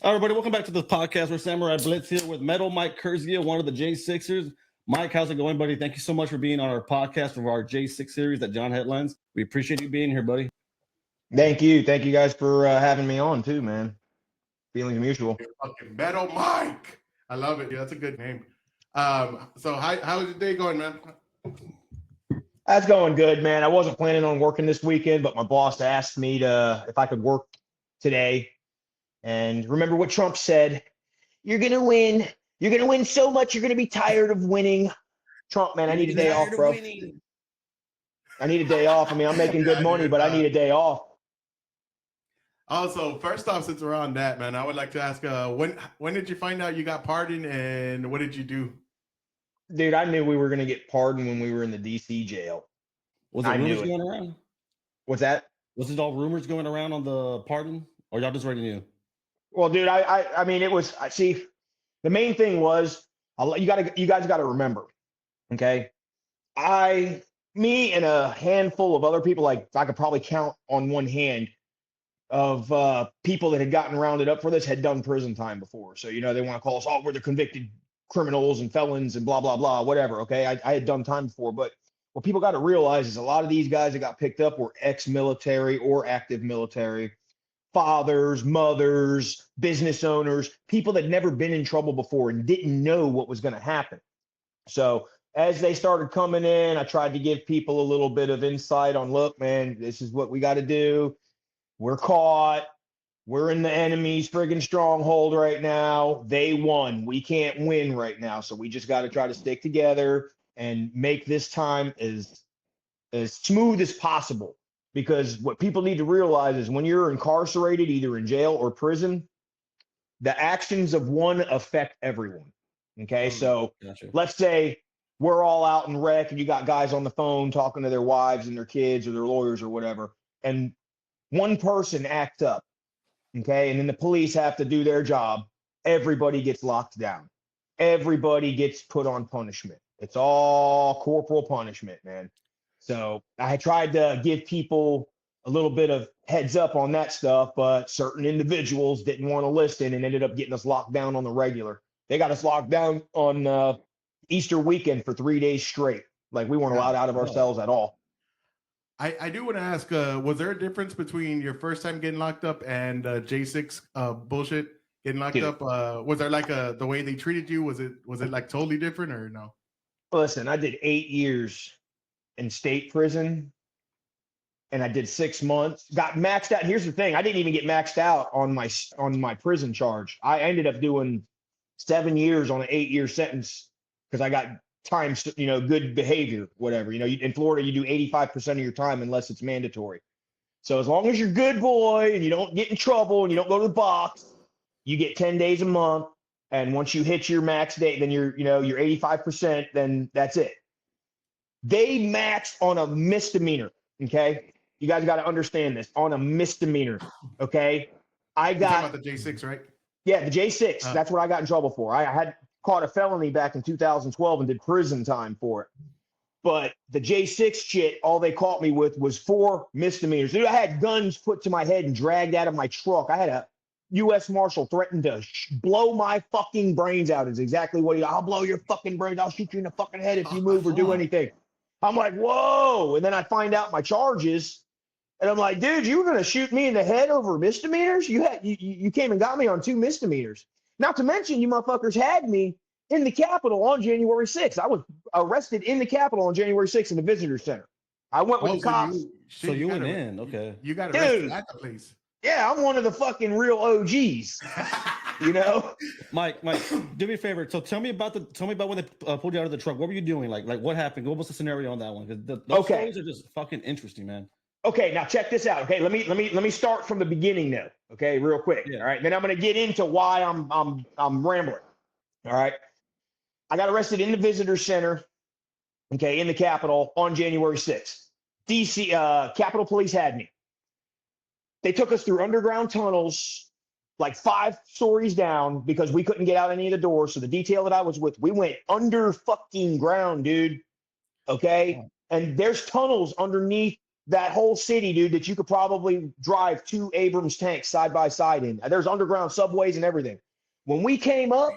All right, everybody, welcome back to the podcast. We're SamuraiBlitzt here with Metal Mike Curizo, one of the J6ers. Mike, how's it going, buddy? Thank you so much for being on our podcast for our J6 series that John headlines. We appreciate you being here, buddy. Thank you. Thank you guys for having me on too, man. Feelings mutual. You're fucking Metal Mike. I love it. Yeah, that's a good name. So how's your day going, man? That's going good, man. I wasn't planning on working this weekend, but my boss asked me if I could work today. And remember what Trump said, you're going to win. You're going to win so much, you're going to be tired of winning. Trump, man, I need a day off, bro. I need a day off. I mean, I'm making good money, but I need a day off. Also, first off, since we're on that, man, I would like to ask, when did you find out you got pardoned and what did you do? Dude, I knew we were going to get pardoned when we were in the DC jail. Was it rumors going around? What's that? Was it all rumors going around on the pardon? Or y'all just already knew? Well, dude, I mean, it was, I see, the main thing was, you guys got to remember, okay? Me and a handful of other people, like I could probably count on one hand of people that had gotten rounded up for this had done prison time before. So, you know, they want to call us, oh, we're the convicted criminals and felons and blah, blah, blah, whatever, okay? I had done time before, but what people got to realize is a lot of these guys that got picked up were ex-military or active military. Fathers, mothers, business owners, people that never been in trouble before and didn't know what was going to happen. So as they started coming in, I tried to give people a little bit of insight on, look, man, this is what we got to do. We're caught. We're in the enemy's friggin' stronghold right now. They won. We can't win right now. So we just got to try to stick together and make this time as smooth as possible. Because what people need to realize is when you're incarcerated, either in jail or prison, the actions of one affect everyone. Okay, so gotcha. Let's say we're all out in wreck and you got guys on the phone talking to their wives and their kids or their lawyers or whatever, and one person acts up, okay, and then the police have to do their job. Everybody gets locked down. Everybody gets put on punishment. It's all corporal punishment, man. So I tried to give people a little bit of heads up on that stuff, but certain individuals didn't want to listen and ended up getting us locked down on the regular. They got us locked down on Easter weekend for 3 days straight. Like we weren't allowed out of our cells at all. I do want to ask, was there a difference between your first time getting locked up and J6 bullshit getting locked up? Was there like the way they treated you? Was it like totally different or no? Listen, I did 8 years in state prison and I did 6 months, got maxed out. Here's the thing. I didn't even get maxed out on my prison charge. I ended up doing 7 years on an 8-year sentence because I got time, you know, good behavior, whatever. You know, in Florida, you do 85% of your time unless it's mandatory. So as long as you're a good boy and you don't get in trouble and you don't go to the box, you get 10 days a month. And once you hit your max date, then you're 85%, then that's it. They maxed on a misdemeanor, okay? You guys got to understand this, on a misdemeanor, okay? I got— You're talking about the J6, right? Yeah, the J6, that's what I got in trouble for. I had caught a felony back in 2012 and did prison time for it. But the J6 shit, all they caught me with was 4 misdemeanors. Dude, I had guns put to my head and dragged out of my truck. I had a U.S. Marshal threatened to blow my fucking brains out is exactly what I'll blow your fucking brains. I'll shoot you in the fucking head if you move or do anything. I'm like, whoa. And then I find out my charges and I'm like, dude, you were going to shoot me in the head over misdemeanors? You came and got me on 2 misdemeanors. Not to mention you motherfuckers had me in the Capitol on January 6th. I was arrested in the Capitol on January 6th in the visitor center. I went with the cops. So you went in. Okay. You got arrested at the place. Yeah, I'm one of the fucking real OGs. You know, Mike, do me a favor. So tell me about when they pulled you out of the truck. What were you doing? Like what happened? What was the scenario on that one? Because those stories are just fucking interesting, man. Okay, now check this out. Okay, let me start from the beginning though. Okay, real quick. Yeah. All right, then I'm gonna get into why I'm rambling. All right, I got arrested in the visitor center. Okay, in the Capitol on January 6th. DC Capitol Police had me. They took us through underground tunnels, like 5 stories down, because we couldn't get out any of the doors. So the detail that I was with, we went under fucking ground, dude. Okay. And there's tunnels underneath that whole city, dude, that you could probably drive 2 Abrams tanks side by side in. There's underground subways and everything. When we came up,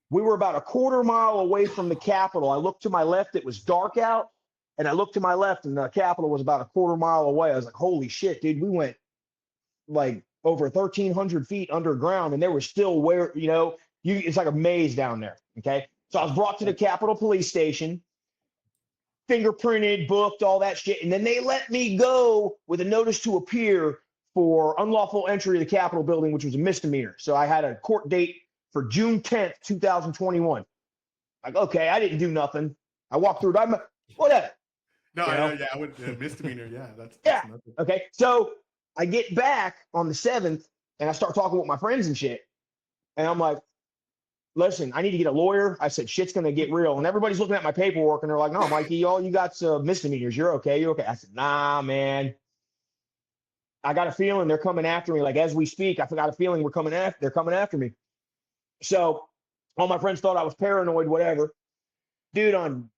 we were about a quarter mile away from the Capitol. I looked to my left, it was dark out, and I looked to my left, and the Capitol was about a quarter mile away. I was like, holy shit, dude, we went like over 1,300 feet underground, and there was still where, it's like a maze down there, okay? So I was brought to the Capitol Police Station, fingerprinted, booked, all that shit, and then they let me go with a notice to appear for unlawful entry of the Capitol building, which was a misdemeanor. So I had a court date for June 10th, 2021. Like, okay, I didn't do nothing. I walked through it. I'm whatever. No, yeah, I would misdemeanor. Yeah, that's nothing. Okay. So I get back on the 7th and I start talking with my friends and shit. And I'm like, listen, I need to get a lawyer. I said, shit's going to get real. And everybody's looking at my paperwork and they're like, no, Mikey, all you got's misdemeanors. You're okay. You're okay. I said, nah, man. I got a feeling they're coming after me. Like as we speak, I got a feeling they're coming after me. So all my friends thought I was paranoid, whatever. Dude, on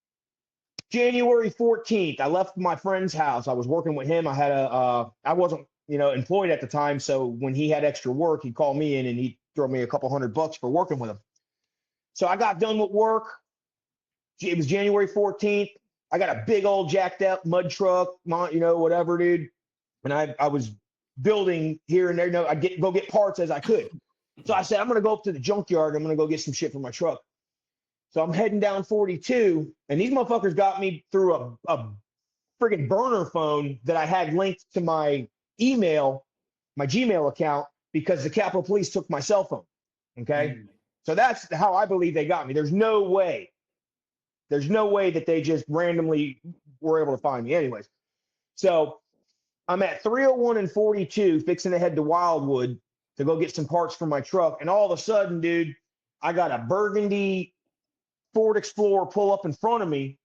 January 14th, I left my friend's house. I was working with him. I wasn't, employed at the time. So when he had extra work, he'd call me in and he'd throw me a couple $100 for working with him. So I got done with work. It was January 14th. I got a big old jacked up mud truck, whatever, dude. And I was building here and there. I'd go get parts as I could. So I said, I'm going to go up to the junkyard. I'm going to go get some shit for my truck. So I'm heading down 42, and these motherfuckers got me through a friggin' burner phone that I had linked to my email, my Gmail account, because the Capitol Police took my cell phone. Okay. So that's how I believe they got me. There's no way that they just randomly were able to find me. Anyways, so I'm at 301 and 42, fixing to head to Wildwood to go get some parts for my truck. And all of a sudden, dude, I got a burgundy Ford Explorer pull up in front of me.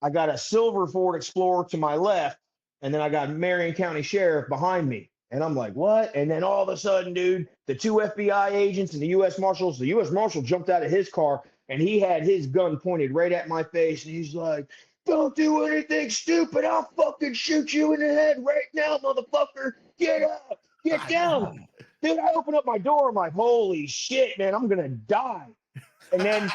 I got a silver Ford Explorer to my left. And then I got Marion County Sheriff behind me. And I'm like, what? And then all of a sudden, dude, the 2 FBI agents and the U.S. Marshal jumped out of his car and he had his gun pointed right at my face. And he's like, don't do anything stupid. I'll fucking shoot you in the head right now, motherfucker. Get up. Get down. Dude, I open up my door. I'm like, holy shit, man, I'm going to die. And then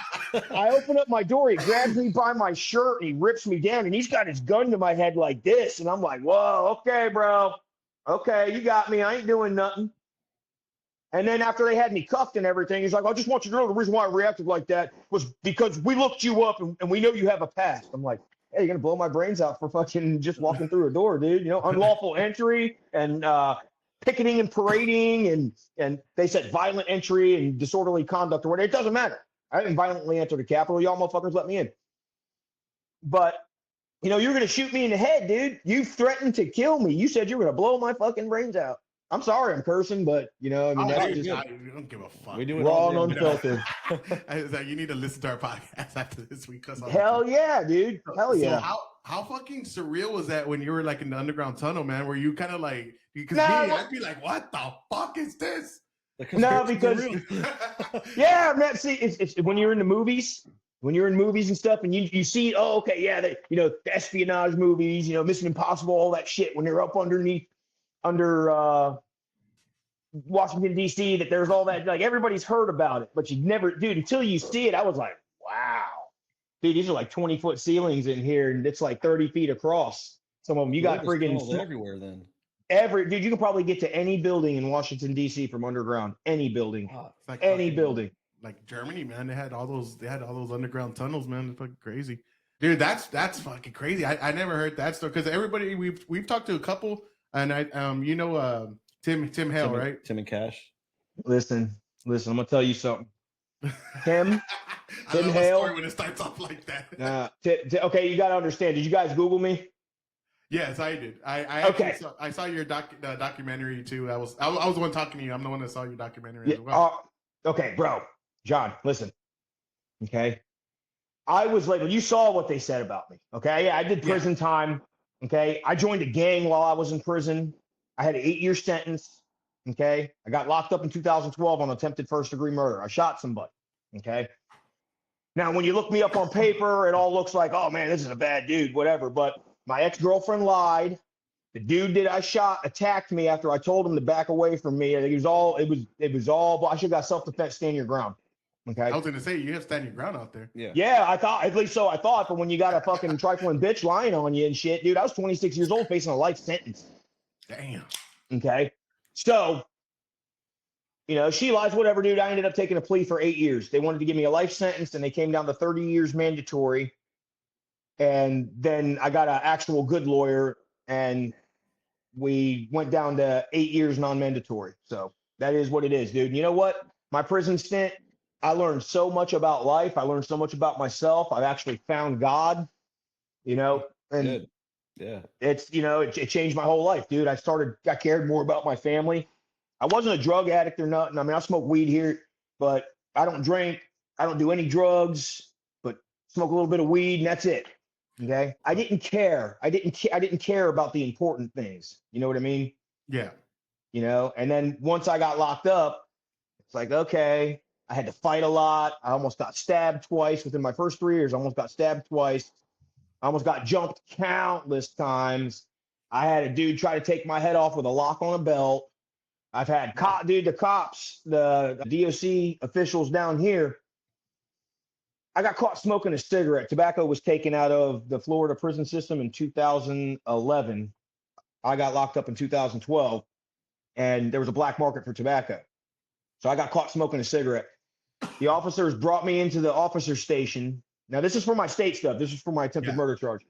I open up my door. He grabs me by my shirt and he rips me down. And he's got his gun to my head like this. And I'm like, whoa, okay, bro. Okay, you got me. I ain't doing nothing. And then after they had me cuffed and everything, he's like, I just want you to know the reason why I reacted like that was because we looked you up and we know you have a past. I'm like, hey, you're going to blow my brains out for fucking just walking through a door, dude. Unlawful entry and picketing and parading. And they said violent entry and disorderly conduct or whatever. It doesn't matter. I didn't violently enter the Capitol. Y'all motherfuckers let me in. But, you're going to shoot me in the head, dude. You threatened to kill me. You said you were going to blow my fucking brains out. I'm sorry I'm cursing, but, that's just... You don't give a fuck. We do it raw all and unfiltered. You need to listen to our podcast after this week. Hell yeah, dude. Hell yeah. So how fucking surreal was that when you were like in the underground tunnel, man? Were you kind of like... Because I'd be like, what the fuck is this? No, because yeah, man. See, it's when you're in the movies, and stuff, and you see, oh, okay, yeah, the espionage movies, Mission Impossible, all that shit. When they're up under Washington D.C., that there's all that, like everybody's heard about it, but you never, dude, until you see it. I was like, wow, dude, these are like 20-foot ceilings in here, and it's like 30 feet across. Some of them, you got friggin' everywhere then. Dude, you can probably get to any building in Washington D.C. from underground. Any building, like any fucking, building. Like Germany, man, they had all those underground tunnels, man. It's fucking crazy, dude. That's fucking crazy. I never heard that story because everybody we've talked to a couple, and Tim Hale, right? Tim and Cash. Listen. I'm gonna tell you something. Tim I love Hale. a story when it starts off like that. Okay, you gotta understand. Did you guys Google me? Yes, I did. I saw your documentary too. I was the one talking to you. I'm the one that saw your documentary as well. Okay, bro, John, listen. Okay, I was like, you saw what they said about me. Okay, yeah, I did prison time. Okay, I joined a gang while I was in prison. I had an 8-year sentence. Okay, I got locked up in 2012 on attempted first-degree murder. I shot somebody. Okay. Now, when you look me up on paper, it all looks like, oh man, this is a bad dude, whatever. But my ex-girlfriend lied. The dude that I shot attacked me after I told him to back away from me. It was all, I should have got self-defense, stand your ground. Okay. I was going to say, you have stand your ground out there. Yeah, I thought, at least so I thought, but when you got a fucking trifling bitch lying on you and shit, dude, I was 26 years old facing a life sentence. Damn. Okay. So, you know, she lies, whatever, dude. I ended up taking a plea for 8 years. They wanted to give me a life sentence and they came down to 30 years mandatory. And then I got an actual good lawyer and we went down to 8 years non-mandatory. So that is what it is, dude. And you know what? My prison stint, I learned so much about life. I learned so much about myself. I've actually found God, you know, and Good. Yeah, it's, you know, it changed my whole life, dude. I cared more about my family. I wasn't a drug addict or nothing. I mean, I smoke weed here, but I don't drink. I don't do any drugs, but smoke a little bit of weed and that's it. Okay. I didn't care. I didn't care about the important things. You know what I mean? Yeah. You know, and then once I got locked up, it's like, okay, I had to fight a lot. I almost got stabbed twice within my first 3 years. I almost got stabbed twice. I almost got jumped countless times. I had a dude try to take my head off with a lock on a belt. I've had the cops, the DOC officials down here. I got caught smoking a cigarette. Tobacco was taken out of the Florida prison system in 2011. I got locked up in 2012, and there was a black market for tobacco. So I got caught smoking a cigarette. The officers brought me into the officer station. Now, this is for my state stuff. This is for my attempted murder charge.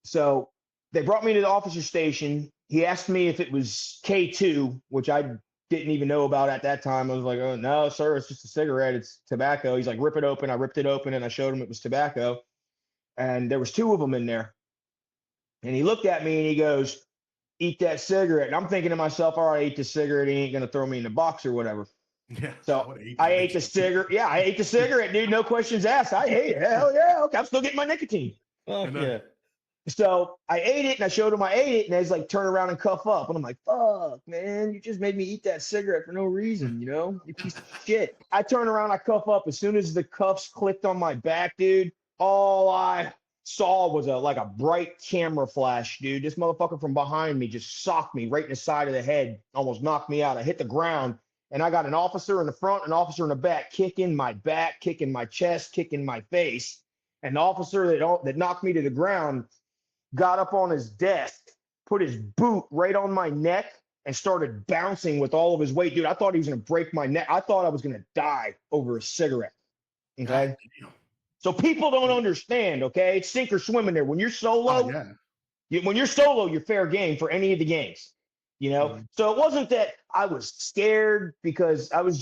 So they brought me to the officer station. He asked me if it was K2, which I didn't even know about at that time. I was like, oh, no, sir, it's just a cigarette. It's tobacco. He's like, rip it open. I ripped it open, and I showed him it was tobacco. And there was 2 of them in there. And he looked at me, and he goes, eat that cigarette. And I'm thinking to myself, all right, I ate the cigarette. He ain't going to throw me in the box or whatever. Yeah. So I ate the cigarette. Yeah, I ate the cigarette, dude. No questions asked. I ate it. Hell yeah. Okay, I'm still getting my nicotine. yeah. So I ate it and I showed him I ate it and I was like, turn around and cuff up. And I'm like, fuck, man, you just made me eat that cigarette for no reason, you know? You piece of shit. I turn around, I cuff up. As soon as the cuffs clicked on my back, dude, all I saw was like a bright camera flash, dude. This motherfucker from behind me just socked me right in the side of the head, almost knocked me out. I hit the ground. And I got an officer in the front, an officer in the back, kicking my back, kicking my chest, kicking my face. And the officer that knocked me to the ground got up on his desk, put his boot right on my neck, and started bouncing with all of his weight. Dude, I thought he was going to break my neck. I thought I was going to die over a cigarette. Okay? So people don't understand, okay? It's sink or swim in there. When you're solo, when you're solo, you're fair game for any of the games. You know, so it wasn't that I was scared because I was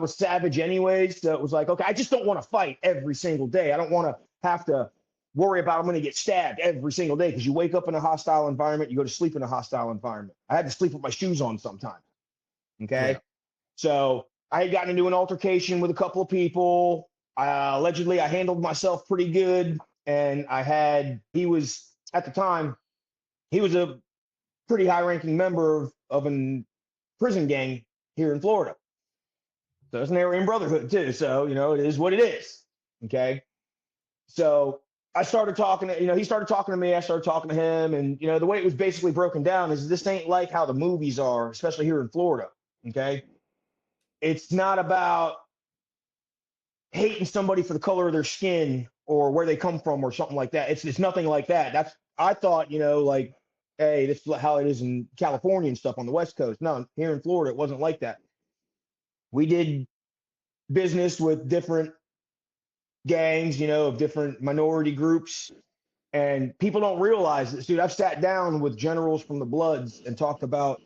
savage anyways. So it was like, okay, I just don't want to fight every single day. I don't want to have to worry about I'm going to get stabbed every single day because you wake up in a hostile environment, you go to sleep in a hostile environment. I had to sleep with my shoes on sometimes. Okay. Yeah. So I had gotten into an altercation with a couple of people. Allegedly, I handled myself pretty good. And he was at the time, he was a pretty high-ranking member of a prison gang here in Florida. So it's an Aryan Brotherhood too. So, you know, it is what it is. Okay. So I started talking to, he started talking to me. I started talking to him. And, you know, the way it was basically broken down is this ain't like how the movies are, especially here in Florida. Okay. It's not about hating somebody for the color of their skin or where they come from or something like that. It's nothing like that. I thought, you know, like, hey, this is how it is in California and stuff on the West Coast. No, here in Florida, it wasn't like that. We did business with different gangs, you know, of different minority groups. And people don't realize this, dude. I've sat down with generals from the Bloods and talked about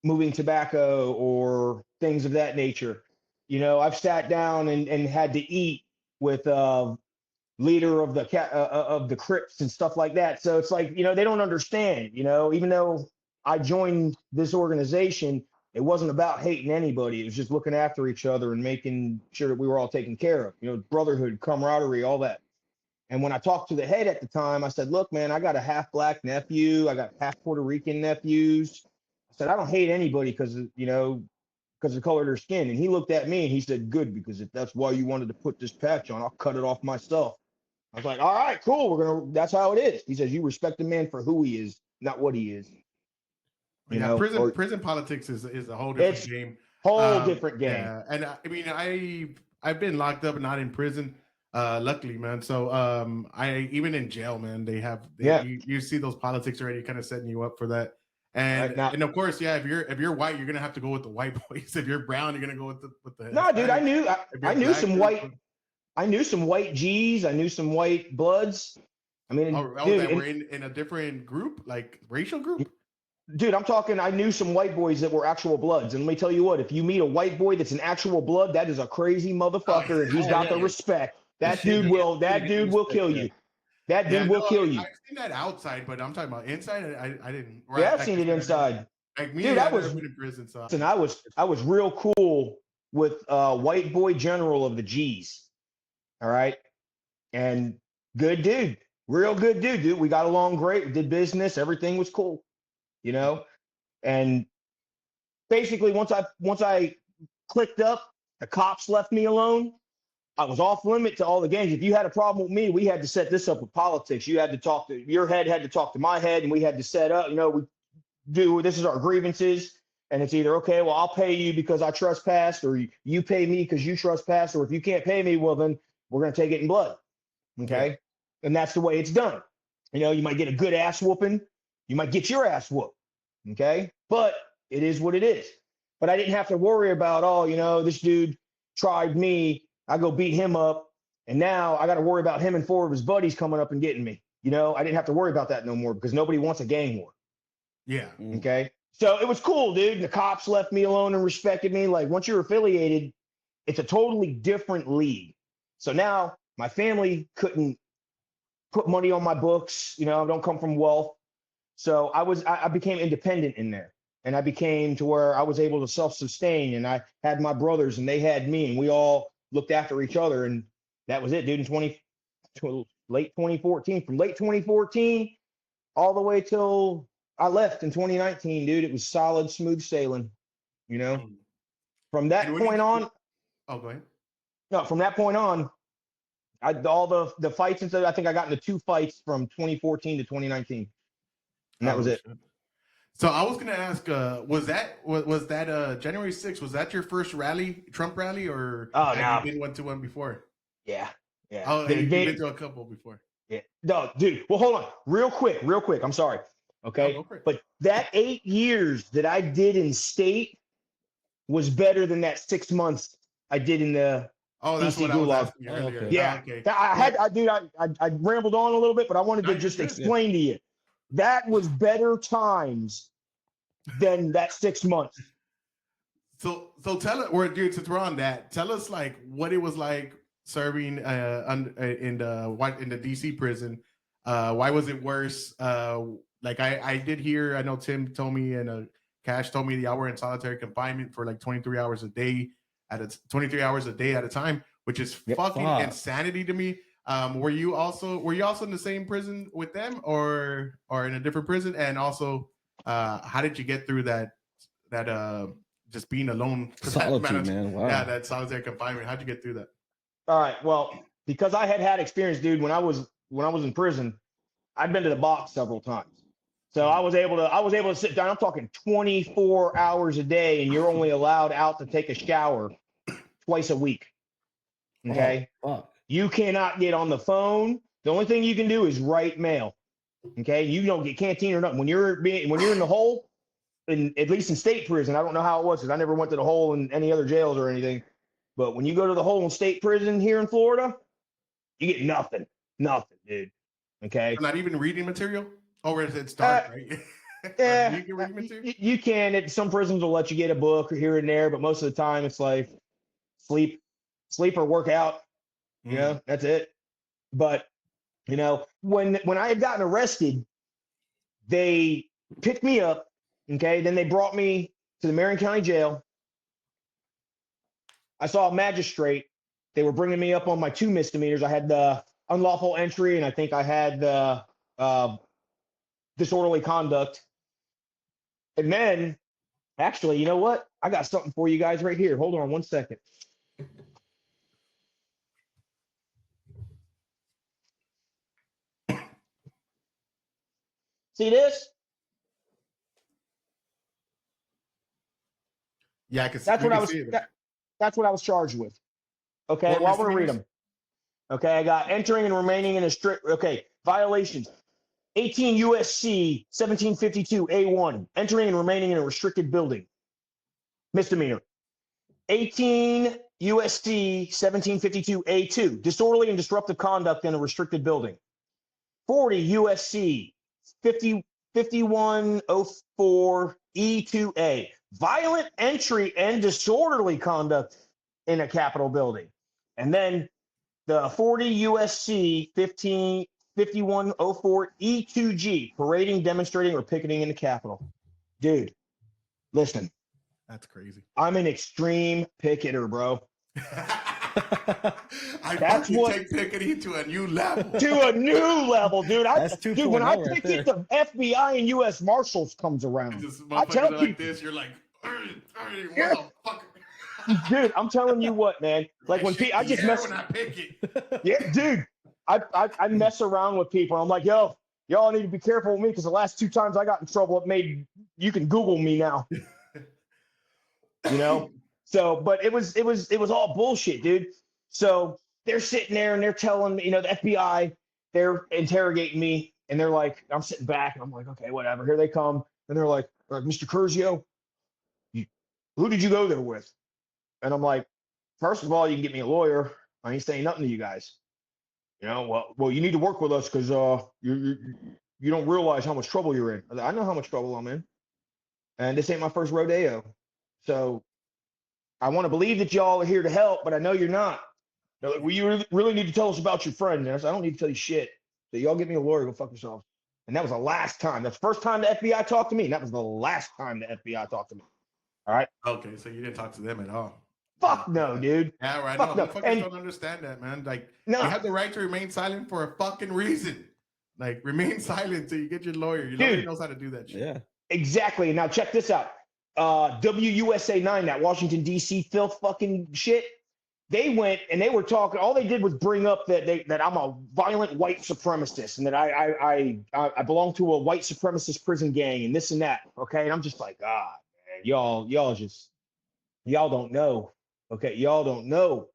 moving tobacco or things of that nature. You know, I've sat down and had to eat with leader of the Crips and stuff like that. So it's like, you know, they don't understand, you know, even though I joined this organization, it wasn't about hating anybody. It was just looking after each other and making sure that we were all taken care of, you know, brotherhood, camaraderie, all that. And when I talked to the head at the time, I said, look, man, I got a half black nephew. I got half Puerto Rican nephews. I said, I don't hate anybody because of the color of their skin. And he looked at me and he said, good, because if that's why you wanted to put this patch on, I'll cut it off myself. I was like, all right, cool. That's how it is. He says, you respect the man for who he is, not what he is. You know, prison politics is a whole different game. Whole different game. Yeah, and I mean, I've been locked up and not in prison. Luckily, man. So I even in jail, man, you see those politics already kind of setting you up for that. And and of course, yeah, if you're white, you're gonna have to go with the white boys. If you're brown, you're gonna go with the No, dude, I knew some white G's, I knew some white Bloods. I mean, dude, that were in a different group, like racial group. Dude, I'm talking, I knew some white boys that were actual Bloods. And let me tell you what, if you meet a white boy that's an actual Blood, that is a crazy motherfucker, and he's got the respect. That dude will kill you. That dude will kill you. I've seen that outside, but I'm talking about inside. I didn't. Right? Yeah, I've seen it inside. Like me, dude, I was in prison. So and I was real cool with white boy general of the G's. All right, and good dude, real good dude. We got along great. We did business. Everything was cool, you know. And basically, once I clicked up, the cops left me alone. I was off limit to all the gangs. If you had a problem with me, we had to set this up with politics. You had to talk to your head, had to talk to my head, and we had to set up, this is our grievances. And it's either, okay, well, I'll pay you because I trespassed, or you pay me because you trespassed, or if you can't pay me, well, then we're going to take it in blood. Okay. Yeah. And that's the way it's done. You might get a good ass whooping. You might get your ass whooped. Okay. But it is what it is. But I didn't have to worry about, this dude tried me. I go beat him up, and now I got to worry about him and 4 of his buddies coming up and getting me. I didn't have to worry about that no more because nobody wants a gang war. Yeah. Okay. So it was cool, dude. And the cops left me alone and respected me. Like, once you're affiliated, it's a totally different league. So now my family couldn't put money on my books. I don't come from wealth. So I became independent in there, and I became to where I was able to self-sustain, and I had my brothers and they had me, and we all looked after each other, and that was it, dude. In late 2014, from late 2014 all the way till I left in 2019, dude, it was solid, smooth sailing. From that point on. Oh, go ahead. No, from that point on, all the fights and stuff. I think I got into 2 fights from 2014 to 2019, and that was it. So I was gonna ask, was that January 6th? Was that your first rally, Trump rally, or have you been to one before? Yeah. Oh, you've been to a couple before. Yeah. No, dude. Well, hold on, real quick. I'm sorry. Okay, but that 8 years that I did in state was better than that 6 months I did in the that's DC what Gulag. I was asking earlier. Yeah. Okay. I rambled on a little bit, but I wanted to just explain to you. That was better times than that 6 months. So tell it, dude, since we're on that, tell us like what it was like serving in the DC prison. Why was it worse? Like I did hear, I know Tim told me and Cash told me y'all were in solitary confinement for like 23 hours a day at a time, which is fucking insanity to me. Were you also in the same prison with them or in a different prison? And also, how did you get through that just being alone? Solitude, man. Wow. Yeah, that solitary confinement. How'd you get through that? All right. Well, because I had experience, dude, when I was in prison, I'd been to the box several times. So I was able to sit down. I'm talking 24 hours a day, and you're only allowed out to take a shower twice a week. Okay. Oh, you cannot get on the phone. The only thing you can do is write mail. Okay. You don't get canteen or nothing. When you're in the hole, at least in state prison, I don't know how it was because I never went to the hole in any other jails or anything. But when you go to the hole in state prison here in Florida, you get nothing, dude. Okay. Not even reading material? Or is it dark, right? Yeah, you can read material? You can. Some prisons will let you get a book here and there, but most of the time it's like sleep or work out. That's it. But when I had gotten arrested, they picked me up. Okay, then they brought me to the Marion County Jail. I saw a magistrate. They were bringing me up on my 2 misdemeanors. I had the unlawful entry, and I think I had the disorderly conduct. And then, actually, you know what? I got something for you guys right here. Hold on 1 second. See this? Yeah, I can. That's we what I can was. see it. That's what I was charged with. Okay, What well, I'm gonna read misdemeanors? them. Okay, I got entering and remaining in a strict. Okay, violations. 18 USC 1752 A1, entering and remaining in a restricted building. Misdemeanor. 18 USC 1752 A2, disorderly and disruptive conduct in a restricted building. 40 USC 5104 E2A, violent entry and disorderly conduct in a Capitol building. And then the 40 USC 5104 E2G, parading, demonstrating, or picketing in the Capitol. Dude, listen, That's crazy. I'm an extreme picketer, bro. I That's fucking what- take picketing to a new level. To a new level, dude. That's Dude, when 2.0 I right picket, there. the FBI and U.S. Marshals comes around. Just I tell motherfuckers you, like this, you're like, Yeah. motherfucker. dude, I'm telling you what, man. Like I when shoot I the just air mess, when I pick it. yeah, dude. I mess around with people. I'm like, yo, y'all need to be careful with me because the last 2 times I got in trouble, it made you can Google me now. You know. So, but it was all bullshit, dude. So they're sitting there and they're telling me, you know, the FBI, they're interrogating me, and they're like, I'm sitting back, and I'm like, okay, whatever. Here they come, and they're like, Mr. Curizo, who did you go there with? And I'm like, first of all, you can get me a lawyer. I ain't saying nothing to you guys. You know, well, you need to work with us because you don't realize how much trouble you're in. I know how much trouble I'm in, and this ain't my first rodeo. So I want to believe that y'all are here to help, but I know you're not. They're like, well, you really need to tell us about your friend. And I said, I don't need to tell you shit. So y'all get me a lawyer, go fuck yourself. And that was the last time. That's the first time the FBI talked to me. And that was the last time the FBI talked to me. All right. Okay, so you didn't talk to them at all. Fuck no, dude. Yeah, right. Fuck No, no. motherfuckers And- don't understand that, man. Like, No. you have the right to remain silent for a fucking reason. Like, remain silent till you get your lawyer. Your lawyer Dude. knows how to do that shit. Yeah. Exactly. Now check this out. WUSA 9, that Washington, D.C. filth fucking shit. They went and they were talking. All they did was bring up that I'm a violent white supremacist and that I belong to a white supremacist prison gang and this and that. Okay. And I'm just like, God, man, y'all don't know. Okay. Y'all don't know.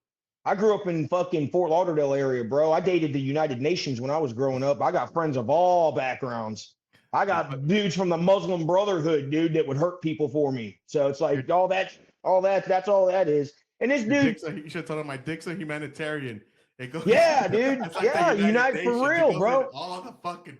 I grew up in fucking Fort Lauderdale area, bro. I dated the United Nations when I was growing up. I got friends of all backgrounds. I got dudes from the Muslim Brotherhood, dude, that would hurt people for me. So it's like all that's all that is. And this dude, You should tell them my dick's a humanitarian. It goes, yeah, dude, it's like yeah, the United unite for Nations. It real, goes bro. in all the fucking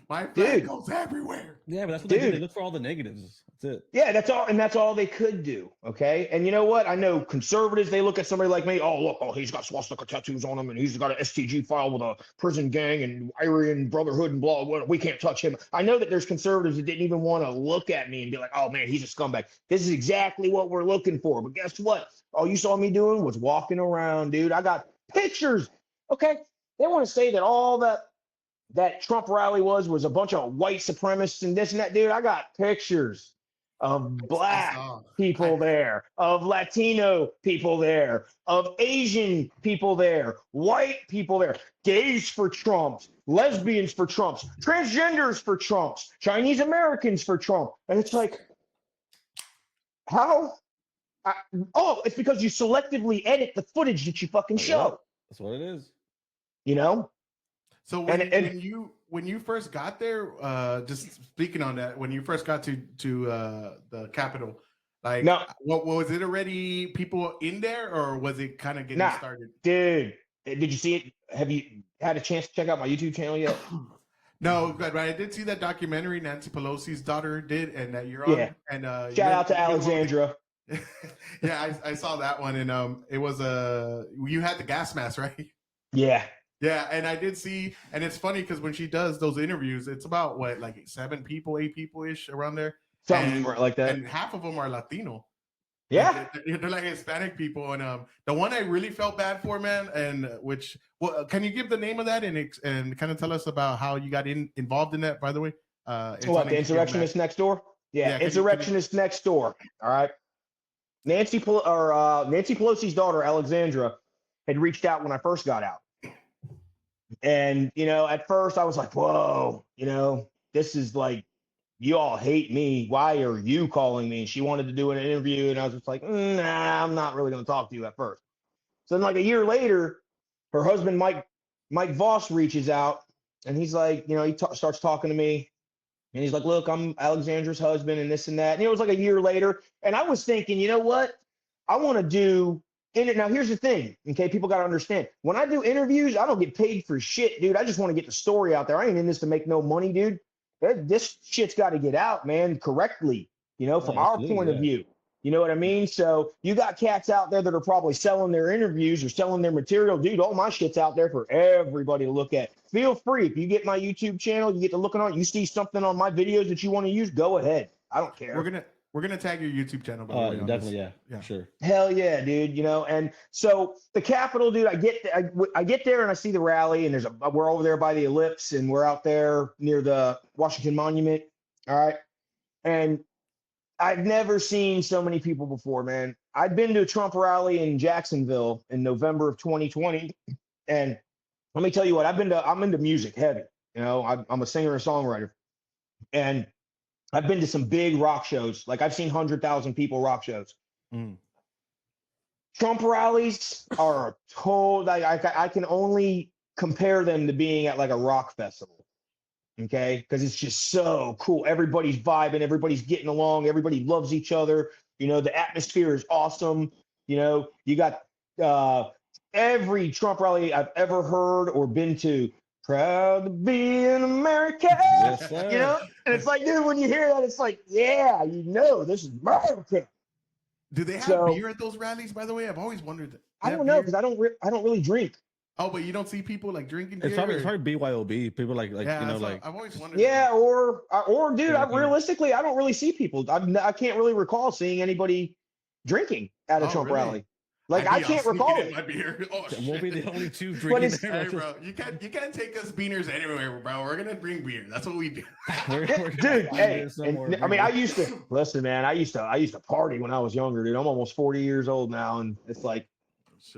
my flag Dude. goes everywhere. Yeah, but that's what they do. They Dude. look for all the negatives. That's it. Yeah, that's all they could do. Okay. And you know what? I know conservatives, they look at somebody like me. Oh, look, he's got swastika tattoos on him and he's got an STG file with a prison gang and Aryan Brotherhood and blah, blah. We can't touch him. I know that there's conservatives that didn't even want to look at me and be like, oh man, he's a scumbag. This is exactly what we're looking for. But guess what? All you saw me doing was walking around, dude. I got pictures. Okay. They want to say that all that Trump rally was a bunch of white supremacists and this and that, dude. I got pictures of black people there, of Latino people there, of Asian people there, white people there, gays for Trumps, lesbians for Trumps, transgenders for Trumps, Chinese Americans for Trump. And it's like, how? It's because you selectively edit the footage that you fucking show, That's what it is. you know? So when you first got there, just speaking on that, when you first got to the Capitol, like, No. what was it already people in there, or was it kind of getting Nah. started? Dude, did you see it? Have you had a chance to check out my YouTube channel yet? No, but I did see that documentary Nancy Pelosi's daughter did, and that you're on. Yeah. And Shout out to Alexandra. Yeah, I saw that one, and it was you had the gas mask, right? Yeah. Yeah, and I did see, and it's funny because when she does those interviews, it's about what, like 7 people, 8 people ish around there, Something like that. and half of them are Latino. Yeah. Like, they're like Hispanic people, and the one I really felt bad for, man, and can you give the name of that and kind of tell us about how you got involved in that? By the way, it's What, on the HBO Insurrectionist Next Door? Yeah, Yeah, Insurrectionist Next Door. All right. Nancy Pelosi's daughter, Alexandra, had reached out when I first got out. And, you know, at first I was like, whoa, you know, this is like, you all hate me. Why are you calling me? And she wanted to do an interview, and I was just like, nah, I'm not really going to talk to you at first. So then, like a year later, her husband Mike Voss reaches out, and he's like, you know, he starts talking to me, and he's like, look, I'm Alexandra's husband, and this and that. And it was like a year later, and I was thinking, you know what? I want to do. Now, here's the thing, okay? People got to understand. When I do interviews, I don't get paid for shit, dude. I just want to get the story out there. I ain't in this to make no money, dude. This shit's got to get out, man, correctly, you know, from our point of view. You know what I mean? So you got cats out there that are probably selling their interviews or selling their material. Dude, all my shit's out there for everybody to look at. Feel free. If you get my YouTube channel, you get to looking on it, you see something on my videos that you want to use, go ahead. I don't care. We're gonna tag your YouTube channel. Definitely, yeah, sure. Hell yeah, dude. You know, and so the Capitol, dude. I get there and I see the rally, and we're over there by the ellipse, and we're out there near the Washington Monument. All right, and I've never seen so many people before, man. I'd been to a Trump rally in Jacksonville in November of 2020, and let me tell you what, I'm into music heavy. You know, I'm a singer and songwriter, and I've been to some big rock shows. Like I've seen 100,000 people rock shows. Mm. Trump rallies are a total. I can only compare them to being at like a rock festival. Okay, because it's just so cool. Everybody's vibing, everybody's getting along, everybody loves each other. You know, the atmosphere is awesome. You know, you got every Trump rally I've ever heard or been to. Proud to be an American. Yes, you know, and it's like, dude, when you hear that, it's like, yeah, you know, this is America. Do they have beer at those rallies? By the way, I've always wondered that. I don't know because I don't really drink. Oh, but you don't see people like drinking beer? It's probably BYOB. People like yeah, you know, like I've always wondered. Yeah, or dude, realistically, I don't really see people. I can't really recall seeing anybody drinking at a Trump rally. Like I can't recall it. Oh, we'll be the only two drinking there. Hey, bro, you can't take us beaners anywhere, bro. We're gonna bring beer. That's what we do. Dude, hey, I mean, I used to listen, man. I used to party when I was younger, dude. I'm almost 40 years old now, and it's like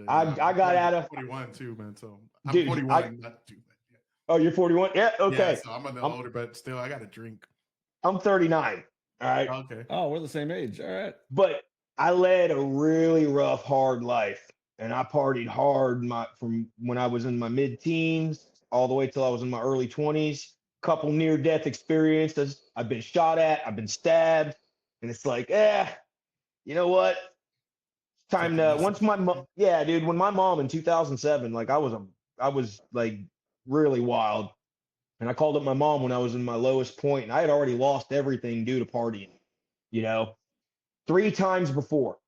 I got out of 41 too, man. So I'm 41, not too bad. Yeah. Oh, you're 41? Yeah, okay. Yeah, so I'm a little older, but still, I got to drink. I'm 39. All right. Okay. Oh, we're the same age. All right. But I led a really rough, hard life, and I partied hard from when I was in my mid-teens all the way till I was in my early 20s. Couple near-death experiences. I've been shot at. I've been stabbed, and it's like, you know what? It's time to when my mom in 2007, like I was like really wild, and I called up my mom when I was in my lowest point, and I had already lost everything due to partying, you know. 2 times before.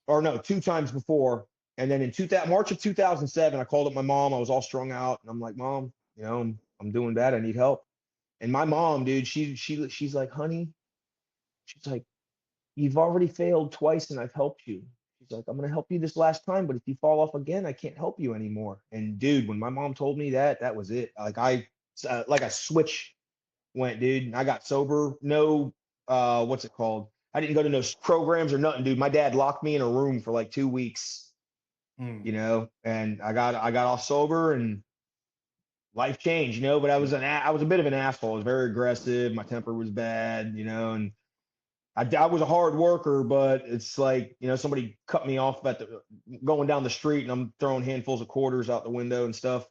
And then in March of 2007, I called up my mom. I was all strung out, and I'm like, Mom, you know, I'm doing bad. I need help. And my mom, dude, she's like, honey, she's like, you've already failed twice, and I've helped you. She's like, I'm gonna help you this last time, but if you fall off again, I can't help you anymore. And dude, when my mom told me that, that was it. Like a switch went, dude. I got sober. No, what's it called? I didn't go to no programs or nothing, dude. My dad locked me in a room for like 2 weeks, you know, and I got off sober and life changed, you know, but I was a bit of an asshole. I was very aggressive. My temper was bad, you know, and I was a hard worker, but it's like, you know, somebody cut me off going down the street, and I'm throwing handfuls of quarters out the window and stuff.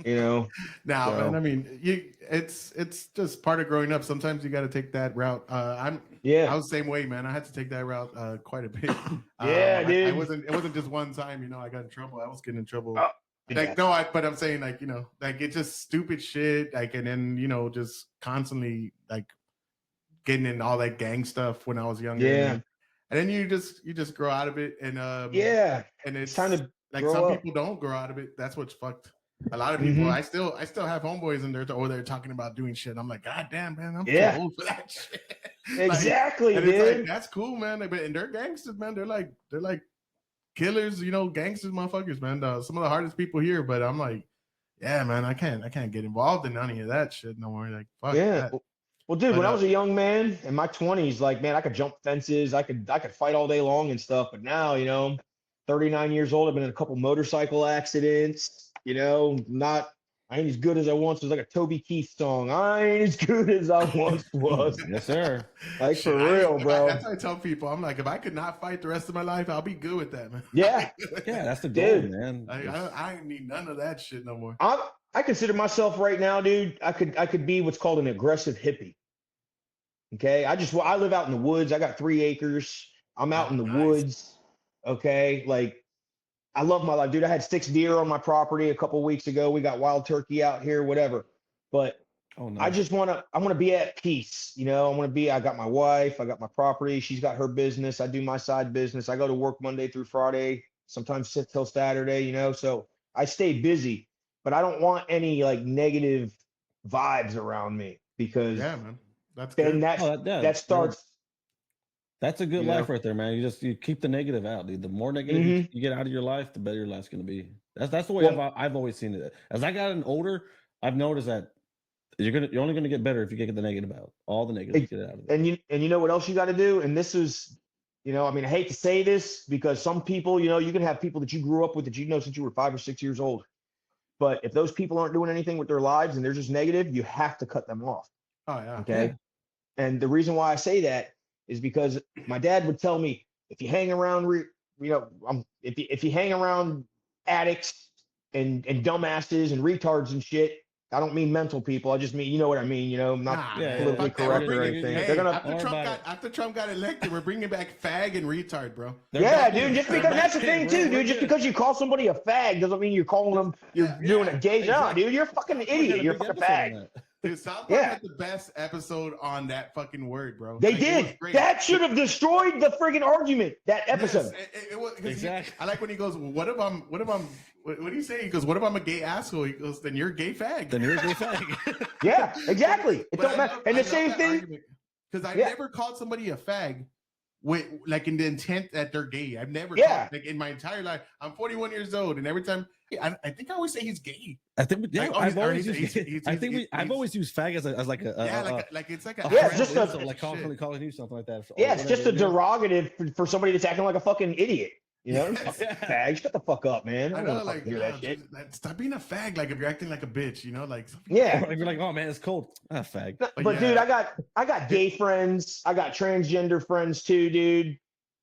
You know, man, I mean, it's just part of growing up. Sometimes you got to take that route. I was the same way, man. I had to take that route quite a bit. Dude. It wasn't just one time, you know, I got in trouble. I was getting in trouble. But I'm saying, like, you know, like it's just stupid shit. Like, and then, you know, just constantly like getting in all that gang stuff when I was younger. Yeah. And then you just grow out of it. And and it's time to like some people don't grow out of it. That's what's fucked. A lot of people, I still have homeboys in there over there talking about doing shit. I'm like, God damn, man, I'm too old for that shit. Exactly, like, dude. It's like, that's cool, man. And they're gangsters, man. They're like killers, you know, gangsters, motherfuckers, man. Some of the hardest people here, but I'm like, yeah, man, I can't get involved in any of that shit no more. Like, fuck that. Well, dude, when I was a young man in my 20s, like, man, I could jump fences, I could fight all day long and stuff. But now, you know, 39 years old, I've been in a couple motorcycle accidents. You know, I I ain't as good as I once was, like a Toby Keith song. I ain't as good as I once was. Yes, sir. Like, Shit, for real, bro. That's what I tell people. I'm like, if I could not fight the rest of my life, I'll be good with that, man. Yeah. Yeah, that's the goal, Dude. man. I need none of that shit no more. I consider myself right now, dude. I could be what's called an aggressive hippie. Okay, I live out in the woods. I got 3 acres. I'm out in the woods. Okay, like I love my life, dude. I had 6 deer on my property a couple weeks ago. We got wild turkey out here, whatever. But I just want to be at peace. You know, I got my wife, I got my property. She's got her business. I do my side business. I go to work Monday through Friday, sometimes sit till Saturday, you know, so I stay busy, but I don't want any like negative vibes around me because man, that's then good. that starts. That's a good life right there, man. You keep the negative out, dude. The more negative you get out of your life, the better your life's going to be. That's the way I've always seen it. As I gotten older, I've noticed that you're only going to get better if you get the negative out. All the negative, get it out of it. And you know what else you got to do? And this is, you know, I mean, I hate to say this because some people, you know, you can have people that you grew up with that you know since you were 5 or 6 years old. But if those people aren't doing anything with their lives and they're just negative, you have to cut them off. Oh yeah. Okay. Yeah. And the reason why I say that is because my dad would tell me, if you hang around, if you hang around addicts and dumbasses and retards and shit, I don't mean mental people. I just mean, you know what I mean. You know, I'm not politically correct or anything. Hey, after Trump got elected, we're bringing back fag and retard, bro. Yeah, dude. Just because that's the thing too, dude. Just because you call somebody a fag doesn't mean you're calling them. You're doing a gay. No, dude. You're a fucking idiot. You're a fucking fag. Dude, South Park had the best episode on that fucking word, bro. They did. That should have destroyed the friggin' argument. That episode. Yes, it was exactly. I like when he goes, what do you say? He goes, what if I'm a gay asshole? He goes, then you're a gay fag. Then you're a gay fag. Yeah, exactly. It don't matter. And the same thing. Because I never called somebody a fag with like in the intent that they're gay. I've never called, like in my entire life. I'm 41 years old, and every time I think I always say he's gay. I think I've always used fag as like a like it's like a just like calling you something like that. Yeah, it's just a derogative for somebody that's acting like a fucking idiot. You know, fag, shut the fuck up, man. I don't know, like hear that shit. Stop being a fag. Like if you're acting like a bitch, you know, like if you're like, oh man, it's cold. Fag. But dude, I got gay friends. I got transgender friends too, dude.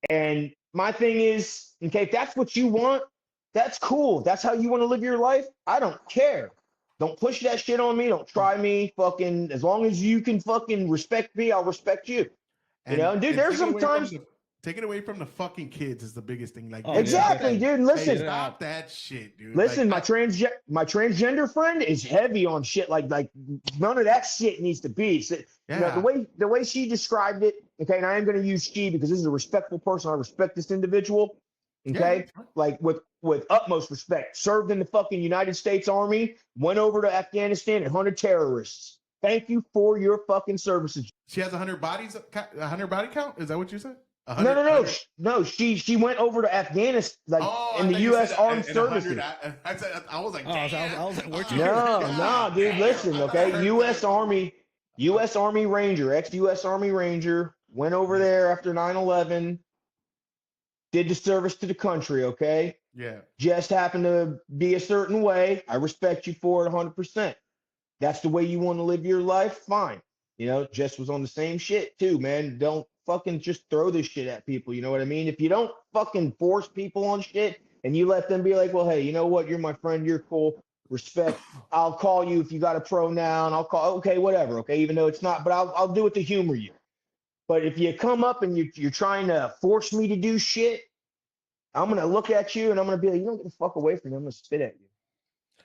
And my thing is, okay, if that's what you want, that's cool. That's how you want to live your life. I don't care. Don't push that shit on me. Don't try me. Fucking, as long as you can fucking respect me, I'll respect you. You know, dude, there's sometimes. Take it away from the fucking kids is the biggest thing. Like exactly, dude. Listen, stop that shit, dude. Listen, like, my transgender friend is heavy on shit. Like none of that shit needs to be. So, you know, the way she described it. Okay, and I am going to use she because this is a respectful person. I respect this individual. Okay, like with utmost respect. Served in the fucking United States Army. Went over to Afghanistan and hunted terrorists. Thank you for your fucking services. She has 100 bodies. 100 body count. Is that what you said? No. She went over to Afghanistan, like in the U.S. Armed Services. I was like, no, dude. Listen, okay. U.S. Army Ranger, ex-U.S. Army Ranger, went over there after 9/11. Did the service to the country, okay? Yeah. Just happened to be a certain way. I respect you for it 100%. That's the way you want to live your life. Fine. You know, Jess was on the same shit too, man. Don't fucking just throw this shit at people. You know what I mean? If you don't fucking force people on shit and you let them be like, well, hey, you know what? You're my friend. You're cool. Respect. I'll call you if you got a pronoun. I'll call. Okay, whatever. Okay, even though it's not, but I'll do it to humor you. But if you come up and you're trying to force me to do shit, I'm going to look at you and I'm going to be like, you don't get the fuck away from me. I'm going to spit at you.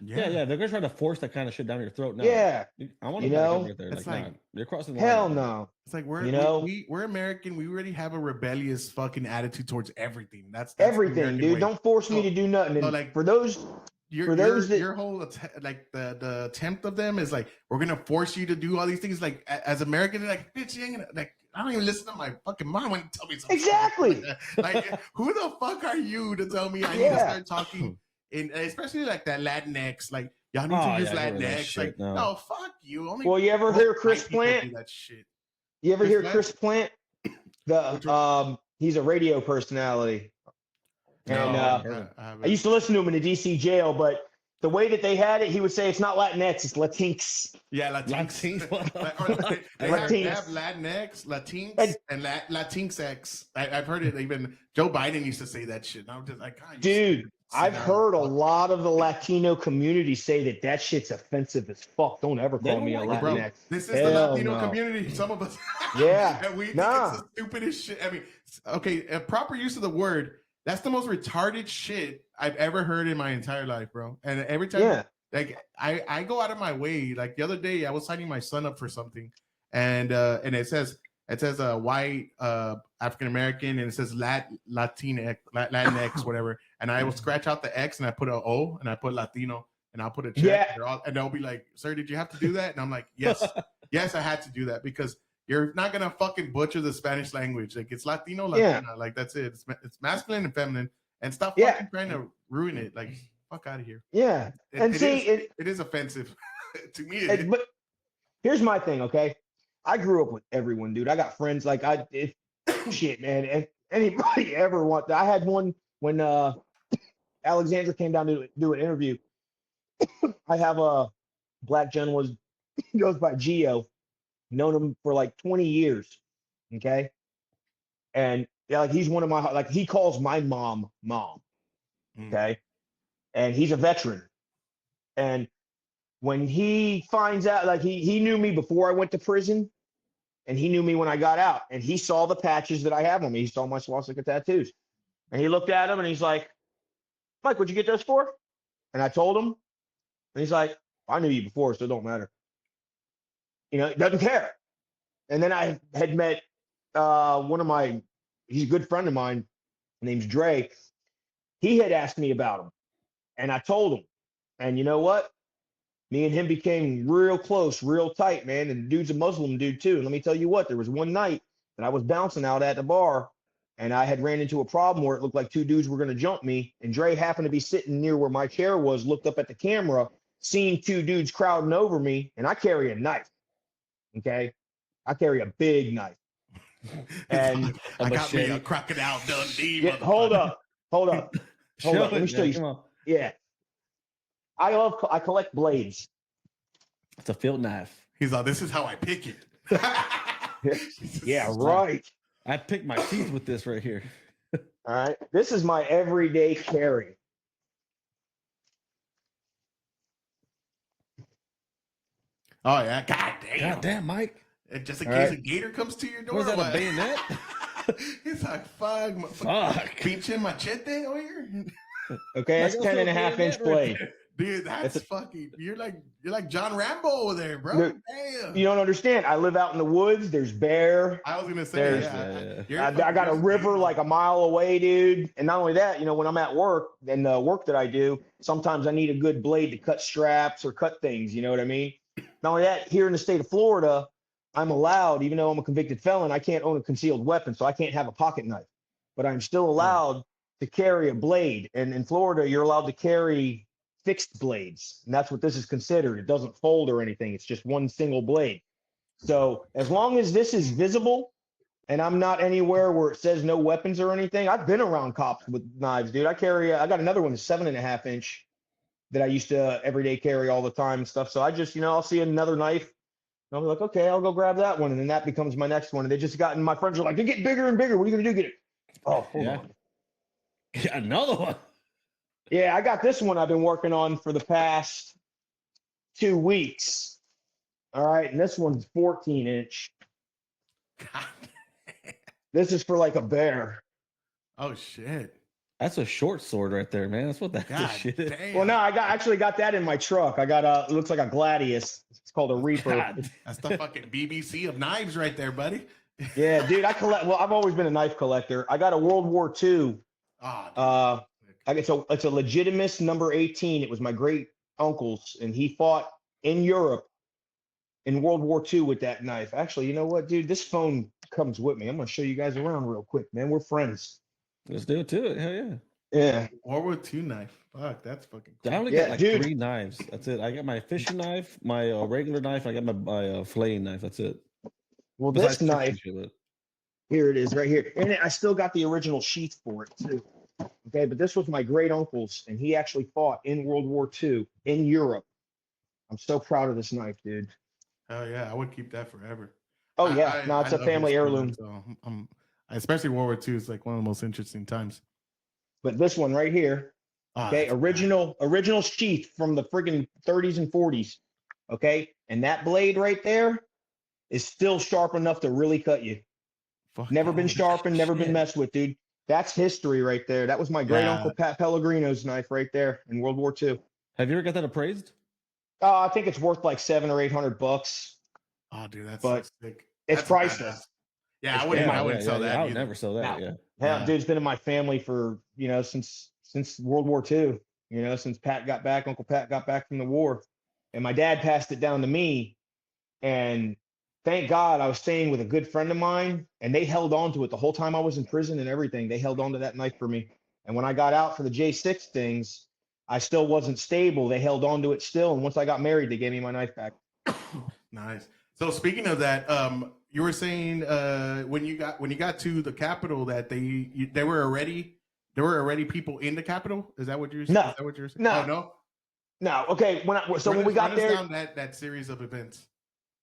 Yeah. They're going to try to force that kind of shit down your throat now. Yeah. I want to right there. It's like, you're crossing the line. Hell no. It's like we're American. We already have a rebellious fucking attitude towards everything. That's everything, dude. Way. Don't force me to do nothing. So like for those your whole like the attempt of them is like, we're gonna force you to do all these things. Like as Americans, like, bitch, you ain't gonna, like, I don't even listen to my fucking mom when you tell me something. Exactly. Like, who the fuck are you to tell me I need to start talking? And especially like that Latinx, like y'all need to use Latinx. Like, no, fuck you. You ever hear Chris Plant? That shit. You ever hear Chris Plant? He's a radio personality. And I used to listen to him in the DC jail, but the way that they had it, he would say it's not Latinx, it's Latinx. Yeah, Latinx. They have Latinx, Latinx, and Latinx X. I've heard it. Even Joe Biden used to say that shit. And I'm just like, God, dude, I've heard a lot of the Latino community say that shit's offensive as fuck. Don't ever call me a Latinx. Bro, this is the Latino community. Some of us, yeah, and we think it's the stupidest shit. I mean, okay, a proper use of the word. That's the most retarded shit I've ever heard in my entire life, bro. And every time, like, I go out of my way. Like the other day, I was signing my son up for something, and it says white African American, and it says Latinx, whatever. And I will scratch out the X and I put an O and I put Latino and I'll put a check. And they'll be like, "Sir, did you have to do that?" And I'm like, "Yes, yes, I had to do that because." You're not gonna fucking butcher the Spanish language. Like it's Latino, Latina. Like that's it. It's masculine and feminine. And stop fucking trying to ruin it. Like fuck out of here. Yeah. It is offensive to me. But here's my thing. Okay, I grew up with everyone, dude. I got friends like shit, man. And anybody ever want? I had one when Alexandra came down to do an interview. I have a black gentleman goes by Gio. Known him for like 20 years. Okay. And like he's one of my, like he calls my mom. Okay. And he's a veteran. And when he finds out, like he knew me before I went to prison and he knew me when I got out, and he saw the patches that I have on me. He saw my swastika tattoos and he looked at them and he's like, "Mike, what'd you get those for?" And I told him, and he's like, "I knew you before, so it don't matter." You know, doesn't care. And then I had met he's a good friend of mine, name's Dre. He had asked me about him, and I told him. And you know what? Me and him became real close, real tight, man. And the dude's a Muslim dude too. And let me tell you what, there was one night that I was bouncing out at the bar, and I had ran into a problem where it looked like two dudes were going to jump me. And Dre happened to be sitting near where my chair was, looked up at the camera, seen two dudes crowding over me, and I carry a knife. Okay, I carry a big knife, and I got me a Crocodile Dundee. Yeah, hold up. Let me show you. Yeah, I collect blades. It's a field knife. He's like, this is how I pick it. Yeah, right. I pick my teeth with this right here. All right, this is my everyday carry. Oh yeah, God damn, Mike. And just in case a gator comes to your door. Was that a bayonet? He's like, fuck. Pinche machete over here. Okay, that's 10.5-inch blade. Dude, that's fucking. You're like John Rambo over there, bro. Dude, damn. You don't understand. I live out in the woods. There's bear. I was gonna say, I got a river like a mile away, dude. And not only that, you know, when I'm at work and the work that I do, sometimes I need a good blade to cut straps or cut things. You know what I mean? Not only that, here in the state of Florida, I'm allowed, even though I'm a convicted felon, I can't own a concealed weapon, so I can't have a pocket knife. But I'm still allowed to carry a blade. And in Florida, you're allowed to carry fixed blades. And that's what this is considered. It doesn't fold or anything. It's just one single blade. So as long as this is visible and I'm not anywhere where it says no weapons or anything, I've been around cops with knives, dude. I got another one, 7.5-inch. That I used to everyday carry all the time and stuff. So I just, I'll see another knife. And I'll be like, okay, I'll go grab that one. And then that becomes my next one. And they just gotten, my friends are like, they get bigger and bigger. What are you going to do? Get it? Oh, hold on. Yeah, another one. Yeah, I got this one I've been working on for the past 2 weeks. All right. And this one's 14-inch. This is for like a bear. Oh, shit. That's a short sword right there, man. That's what that shit is. Well, no, I actually got that in my truck. I got it looks like a Gladius. It's called a Reaper. God, that's the fucking BBC of knives right there, buddy. Yeah, dude, I've always been a knife collector. I got a World War II. It's a Legitimus number 18. It was my great uncle's, and he fought in Europe in World War II with that knife. Actually, you know what, dude? This phone comes with me. I'm gonna show you guys around real quick, man. We're friends. Let's do it to it. Hell yeah. Yeah. World War II knife. Fuck, that's fucking cool. I only got like 3 knives. That's it. I got my fishing knife, my regular knife. I got my filleting knife. That's it. Well, this knife, here it is right here. And I still got the original sheath for it too. Okay, but this was my great uncle's, and he actually fought in World War II in Europe. I'm so proud of this knife, dude. Oh yeah, I would keep that forever. Oh yeah, no, it's a family heirloom. So especially World War II is like one of the most interesting times. But this one right here, okay, original sheath from the friggin' 30s and 40s. Okay, and that blade right there is still sharp enough to really cut you. Never been sharpened, never been messed with, dude. That's history right there. That was my great uncle Pat Pellegrino's knife right there in World War II. Have you ever got that appraised? I think it's worth like $700 or $800. Oh, dude, that's but so sick. It's priceless. Yeah, I wouldn't sell that. I would never sell that. Dude, it's been in my family for since World War II. Since Uncle Pat got back from the war, and my dad passed it down to me, and thank God I was staying with a good friend of mine, and they held on to it the whole time I was in prison and everything. They held on to that knife for me, and when I got out for the J6 things, I still wasn't stable. They held on to it still, and once I got married, they gave me my knife back. Nice. So speaking of that, you were saying when you got to the Capitol that there were already people in the Capitol. Is that what you're saying? No. Is that what you're saying? No. Oh, no. No. Okay. When we got there, down that series of events.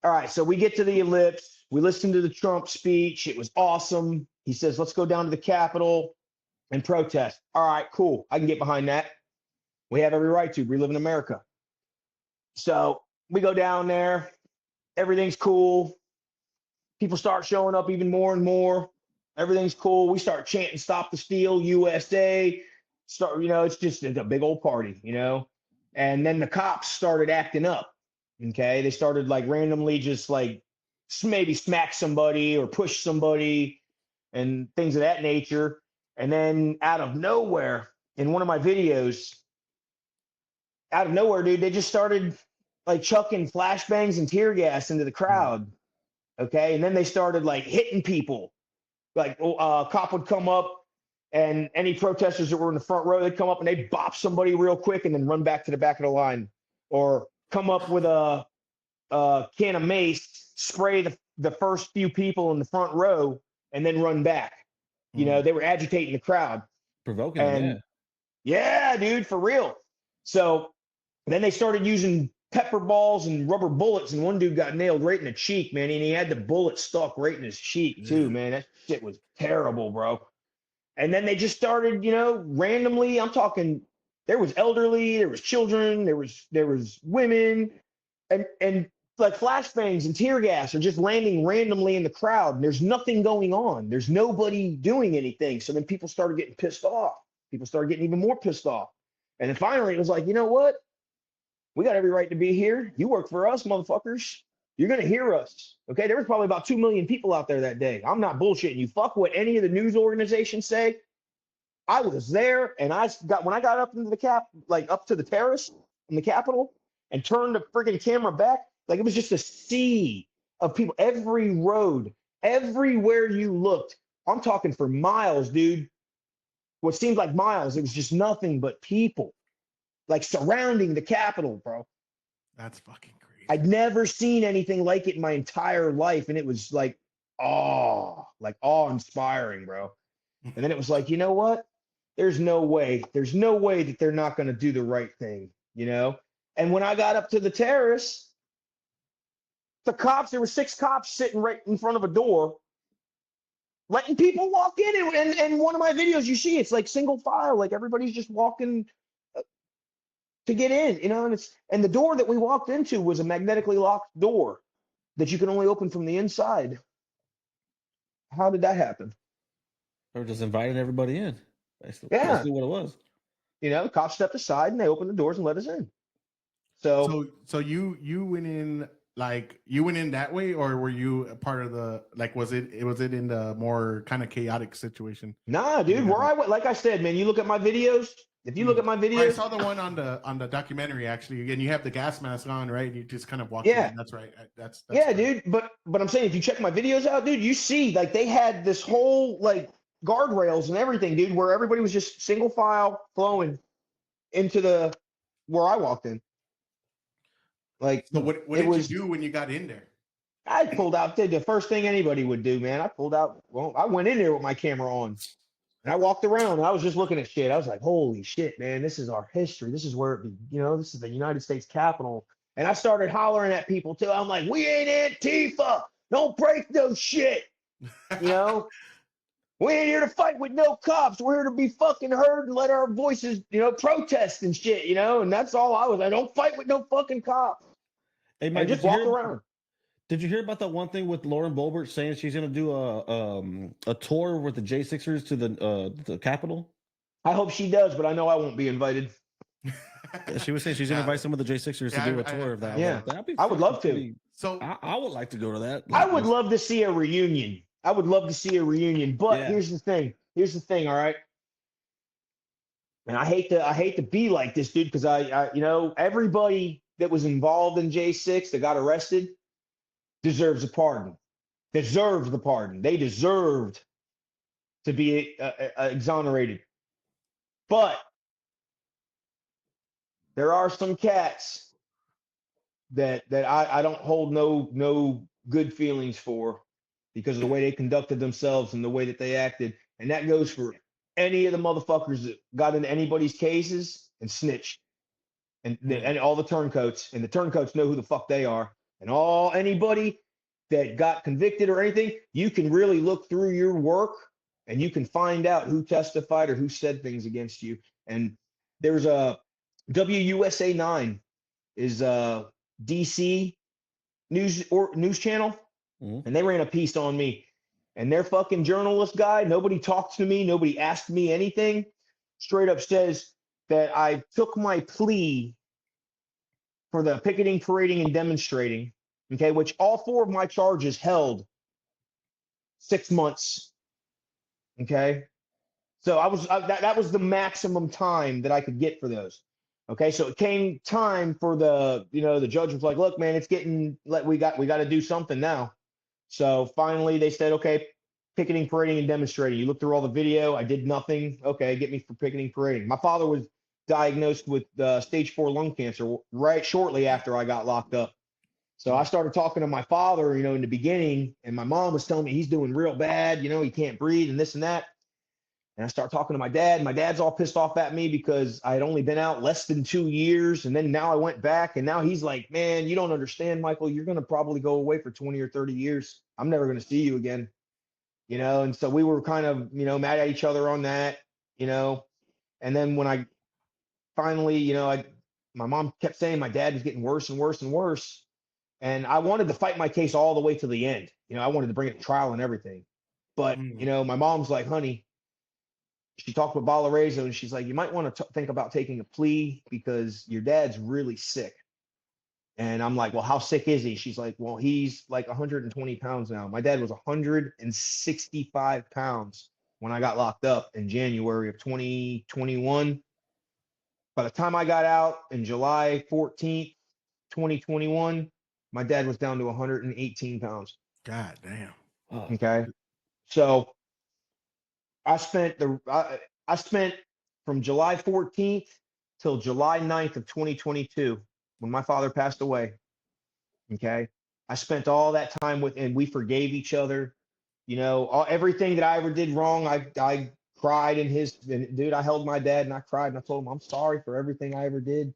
All right. So we get to the ellipse. We listened to the Trump speech. It was awesome. He says, "Let's go down to the Capitol and protest." All right. Cool. I can get behind that. We have every right to. We live in America. So we go down there. Everything's cool. People start showing up even more and more. Everything's cool. We start chanting "Stop the Steal, USA." It's just a big old party, And then the cops started acting up. Okay, they started like randomly just like maybe smack somebody or push somebody and things of that nature. And then out of nowhere, in one of my videos, dude, they just started like chucking flashbangs and tear gas into the crowd. Okay. And then they started like hitting people. Like a cop would come up, and any protesters that were in the front row, they'd come up and they'd bop somebody real quick and then run back to the back of the line, or come up with a can of mace, spray the first few people in the front row, and then run back. They were agitating the crowd. Provoking them, yeah, dude, for real. So then they started using pepper balls and rubber bullets, and one dude got nailed right in the cheek, man, and he had the bullet stuck right in his cheek too, man. That shit was terrible, bro. And then they just started, randomly. I'm talking, there was elderly, there was children, there was women, and like flashbangs and tear gas are just landing randomly in the crowd. And there's nothing going on. There's nobody doing anything. So then people started getting pissed off. People started getting even more pissed off. And then finally it was like, you know what? We got every right to be here. You work for us, motherfuckers. You're going to hear us. Okay. There was probably about 2 million people out there that day. I'm not bullshitting you. Fuck what any of the news organizations say. I was there, and when I got up into up to the terrace in the Capitol and turned the freaking camera back, like it was just a sea of people. Every road, everywhere you looked, I'm talking for miles, dude. What seemed like miles, it was just nothing but people, like surrounding the Capitol, bro. That's fucking crazy. I'd never seen anything like it in my entire life, and it was like awe-inspiring, bro. And then it was like, you know what? There's no way that they're not going to do the right thing, And when I got up to the terrace, there were 6 cops sitting right in front of a door, letting people walk in. And one of my videos, you see, it's like single file, like everybody's just walking to get in, and the door that we walked into was a magnetically locked door that you can only open from the inside. How did that happen? They were just inviting everybody in. Yeah. That's what it was. Cops stepped aside and they opened the doors and let us in. So you went in, like you went in that way, or were you a part of the, like, was it in the more kind of chaotic situation? Nah, dude, where I went, like I said, man, you look at my videos. If you look at my videos, I saw the one on the documentary actually, and you have the gas mask on, right? You just kind of walk in. That's right. That's yeah, right. Dude. But I'm saying, if you check my videos out, dude, you see like they had this whole like guardrails and everything, dude, where everybody was just single file flowing into where I walked in. Like, so what did you do when you got in there? I pulled out the first thing anybody would do, man. I pulled out. Well, I went in there with my camera on. And I walked around and I was just looking at shit. I was like, holy shit, man, this is our history. This is where this is the United States Capitol. And I started hollering at people too. I'm like, we ain't Antifa. Don't break no shit. You know, we ain't here to fight with no cops. We're here to be fucking heard and let our voices, protest and shit, and that's all I was. I don't fight with no fucking cops. Hey, Mike, and just walk around. Did you hear about that one thing with Lauren Boebert saying she's going to do a tour with the J6ers to the Capitol? I hope she does, but I know I won't be invited. Yeah, she was saying she's going to invite some of the J6ers to do a tour of that. Yeah, I would love to. So I would like to go to that. I would love to see a reunion. But here's the thing. All right. And I hate to be like this, dude, because I everybody that was involved in J6 that got arrested deserves a pardon. Deserves the pardon. They deserved to be exonerated. But there are some cats that I don't hold no good feelings for because of the way they conducted themselves and the way that they acted. And that goes for any of the motherfuckers that got into anybody's cases and snitched. And all the turncoats. And the turncoats know who the fuck they are. And anybody that got convicted or anything, you can really look through your work and you can find out who testified or who said things against you. And there's a WUSA 9 is a DC news channel, and they ran a piece on me. And their fucking journalist guy, nobody talked to me, nobody asked me anything, straight up says that I took my plea for the picketing, parading, and demonstrating, okay, which all 4 of my charges held 6 months, okay? So that was the maximum time that I could get for those. Okay, so it came time for the judge was like, look, man, it's getting we got to do something now. So finally they said, okay, picketing, parading, and demonstrating. You look through all the video. I did nothing. Okay, get me for picketing, parading. My father was diagnosed with stage 4 lung cancer right shortly after I got locked up. So I started talking to my father, in the beginning, and my mom was telling me he's doing real bad. He can't breathe and this and that. And I start talking to my dad. My dad's all pissed off at me because I had only been out less than 2 years. And then now I went back and now he's like, man, you don't understand, Michael. You're going to probably go away for 20 or 30 years. I'm never going to see you again. And so we were kind of, mad at each other on that, and then when I finally, my mom kept saying my dad was getting worse and worse and worse. And I wanted to fight my case all the way to the end. I wanted to bring it to trial and everything. But, my mom's like, honey, she talked with Balarezo and she's like, you might want to think about taking a plea because your dad's really sick. And I'm like, well, how sick is he? She's like, well, he's like 120 pounds now. My dad was 165 pounds when I got locked up in January of 2021. By the time I got out in July 14th, 2021, my dad was down to 118 pounds. God damn. Oh. Okay. So I spent from July 14th till July 9th of 2022 when my father passed away. Okay. I spent all that time and we forgave each other. Everything that I ever did wrong, I cried dude, I held my dad and I cried and I told him, I'm sorry for everything I ever did.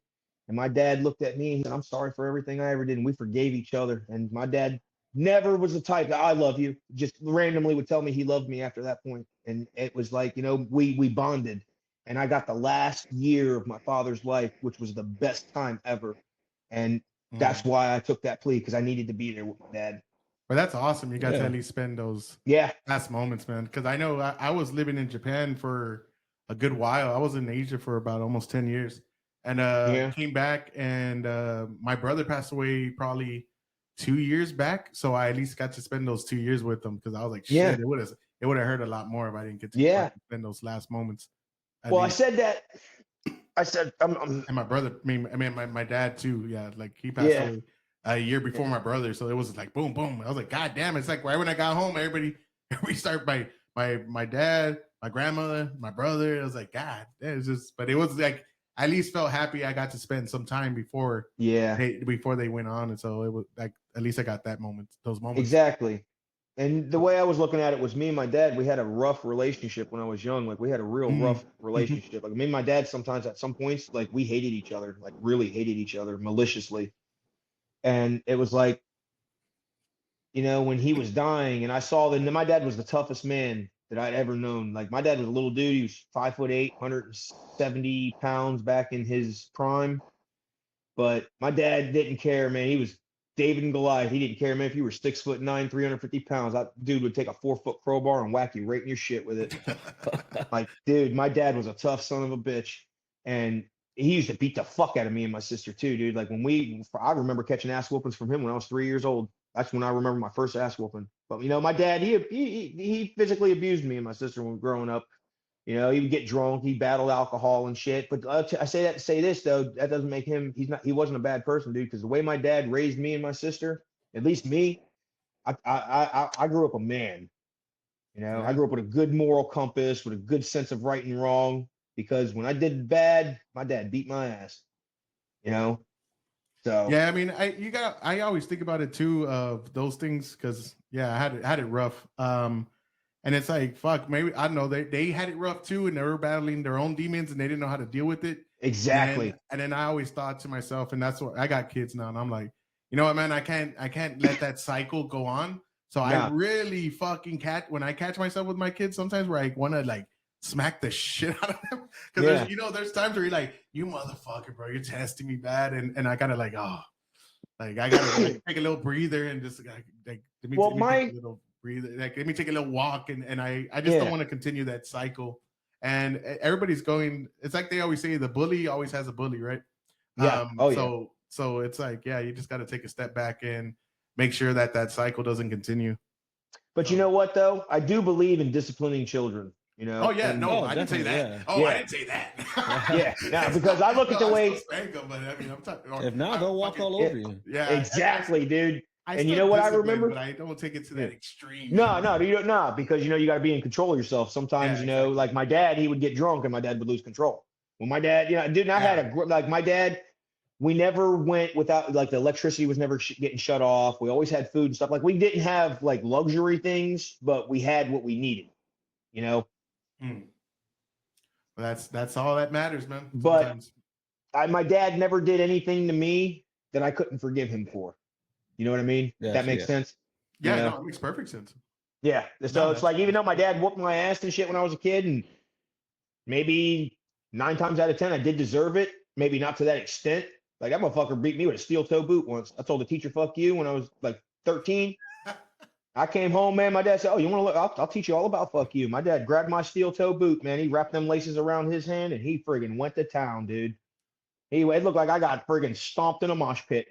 And my dad looked at me and said, I'm sorry for everything I ever did. And we forgave each other. And my dad never was the type that I love you, just randomly would tell me he loved me after that point. And it was like, we bonded. And I got the last year of my father's life, which was the best time ever. And that's why I took that plea, because I needed to be there with my dad. But that's awesome. You got to at least spend those last moments, man. Because I know I was living in Japan for a good while. I was in Asia for about almost 10 years. And came back and my brother passed away probably 2 years back. So I at least got to spend those 2 years with him, because I was like, shit, it would have hurt a lot more if I didn't get to spend those last moments. Well, I said that. I said, and my brother, my dad too. Yeah, like he passed away a year before my brother. So it was like boom, boom. I was like, God damn, it's like right when I got home, everybody start my dad, my grandmother, my brother. It was like, God, it's just, but it was like, I at least felt happy I got to spend some time before they went on. And so it was like, at least I got that moment, those moments. Exactly. And the way I was looking at it was me and my dad, we had a rough relationship when I was young. Like we had a real rough relationship. Like me and my dad sometimes at some points, like we hated each other, like really hated each other maliciously. And it was like, you know, when he was dying and I saw that my dad was the toughest man that I'd ever known. Like my dad was a little dude. He was 5'8", 170 pounds back in his prime. But my dad didn't care, man. He was David and Goliath. He didn't care, man. If you were 6'9", 350 pounds, that dude would take a 4-foot crowbar and whack you right in your shit with it. Like, dude, my dad was a tough son of a bitch. And he used to beat the fuck out of me and my sister too, dude. Like I remember catching ass whoopings from him when I was 3 years old. That's when I remember my first ass whooping. But you know, my dad, he physically abused me and my sister when we were growing up. You know, he would get drunk, he battled alcohol and shit. But I say that to say this though, that doesn't make him. He wasn't a bad person, dude. Because the way my dad raised me and my sister, at least me, I grew up a man. You know, I grew up with a good moral compass, with a good sense of right and wrong. Because when I did bad, my dad beat my ass. You know. So yeah, I mean, I always think about it too, of those things, because I had it rough. And it's like, fuck, maybe I don't know, they had it rough too, and they were battling their own demons and they didn't know how to deal with it. Exactly. And then I always thought to myself, and that's what I got kids now, and I'm like, you know what, man, I can't let that cycle go on. So I really fucking when I catch myself with my kids sometimes where I want to like smack the shit out of them. Because there's times where you're like, you motherfucker, bro, you're testing me bad. And I gotta like, I gotta like, take a little breather and just like let me take a little breather, like let me take a little walk, and I just don't want to continue that cycle. And everybody's going, it's like they always say, the bully always has a bully, right? So it's like, you just got to take a step back and make sure that cycle doesn't continue. But you know what though, I do believe in disciplining children. You know? I didn't say that. Yeah. I didn't say that. Because I look at the way. I'm talking. If not, they'll walk all over you. Yeah, exactly, dude. And you know what I remember? But I don't take it to that extreme. No, you don't. No, because you got to be in control of yourself. Sometimes, like my dad, he would get drunk and my dad would lose control. When my dad, dude, I had like my dad. We never went without, like the electricity was never getting shut off. We always had food and stuff. Like we didn't have like luxury things, but we had what we needed. You know. Well, that's all that matters, man. Sometimes. But my dad never did anything to me that I couldn't forgive him for. You know what I mean? Yes, that makes sense. Yeah, it makes perfect sense. Yeah. So it's like, even though my dad whooped my ass and shit when I was a kid, and maybe 9 times out of 10 I did deserve it, maybe not to that extent. Like that motherfucker beat me with a steel toe boot once. I told the teacher, "Fuck you," when I was like 13. I came home, man. My dad said, "Oh, you want to look? I'll teach you all about fuck you." My dad grabbed my steel toe boot, man. He wrapped them laces around his hand, and he friggin' went to town, dude. It looked like I got friggin' stomped in a mosh pit.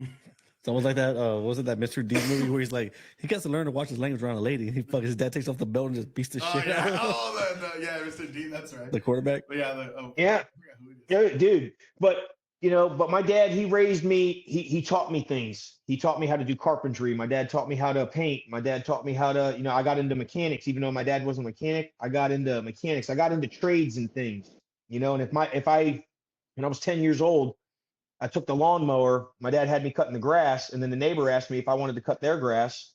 It's almost like that. Was it that Mr. D movie where he's like, he gets to learn to watch his language around a lady, and his dad takes off the belt and just beats the shit out of him. Mr. D, that's right. The quarterback. Dude. But but my dad, he raised me. He taught me things. He taught me how to do carpentry. My dad taught me how to paint. My dad taught me how to, I got into mechanics. Even though my dad wasn't a mechanic, I got into mechanics. I got into trades and things. And when I was 10 years old, I took the lawnmower. My dad had me cutting the grass, and then the neighbor asked me if I wanted to cut their grass.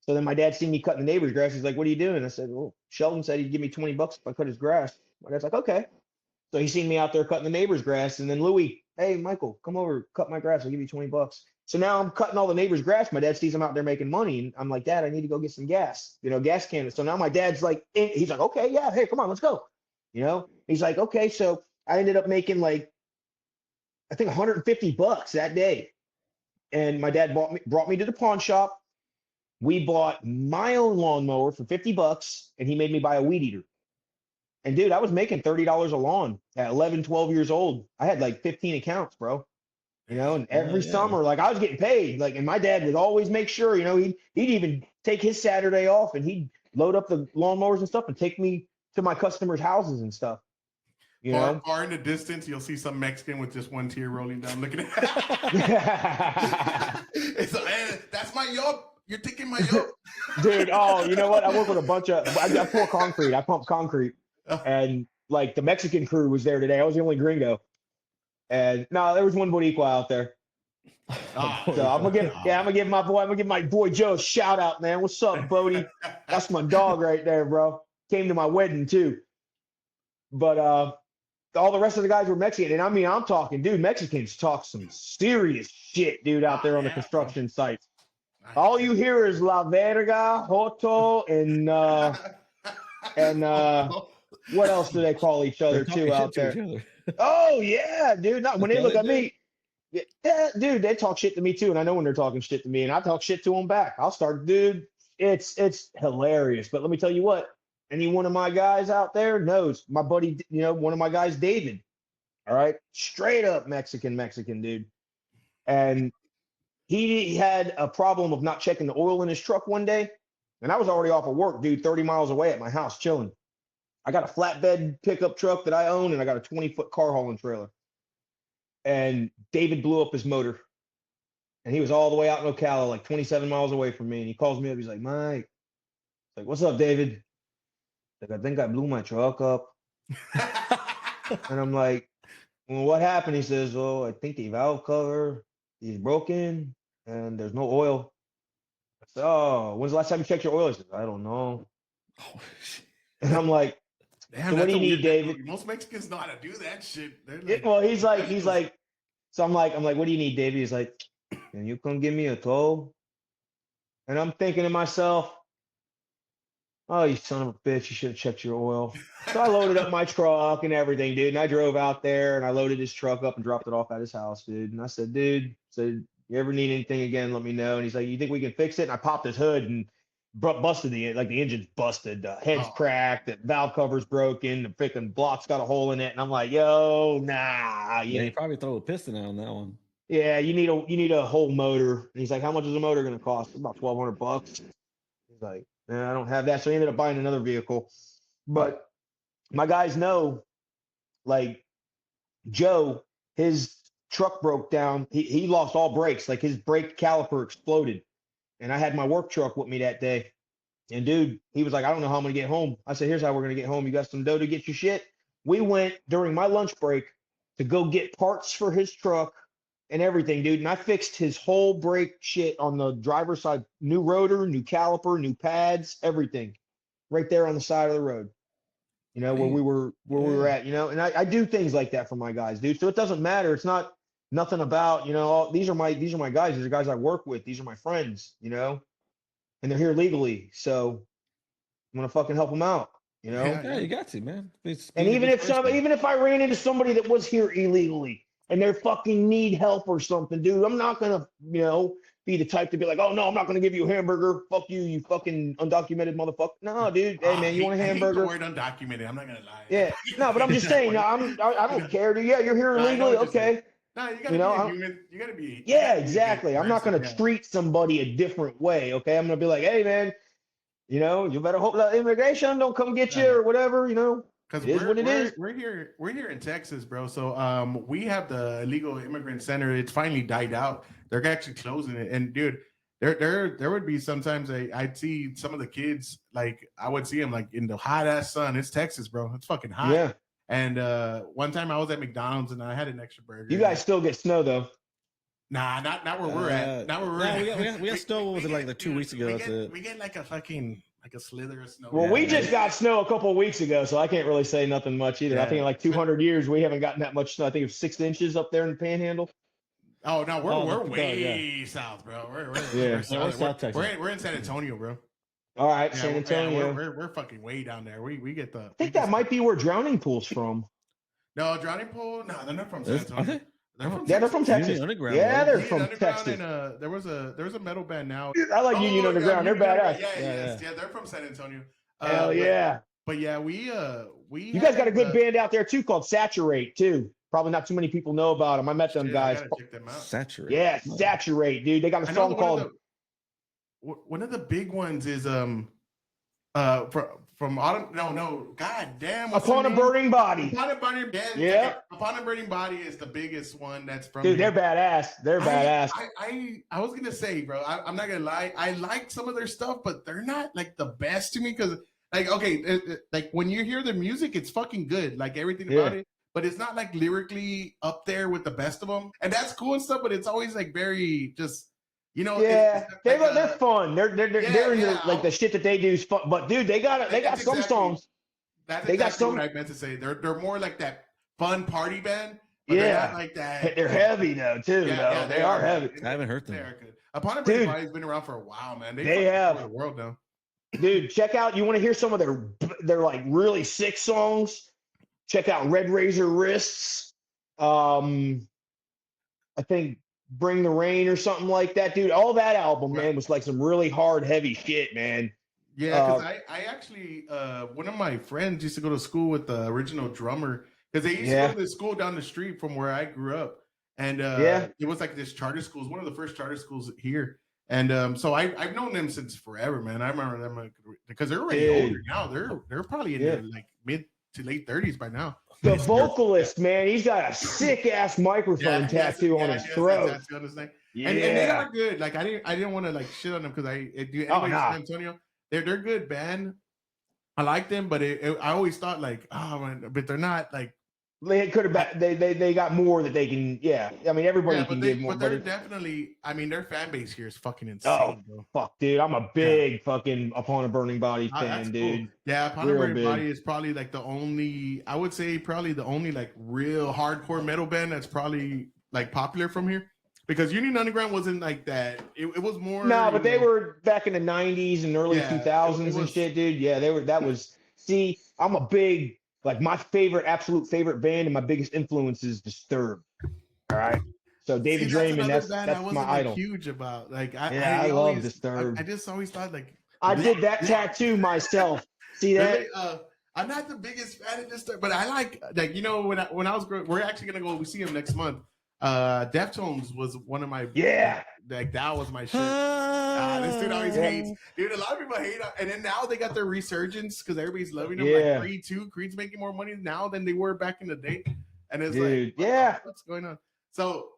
So then my dad seen me cutting the neighbor's grass. He's like, "What are you doing?" I said, "Well, Sheldon said he'd give me $20 if I cut his grass." My dad's like, "Okay." So he seen me out there cutting the neighbor's grass, and then Louis, "Hey, Michael, come over, cut my grass. I'll give you $20. So now I'm cutting all the neighbor's grass. My dad sees I'm out there making money, and I'm like, "Dad, I need to go get some gas, gas cannons." So now my dad's like, he's like, "Okay, yeah, hey, come on, let's go." He's like, "Okay." So I ended up making like, I think $150 that day. And my dad brought me to the pawn shop. We bought my own lawnmower for $50, and he made me buy a weed eater. And dude, I was making $30 a lawn at 11, 12 years old. I had like 15 accounts, bro. And every summer, like I was getting paid. Like, and my dad would always make sure, he'd even take his Saturday off and he'd load up the lawnmowers and stuff and take me to my customers' houses and stuff. Far in the distance, you'll see some Mexican with just one tear rolling down, looking at it's like, that's my yoke. You're taking my yoke. Dude, you know what? I work with a bunch of, I pour concrete. I pump concrete. And like the Mexican crew was there today. I was the only gringo. And no, there was one Boricua out there. So I'm gonna give my boy Joe a shout out, man. What's up, Bodie? That's my dog right there, bro. Came to my wedding too. But all the rest of the guys were Mexican, and I mean, I'm talking, dude. Mexicans talk some serious shit, dude, out there on the construction sites. All you hear is La Verga, Joto, and what else do they call each other too out there? Oh yeah, dude. When they look at me, yeah, dude, they talk shit to me too, and I know when they're talking shit to me, and I talk shit to them back. I'll start, dude. It's hilarious. But let me tell you what. Any one of my guys out there knows my buddy. You know, one of my guys, David. All right, straight up Mexican dude, and he had a problem of not checking the oil in his truck one day, and I was already off of work, dude, 30 miles away at my house chilling. I got a flatbed pickup truck that I own, and I got a 20-foot car hauling trailer. And David blew up his motor, and he was all the way out in Ocala, like 27 miles away from me. And he calls me up. He's like, Mike, like, what's up, David? Like, I think I blew my truck up. And I'm like, well, what happened? He says, oh, I think the valve cover is broken and there's no oil. I said, oh, when's the last time you checked your oil? He says, I don't know. And I'm like, damn, so what do you need, David? Most Mexicans know how to do that shit. Like, well, he's like, so I'm like, what do you need, David? He's like, can you come give me a tow? And I'm thinking to myself, oh, you son of a bitch, you should have checked your oil. So I loaded up my truck and everything, dude. And I drove out there and I loaded his truck up and dropped it off at his house, dude. And I said, dude, you ever need anything again, let me know. And he's like, you think we can fix it? And I popped his hood and busted the engine's busted, head's cracked, the valve cover's broken, the freaking block's got a hole in it. And I'm like, yo, nah. Yeah, you probably throw a piston out on that one. Yeah, you need a whole motor. And he's like, how much is a motor going to cost? About $1,200. He's like, I don't have that. So he ended up buying another vehicle. But my guys know, like, Joe, his truck broke down. He lost all brakes. Like, his brake caliper exploded. And I had my work truck with me that day. And, dude, he was like, I don't know how I'm going to get home. I said, here's how we're going to get home. You got some dough to get your shit? We went during my lunch break to go get parts for his truck and everything, dude. And I fixed his whole brake shit on the driver's side. New rotor, new caliper, new pads, everything. Right there on the side of the road. You know, where we were at, you know. And I do things like that for my guys, dude. So it doesn't matter. It's not nothing about, you know, these are my guys. These are guys I work with. These are my friends, you know. And they're here legally. So I'm gonna fucking help them out, you know. Yeah, you got to, man. And even if I ran into somebody that was here illegally and they fucking need help or something, dude, I'm not gonna, you know, be the type to be like, oh no, I'm not gonna give you a hamburger. Fuck you, you fucking undocumented motherfucker. No, dude. Hey man, you want a hamburger? I hate the word undocumented. I'm not gonna lie. Yeah, no, but I'm just saying. No, I don't care, dude. Yeah, you're here illegally. Okay. No, you gotta be human. You gotta be. Yeah, exactly. I'm not gonna treat somebody a different way. Okay, I'm gonna be like, hey man, you know, you better hope that immigration don't come get you or whatever. You know. Because we're here in Texas, bro. So we have the illegal immigrant center. It's finally died out. They're actually closing it. And dude, there would be sometimes I'd see some of the kids, like I would see them like in the hot ass sun. It's Texas, bro. It's fucking hot. Yeah. And one time I was at McDonald's and I had an extra burger. You guys still get snow though. Nah, not where we're at. Not where we're at. We got snow. What was it like 2 weeks ago? We get like a fucking a slither of snow. Well, we just got snow a couple of weeks ago, so I can't really say nothing much either. Yeah. I think in like 200 years we haven't gotten that much snow. I think it was 6 inches up there in the Panhandle. Oh no, we're way south, bro. We're South Texas. We're in San Antonio, bro. All right, San Antonio. We're fucking way down there. We get the. I think that might be where Drowning Pool's from. No, Drowning Pool. No, they're not from San Antonio. They're from Texas. Yeah, they're from Texas. And, there was a metal band now. I like Union Underground. They're badass. Yeah, they're from San Antonio. Hell yeah. But yeah, we. You guys got a good band out there too called Saturate too. Probably not too many people know about them. I met them guys. Check them out. Saturate. Yeah, Saturate, dude. They got a song called. One of the big ones is from Autumn. No. God damn. Upon a Burning Body. Upon a Burning. Yeah. Upon a Burning Body is the biggest one that's from. Dude, they're badass. They're badass. I was gonna say, bro. I'm not gonna lie. I like some of their stuff, but they're not like the best to me because, like, okay, like when you hear the music, it's fucking good. Like everything about it. but it's not like lyrically up there with the best of them. And that's cool and stuff, but it's always like very just, you know. Yeah, they're fun. They're in like the shit that they do is fun. But dude, they got some songs. That's exactly what I meant to say. They're more like that fun party band. But they're not like that. They're heavy though too. Yeah, they are heavy. I haven't heard them. Upon a Break has been around for a while, man. They have the world now. Dude, check out. You want to hear some of their like really sick songs? Check out Red Razor Wrists. I think Bring the Rain or something like that, dude. All that album, man, was like some really hard, heavy shit, man. Yeah, because I actually one of my friends used to go to school with the original drummer because they used to go to the school down the street from where I grew up. And it was like this charter school. It was one of the first charter schools here. And so I've known them since forever, man. I remember them because they're already older now. They're probably in their like mid to late 30s by now. The vocalist, man, he's got a sick ass microphone tattoo on his throat. And they are good. Like I didn't want to like shit on them because San Antonio. They're good band. I like them, but I always thought like, oh man, but they're not like. They could have. They got more that they can. Yeah, I mean everybody can give more. But they're definitely. I mean their fan base here is fucking insane. Oh bro. Fuck, dude! I'm a big fucking Upon a Burning Body fan, dude. Cool. Yeah, Upon a Burning Body is probably like the only. I would say probably the only like real hardcore metal band that's probably like popular from here. Because Union Underground wasn't like that. It was more. No, but they were back in the '90s and early 2000s and shit, dude. Yeah, they were. That was. See, I'm a big. Like my absolute favorite band and my biggest influence is Disturbed. All right. So David Draymond, that's my idol. Huge about like I love Disturbed. I just always thought like I did that tattoo myself. See that? Really, I'm not the biggest fan of Disturbed, but I like you know when I was growing, we're actually gonna go see him next month. Deftones was one of my like that was my shit. This dude always hates. Dude, a lot of people hate him. And then now they got their resurgence because everybody's loving them. Like Creed 2. Creed's making more money now than they were back in the day. And it's like, what's going on? So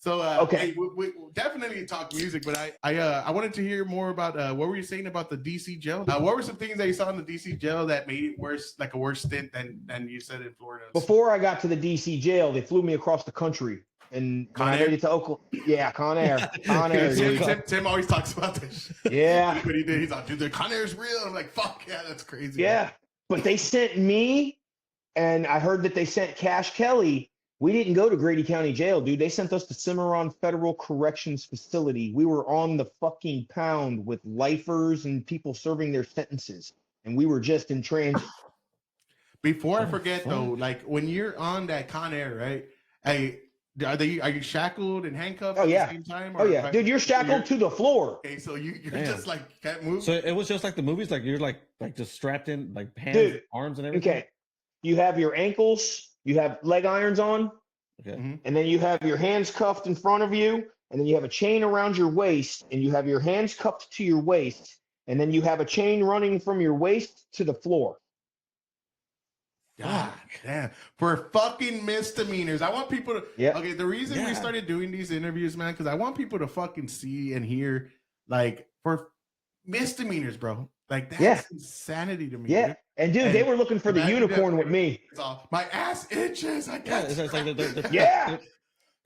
okay, we definitely talk music, but I wanted to hear more about what were you saying about the DC jail? What were some things that you saw in the DC jail that made it worse, like a worse stint than you said in Florida? Before I got to the DC jail, they flew me across the country. And I made it to Oklahoma. Yeah, Con Air. Con Air. Tim always talks about this. Yeah. But he did. He's like, dude, the Con Air's real. I'm like, fuck yeah, that's crazy. Yeah. But they sent me, and I heard that they sent Cash Kelly. We didn't go to Grady County Jail, dude. They sent us to Cimarron Federal Corrections Facility. We were on the fucking pound with lifers and people serving their sentences. And we were just in transit. Before I forget, though, like when you're on that Con Air, right? Are you shackled and handcuffed at the same time? Or, dude, you're shackled to the floor. Okay, so you're just like can't move. So it was just like the movies, like you're like just strapped in, like hands, arms, and everything. Okay, you have your ankles, you have leg irons on, and then you have your hands cuffed in front of you, and then you have a chain around your waist, and you have your hands cuffed to your waist, and then you have a chain running from your waist to the floor. God damn. For fucking misdemeanors. I want people to okay, the reason we started doing these interviews, man, because I want people to fucking see and hear, like, for misdemeanors, bro. Like that's insanity to me. Yeah. Dude. And dude, they were looking for the unicorn with me. It's all, my ass itches. I can't. It's like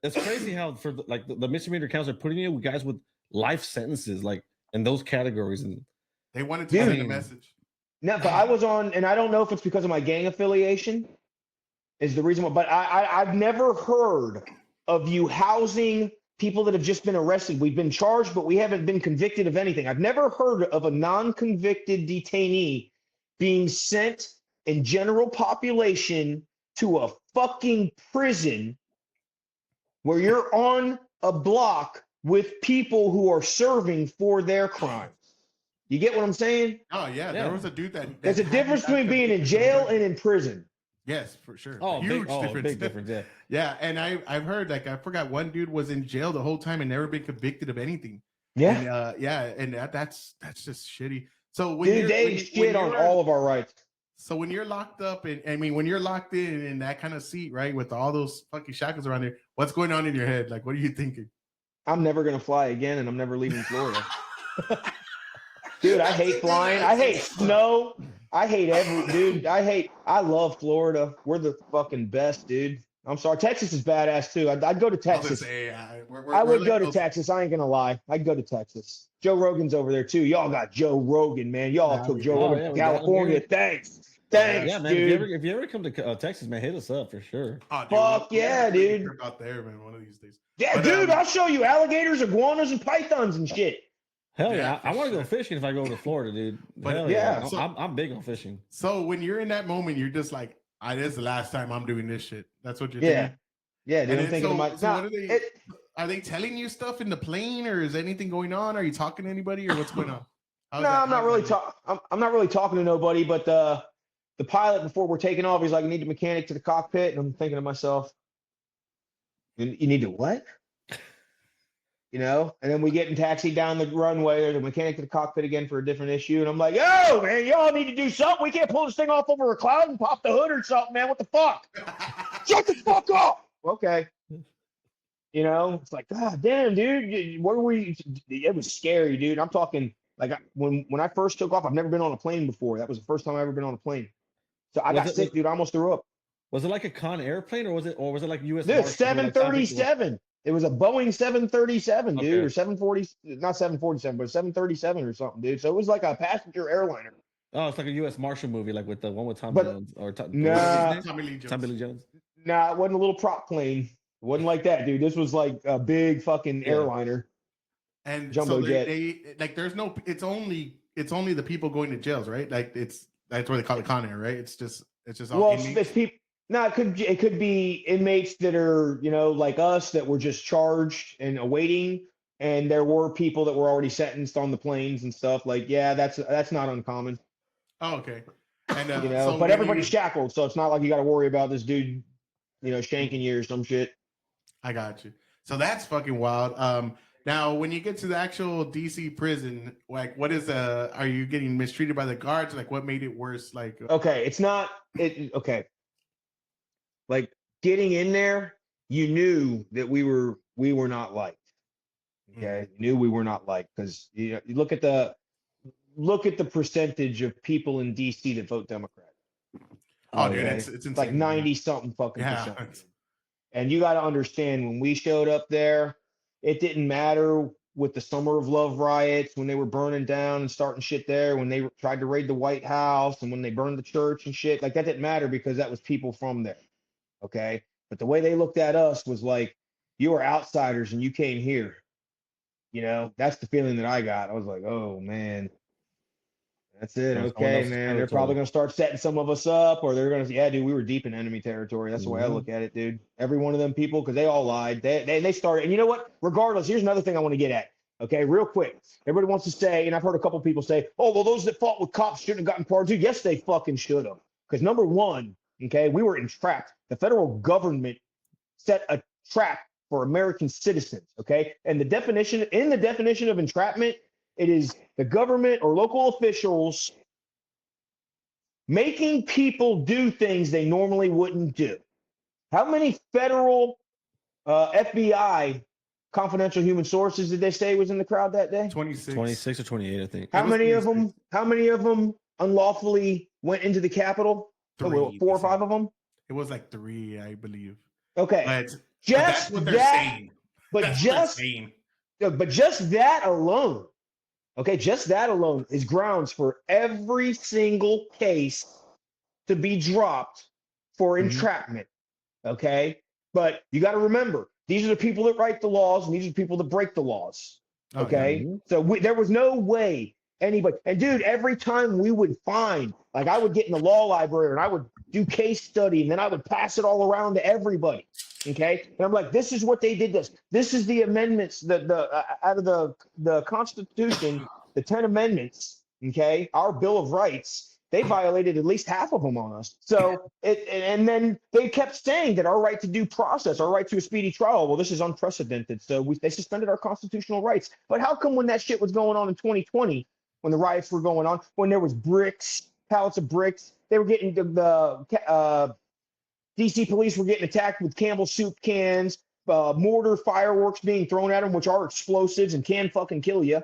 it's crazy how for the misdemeanor counts are putting you with guys with life sentences, like in those categories, and they wanted to send a message. No, but I was on, and I don't know if it's because of my gang affiliation is the reason why, but I've never heard of you housing people that have just been arrested. We've been charged, but we haven't been convicted of anything. I've never heard of a non-convicted detainee being sent in general population to a fucking prison where you're on a block with people who are serving for their crimes. You get what I'm saying? Oh, yeah. There was a dude that there's a difference between being in jail and in prison. Yes, for sure. Oh, huge difference. Big difference, yeah. Yeah, and I've heard, like, I forgot one dude was in jail the whole time and never been convicted of anything. Yeah. And, that's just shitty. So when they shit on all of our rights. So when you're locked up, when you're locked in that kind of seat, right, with all those fucking shackles around there, what's going on in your head? Like, what are you thinking? I'm never going to fly again, and I'm never leaving Florida. Dude, I hate flying. I hate snow. I hate dude. I love Florida. We're the fucking best, dude. I'm sorry. Texas is badass too. I'd go to Texas. I would go to Texas. I ain't gonna lie. I'd go to Texas. Joe Rogan's over there too. Y'all got Joe Rogan, man. Y'all took Joe Rogan to California. Thanks, yeah, man. dude. If you ever come to Texas, man, hit us up for sure. Oh, dude, fuck yeah, dude. Out there, man. One of these days. Yeah, dude. I'll show you alligators, iguanas, and pythons and shit. Hell yeah, I want to go fishing if I go to Florida, dude. But hell yeah, so, I'm big on fishing. So when you're in that moment, you're just like, this is the last time I'm doing this shit. That's what you're thinking. Yeah, dude. I'm thinking about. So what are they telling you stuff in the plane, or is anything going on? Are you talking to anybody, or what's going on? I'm not really talking to nobody. But the pilot, before we're taking off, he's like, "You need a mechanic to the cockpit," and I'm thinking to myself, "You need to what?" You know, and then we get in taxi down the runway. There's a mechanic to the cockpit again for a different issue. And I'm like, yo, man, y'all need to do something. We can't pull this thing off over a cloud and pop the hood or something, man. What the fuck? Shut the fuck up. Okay. You know, it's like, God damn, dude. What were we? It was scary, dude. I'm talking like when I first took off, I've never been on a plane before. That was the first time I've ever been on a plane. So I got sick, dude. I almost threw up. Was it like a Con Airplane or was it like US? Dude, 737. It was a Boeing 737, dude, or 740, not 747, but 737 or something, dude. So it was like a passenger airliner. Oh, it's like a U.S. Marshal movie, like with the one with Tommy Jones or Tommy Lee Jones. Nah, it wasn't a little prop plane. It wasn't like that, dude. This was like a big fucking airliner. And jumbo jet. They like, there's no. It's only the people going to jails, right? Like that's where they call it Con Air, right? It's just all. Well, it's people. No, it could be inmates that are, you know, like us that were just charged and awaiting, and there were people that were already sentenced on the planes and stuff. Like, yeah, that's not uncommon. Oh, okay. And you know, so but everybody's shackled, so it's not like you got to worry about this dude, you know, shanking you or some shit. I got you. So that's fucking wild. Now, when you get to the actual DC prison, like, what is are you getting mistreated by the guards? Like, what made it worse? Like, okay, okay. Like getting in there, you knew that we were not liked. Okay, you knew we were not liked because you look at the percentage of people in DC that vote Democrat. Oh, dude, it's like 90-something fucking percent. And you got to understand, when we showed up there, it didn't matter with the Summer of Love riots, when they were burning down and starting shit there, when they tried to raid the White House, and when they burned the church and shit. Like that didn't matter because that was people from there. Okay. But the way they looked at us was like, you are outsiders and you came here. You know, that's the feeling that I got. I was like, oh man, that's it. Okay, man. They're probably going to start setting some of us up, or they're going to, yeah, dude, we were deep in enemy territory. That's the way I look at it, dude. Every one of them people, because they all lied. They started. And you know what? Regardless, here's another thing I want to get at. Okay, real quick. Everybody wants to say, and I've heard a couple people say, oh, well, those that fought with cops shouldn't have gotten pardoned. Yes, they fucking should have. Because number one, okay, we were entrapped. The federal government set a trap for American citizens, okay? And the definition of entrapment, it is the government or local officials making people do things they normally wouldn't do. How many federal FBI confidential human sources did they say was in the crowd that day? 26 or 28, I think. How many of them unlawfully went into the Capitol? 4 or 5 of them? It was like 3, I believe. Okay. But that's what they're saying. But just that alone, okay, just that alone is grounds for every single case to be dropped for entrapment. Okay. But you got to remember, these are the people that write the laws, and these are the people that break the laws. Okay. So there was no way anybody, and dude, every time we would find, like, I would get in the law library and I would do case study, and then I would pass it all around to everybody. Okay. And I'm like, this is what they did. This is the amendments that out of the Constitution, the 10 amendments. Okay. Our Bill of Rights, they violated at least half of them on us. So and then they kept saying that our right to due process, our right to a speedy trial, well, this is unprecedented. So they suspended our constitutional rights. But how come when that shit was going on in 2020, when the riots were going on, when there was pallets of bricks, they were getting the DC police were getting attacked with Campbell soup cans, mortar fireworks being thrown at them, which are explosives and can fucking kill you.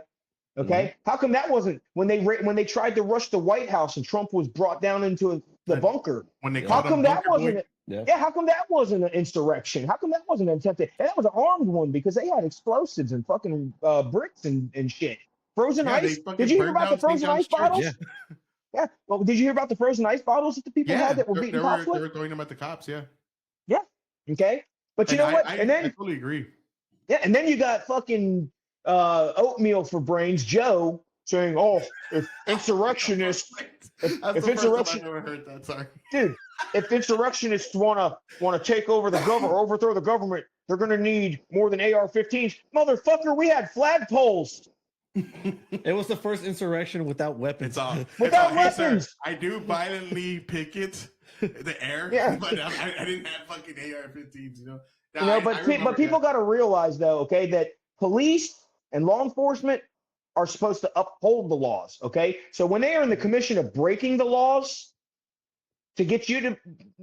Okay, how come that wasn't when they tried to rush the White House and Trump was brought down into the bunker? When they how come that wasn't? Yeah. How come that wasn't an insurrection? How come that wasn't an attempted? And that was an armed one because they had explosives and fucking bricks and shit. Frozen ice. Did you hear about the frozen ice bottles? Yeah. Yeah. Well, did you hear about the frozen ice bottles that the people had that were beating cops with? They were throwing them at the cops. Yeah. Yeah. Okay. But you know what? And then I totally agree. Yeah, and then you got fucking oatmeal for brains Joe saying, "Oh, if insurrectionists, if insurrection, I never heard that. Sorry, dude, if insurrectionists want to take over the government, overthrow the government, they're gonna need more than AR-15s, motherfucker. We had flagpoles. It was the first insurrection without weapons. Without weapons. Sir, I do violently picket the air, but I didn't have fucking AR-15s, you know. Now, but people got to realize though, okay, that police and law enforcement are supposed to uphold the laws, okay? So when they are in the commission of breaking the laws to get you to,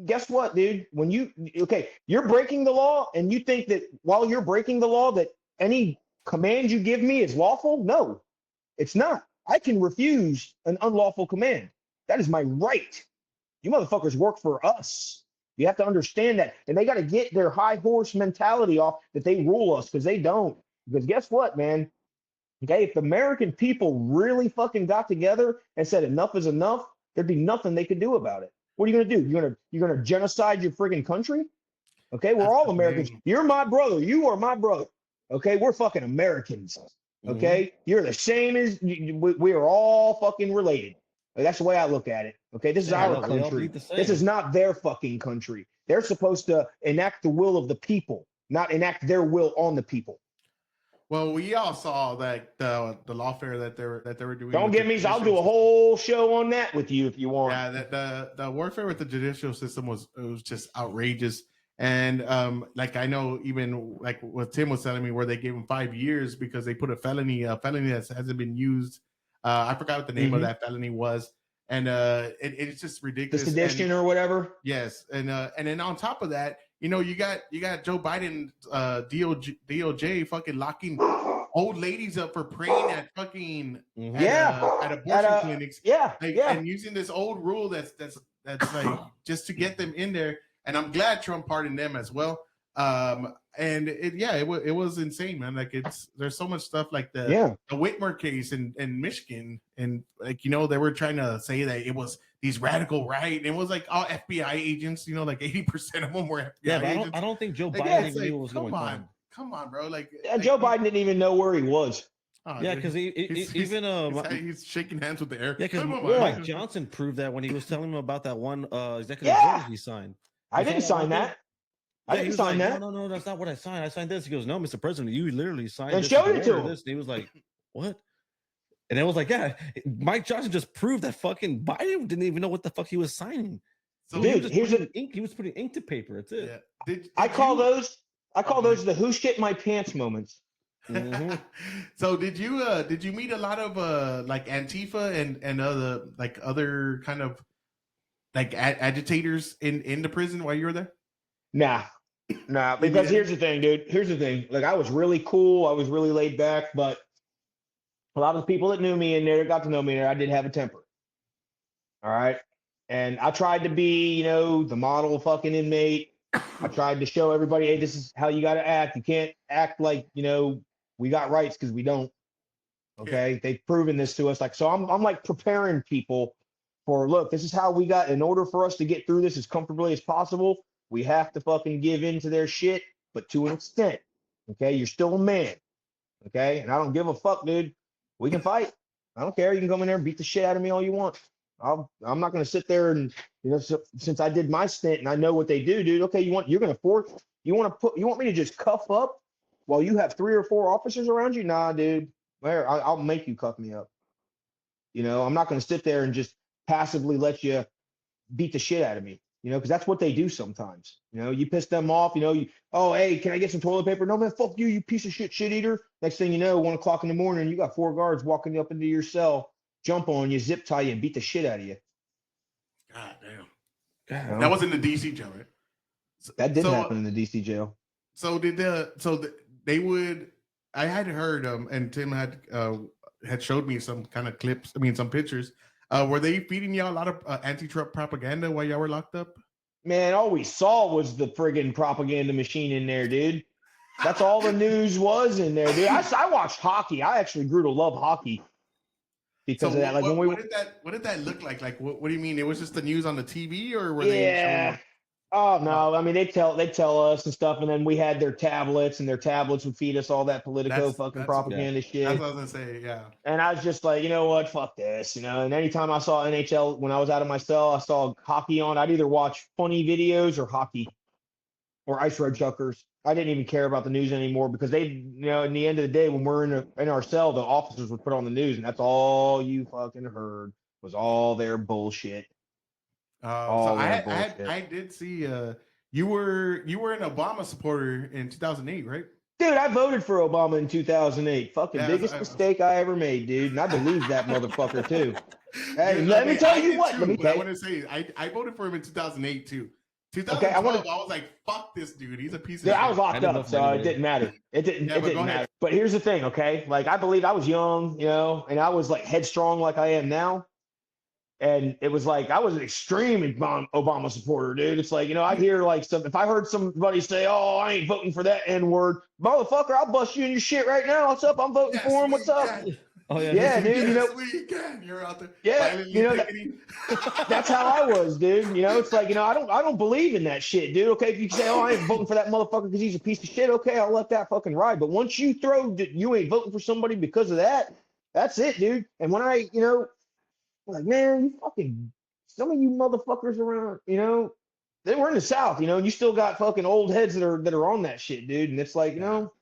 guess what, dude? When you're breaking the law and you think that while you're breaking the law that any command you give me is lawful? No, it's not. I can refuse an unlawful command. That is my right. You motherfuckers work for us. You have to understand that. And they got to get their high horse mentality off that they rule us, because they don't. Because guess what, man? Okay, if the American people really fucking got together and said enough is enough, there'd be nothing they could do about it. What are you gonna do? You're gonna genocide your friggin' country? Okay, we're all Americans. You're my brother. You are my brother. Okay, we're fucking Americans. Okay, you're the same as we are all fucking related. That's the way I look at it. Okay, this is our country. This is not their fucking country. They're supposed to enact the will of the people, not enact their will on the people. Well, we all saw that the lawfare that they were doing. Don't get me. I'll do a whole show on that with you if you want. Yeah, the warfare with the judicial system was just outrageous. And like I know even like what Tim was telling me, where they gave him 5 years because they put a felony that hasn't been used. I forgot what the name of that felony was, and it's just ridiculous. The sedition or whatever. Yes, and then on top of that, you know, you got Joe Biden, DOJ fucking locking old ladies up for praying at fucking at abortion clinics. And using this old rule that's like just to get them in there. And I'm glad Trump pardoned them as well. And it was insane, man. Like there's so much stuff like the Whitmer case in Michigan, and like, you know, they were trying to say that it was these radical right, and it was like all FBI agents, you know, like 80% of them were FBI agents. I don't think Joe Biden knew what was going on. Come on, bro. Like Joe Biden didn't even know where he was. Oh, yeah, because he's shaking hands with the air. Yeah, because Mike Johnson proved that when he was telling him about that one executive order he signed. I didn't sign that. I didn't sign that. No, that's not what I signed. I signed this. He goes, no, Mr. President, you literally signed and this. Showed it to him. And he was like, what? And it was like, yeah, Mike Johnson just proved that fucking Biden didn't even know what the fuck he was signing. So dude, he was putting ink to paper. That's it. Yeah. I call those the who shit my pants moments. So did you meet a lot of like Antifa and other kind of like agitators in the prison while you were there? Nah, because here's the thing, dude. Here's the thing. Like, I was really cool. I was really laid back, but a lot of the people that knew me in there, got to know me there, I did have a temper. All right. And I tried to be, you know, the model fucking inmate. I tried to show everybody, hey, this is how you got to act. You can't act like, you know, we got rights, because we don't. Okay. Yeah. They've proven this to us. Like, so I'm like preparing people for, look, this is how we got, in order for us to get through this as comfortably as possible, we have to fucking give in to their shit, but to an extent. Okay. You're still a man. Okay. And I don't give a fuck, dude. We can fight. I don't care. You can come in there and beat the shit out of me all you want. I'm not going to sit there and, you know, since I did my stint and I know what they do, dude. Okay. You want me to just cuff up while you have 3 or 4 officers around you? Nah, dude. I'll make you cuff me up. You know, I'm not going to sit there and just passively let you beat the shit out of me, you know, because that's what they do sometimes. You know, you piss them off, you know, oh, hey, can I get some toilet paper? No, man, fuck you piece of shit eater. Next thing you know, 1 o'clock in the morning, you got 4 guards walking up into your cell, jump on you, zip tie you, and beat the shit out of you. God damn. That was in the DC jail, right? That didn't happen in the DC jail. So they would, I had heard and Tim had had showed me some kind of clips. I mean, some pictures. Were they feeding y'all a lot of anti-Trump propaganda while y'all were locked up? Man, all we saw was the friggin' propaganda machine in there, dude. That's all the news was in there, dude. I watched hockey. I actually grew to love hockey because of that. Like what did that look like? Like what do you mean? It was just the news on the TV, or were they showing? Oh no! I mean, they tell us and stuff, and then we had their tablets, and their tablets would feed us all that Politico fucking propaganda shit. That's what I was gonna say, yeah. And I was just like, you know what, fuck this, you know. And anytime I saw NHL when I was out of my cell, I saw hockey on. I'd either watch funny videos or hockey, or ice red chuckers. I didn't even care about the news anymore because they, you know, in the end of the day, when we're in our cell, the officers would put on the news, and that's all you fucking heard was all their bullshit. So I did see you were an Obama supporter in 2008, right? Dude, I voted for Obama in 2008. Fucking biggest mistake I ever made, dude. And I believe that motherfucker too. Hey, let me tell you what. I want to say I voted for him in 2008 too. 2012, I was like, fuck this dude. He's a piece of shit. I was locked up, so it didn't matter. It didn't matter. But here's the thing, okay? Like, I believe I was young, you know, and I was like headstrong like I am now. And it was like, I was an extreme Obama supporter, dude. It's like, you know, I hear like if I heard somebody say, oh, I ain't voting for that N-word, motherfucker, I'll bust you in your shit right now. What's up? I'm voting for him. What's up? Oh, yeah, dude. You know, you're out there. Yeah, you know, that's how I was, dude. You know, it's like, you know, I don't believe in that shit, dude. Okay, if you say, oh, I ain't voting for that motherfucker because he's a piece of shit, okay, I'll let that fucking ride. But once you throw that you ain't voting for somebody because of that, that's it, dude. And when I, you know, like, man, you fucking, some of you motherfuckers around, you know, they were in the South, you know, and you still got fucking old heads that are on that shit, dude. And it's like, you know,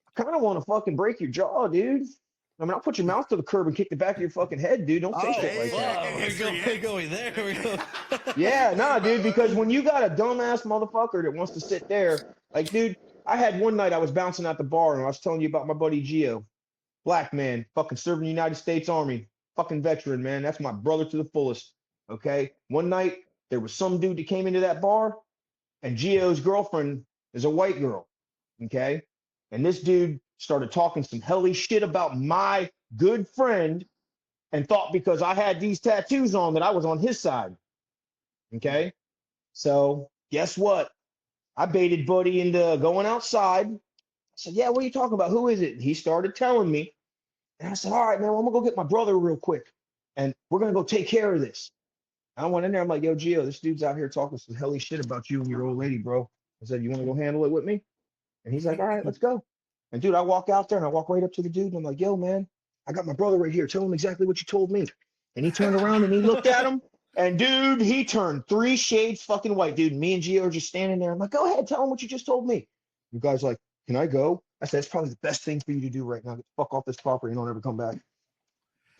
I kind of want to fucking break your jaw, dude. I mean, I'll put your mouth to the curb and kick the back of your fucking head, dude. Don't say shit like that. We're going there. We go. Yeah, nah, dude, because when you got a dumbass motherfucker that wants to sit there, like, dude, I had one night I was bouncing at the bar and I was telling you about my buddy Gio. Black man, fucking serving the United States Army. Fucking veteran, man. That's my brother to the fullest. Okay. One night there was some dude that came into that bar, and Gio's girlfriend is a white girl. Okay. And this dude started talking some hellish shit about my good friend and thought because I had these tattoos on that I was on his side. Okay. So guess what? I baited Buddy into going outside. I said, yeah, what are you talking about? Who is it? And he started telling me. And I said, all right, man, well, I'm going to go get my brother real quick. And we're going to go take care of this. I went in there. I'm like, yo, Gio, this dude's out here talking some hellish shit about you and your old lady, bro. I said, you want to go handle it with me? And he's like, all right, let's go. And dude, I walk out there and I walk right up to the dude. And I'm like, yo, man, I got my brother right here. Tell him exactly what you told me. And he turned around and he looked at him. And dude, he turned 3 shades fucking white, dude. And me and Gio are just standing there. I'm like, go ahead, tell him what you just told me. You guys like, can I go? I said, it's probably the best thing for you to do right now. Get the fuck off this property and don't ever come back.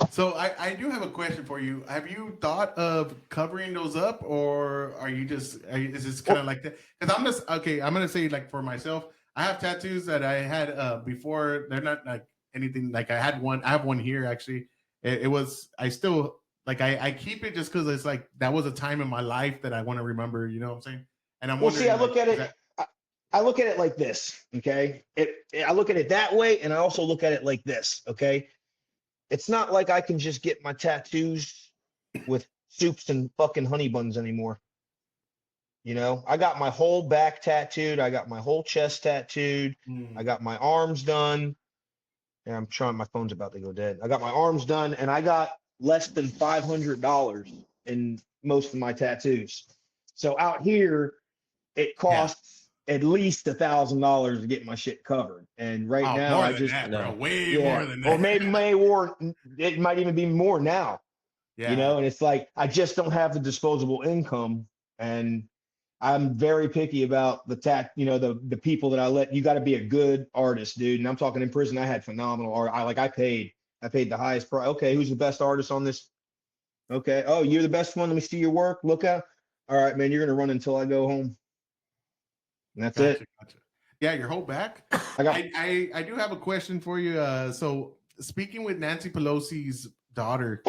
So I do have a question for you. Have you thought of covering those up, or is this kind of like that? Because I'm going to say, like, for myself, I have tattoos that I had before. They're not like anything. Like I have one here, actually. It was, I still, like, I keep it just because it's like, that was a time in my life that I want to remember, you know what I'm saying? And I'm wondering, see, I look at it. I look at it like this, okay? I look at it that way, and I also look at it like this, okay? It's not like I can just get my tattoos with soups and fucking honey buns anymore. You know, I got my whole back tattooed. I got my whole chest tattooed. I got my arms done. And I'm trying, my phone's about to go dead. I got my arms done, and I got less than $500 in most of my tattoos. So out here, it costs at least $1,000 to get my shit covered. And right now, I just way more than that. Or maybe more. It might even be more now. Yeah. You know, and it's like I just don't have the disposable income, and I'm very picky about the people that I let. You got to be a good artist, dude. And I'm talking in prison. I had phenomenal art. I paid the highest price. Okay, who's the best artist on this? Okay. Oh, you're the best one. Let me see your work. Look out. All right, man. You're gonna run until I go home. And that's it. Gotcha. Yeah, your whole back. I do have a question for you. So speaking with Nancy Pelosi's daughter,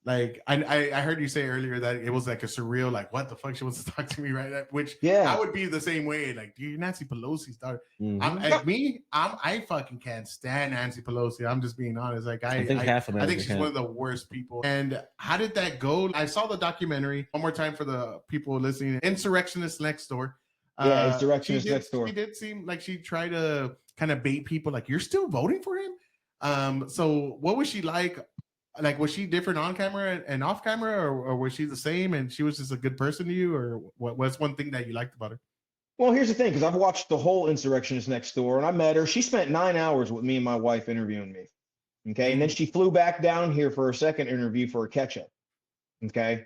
Like I heard you say earlier that it was like a surreal, like what the fuck she wants to talk to me right now, which I would be the same way. Like, dude, Nancy Pelosi's daughter. I fucking can't stand Nancy Pelosi. I'm just being honest. Like I think she's one of the worst people. And how did that go? I saw the documentary one more time for the people listening. Insurrectionist Next Door. Insurrectionist Next Door. She did seem like she tried to kind of bait people. Like, you're still voting for him. So what was she like? Like, was she different on camera and off camera, or was she the same and she was just a good person to you, or what was one thing that you liked about her? Well, here's the thing, because I've watched the whole Insurrectionist Next Door, and I met her. She spent 9 hours with me and my wife interviewing me. Okay. And then she flew back down here for a second interview for a catch up. Okay.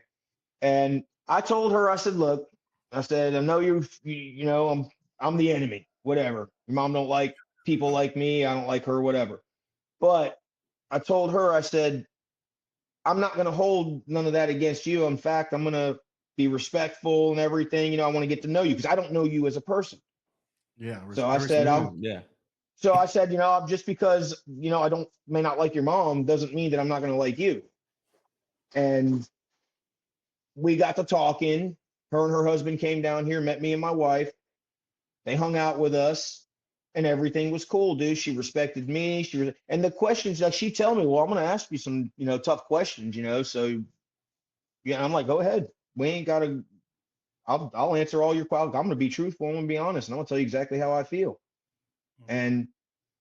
And I told her, I said, look, I said, I know you know, I'm the enemy, whatever. Your mom don't like people like me. I don't like her, whatever. But I told her, I said, I'm not going to hold none of that against you. In fact, I'm going to be respectful and everything. You know, I want to get to know you because I don't know you as a person. Yeah. So I said, So I said, you know, just because, you know, I may not like your mom doesn't mean that I'm not going to like you. And we got to talking. Her and her husband came down here, met me and my wife. They hung out with us. And everything was cool, dude. She respected me. And the questions that she tell me, well, I'm going to ask you some, you know, tough questions, you know? So yeah, I'm like, go ahead. We ain't got to, I'll answer all your questions. I'm going to be truthful. I'm going to be honest. And I'm going to tell you exactly how I feel. And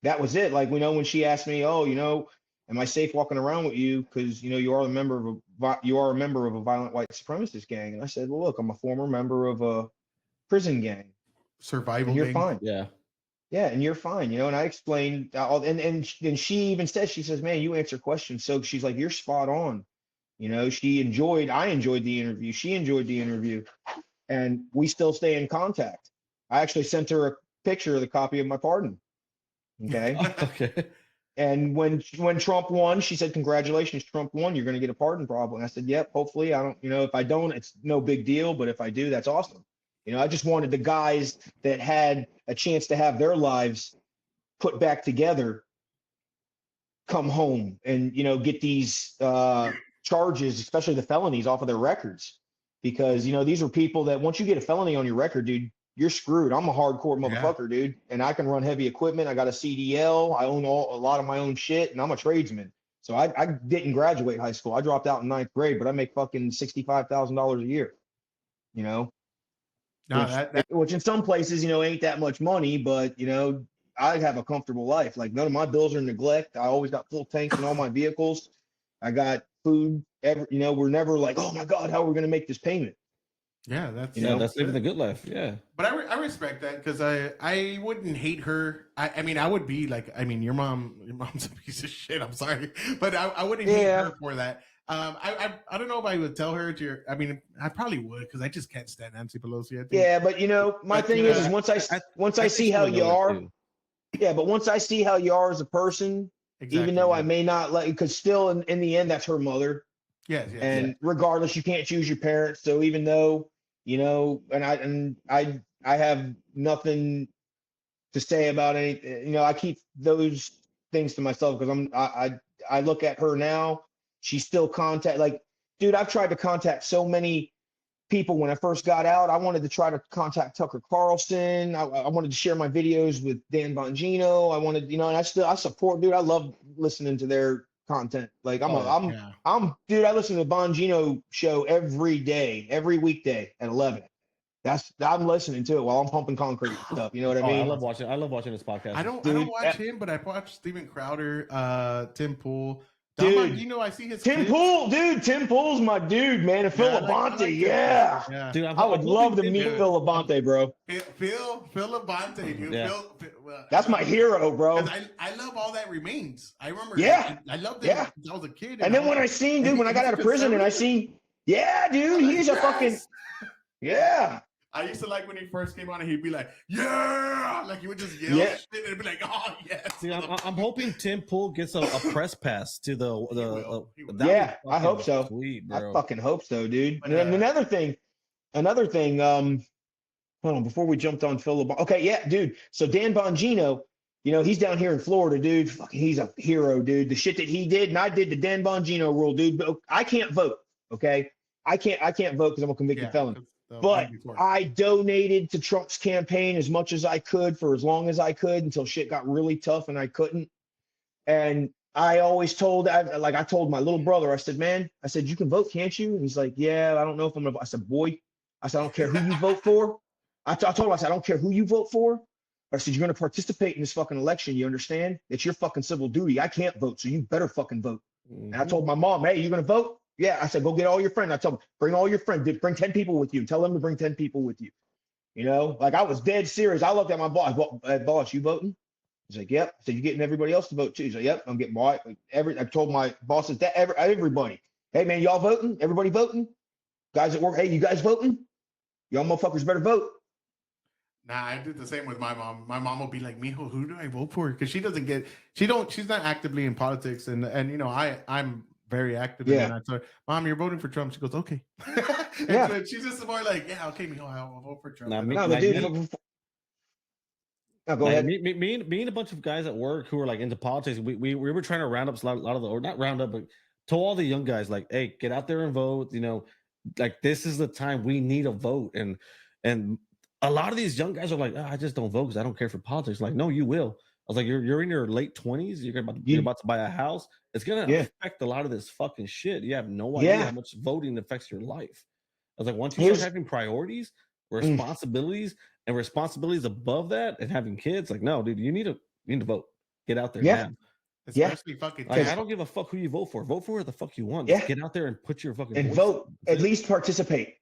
that was it. Like, you know, when she asked me, oh, you know, am I safe walking around with you? Cause you know, you are a member of a violent white supremacist gang. And I said, well, look, I'm a former member of a prison gang. Survival. You're gang. fine. Yeah. Yeah, and you're fine, you know. And I explained, and she even said, she says, "Man, you answer questions." So she's like, "You're spot on." You know, I enjoyed the interview. She enjoyed the interview, and we still stay in contact. I actually sent her a picture of the copy of my pardon. Okay. Okay. And when Trump won, she said, "Congratulations, Trump won. You're going to get a pardon, probably." And I said, "Yep. Hopefully, I don't. You know, if I don't, it's no big deal. But if I do, that's awesome." You know, I just wanted the guys that had a chance to have their lives put back together come home and, you know, get these charges, especially the felonies, off of their records. Because, you know, these are people that once you get a felony on your record, dude, you're screwed. I'm a hardcore motherfucker, dude. And I can run heavy equipment. I got a CDL. I own a lot of my own shit, and I'm a tradesman. So I didn't graduate high school. I dropped out in 9th grade, but I make fucking $65,000 a year, you know? Which in some places, you know, ain't that much money, but, you know, I have a comfortable life. Like, none of my bills are neglect. I always got full tanks in all my vehicles. I got food. You know, we're never like, oh my God, how are we going to make this payment? Yeah, that's that's living the good life. Yeah, but I respect that because I wouldn't hate her. I mean, I would be like, I mean, your mom's a piece of shit. I'm sorry, but I wouldn't hate her for that. I don't know if I would tell her to. I mean, I probably would because I just can't stand Nancy Pelosi. I think. Yeah, but you know, my thing is once I see how you are. Yeah, but once I see how you are as a person, even though I may not let, because still in the end, that's her mother. Yes. And regardless, you can't choose your parents. So even though, you know, and I have nothing to say about anything, you know, I keep those things to myself because I look at her now. She's still like, dude, I've tried to contact so many people when I first got out. I wanted to try to contact Tucker Carlson. I wanted to share my videos with Dan Bongino. I wanted, you know, and I support, dude. I love listening to their content. Like dude, I listen to the Bongino show every day, every weekday at 11. I'm listening to it while I'm pumping concrete and stuff. You know what I mean? I love watching this podcast. I don't watch him, but I watch Steven Crowder, Tim Pool. Dude, you know, I see his Tim Pool, dude. Tim Pool's my dude, man. And Phil Labonte, Dude, I would love to meet Phil Labonte, bro. Phil Labonte, dude. Yeah. That's my hero, bro. I love All That Remains. I remember. Yeah, I loved it. Yeah. I was a kid. And then when I seen, dude, when I got out of prison, and I seen, dude, he's a fucking, I used to like when he first came on and he'd be like, yeah, like he would just yell shit and it'd be like, oh yes. See, I'm hoping Tim Pool gets a press pass to the I hope so. Sweet, bro. I fucking hope so, dude. And another thing, hold on, before we jumped on Phil LeBon. Okay, yeah, dude. So Dan Bongino, You know, he's down here in Florida, dude. Fucking, he's a hero, dude. The shit that he did, and I did the Dan Bongino rule, dude. But I can't vote, okay? I can't vote because I'm a convicted felon. But I donated to Trump's campaign as much as I could for as long as I could until shit got really tough and I couldn't. And I always told, I told my little brother, I said, man, I said, you can vote, can't you? And he's like, yeah, I don't know if I'm gonna vote. I said, boy, I said, I don't care who you vote for. I told him, I said, I don't care who you vote for. I said, you're going to participate in this fucking election. You understand? It's your fucking civil duty. I can't vote, so you better fucking vote. And I told my mom, hey, you going to vote? Yeah. I said, go get all your friends. I told them, bring all your friends. Bring 10 people with you. Tell them to bring 10 people with you. You know, like I was dead serious. I looked at my boss. Boss, you voting? He's like, yep. I said, you getting everybody else to vote too? He's like, yep, I'm getting bought. I told my bosses that everybody, hey man, y'all voting? Everybody voting? Guys at work, hey, you guys voting? Y'all motherfuckers better vote. Nah, I did the same with my mom. My mom will be like, Mijo, who do I vote for? Because she's not actively in politics. And you know, I'm very active in that. I told her, Mom, you're voting for Trump. She goes, okay. Yeah. So she's just more like, yeah, okay, Mijo, I'll vote for Trump. Go ahead. Me and a bunch of guys at work who are like into politics, we were trying to round up a lot of the, or not round up, but tell all the young guys like, hey, get out there and vote. You know, like this is the time we need a vote. And a lot of these young guys are like, oh, I just don't vote because I don't care for politics. Like, no, you will. I was like, you're in your late 20s. You're about to buy a house. It's gonna affect a lot of this fucking shit. You have no idea how much voting affects your life. I was like, once you start having priorities, responsibilities, and responsibilities above that, and having kids, like, no, dude, you need to vote. Get out there now. Especially fucking. Like, I don't give a fuck who you vote for. Vote for who the fuck you want. Just get out there and put your fucking and vote. At least participate.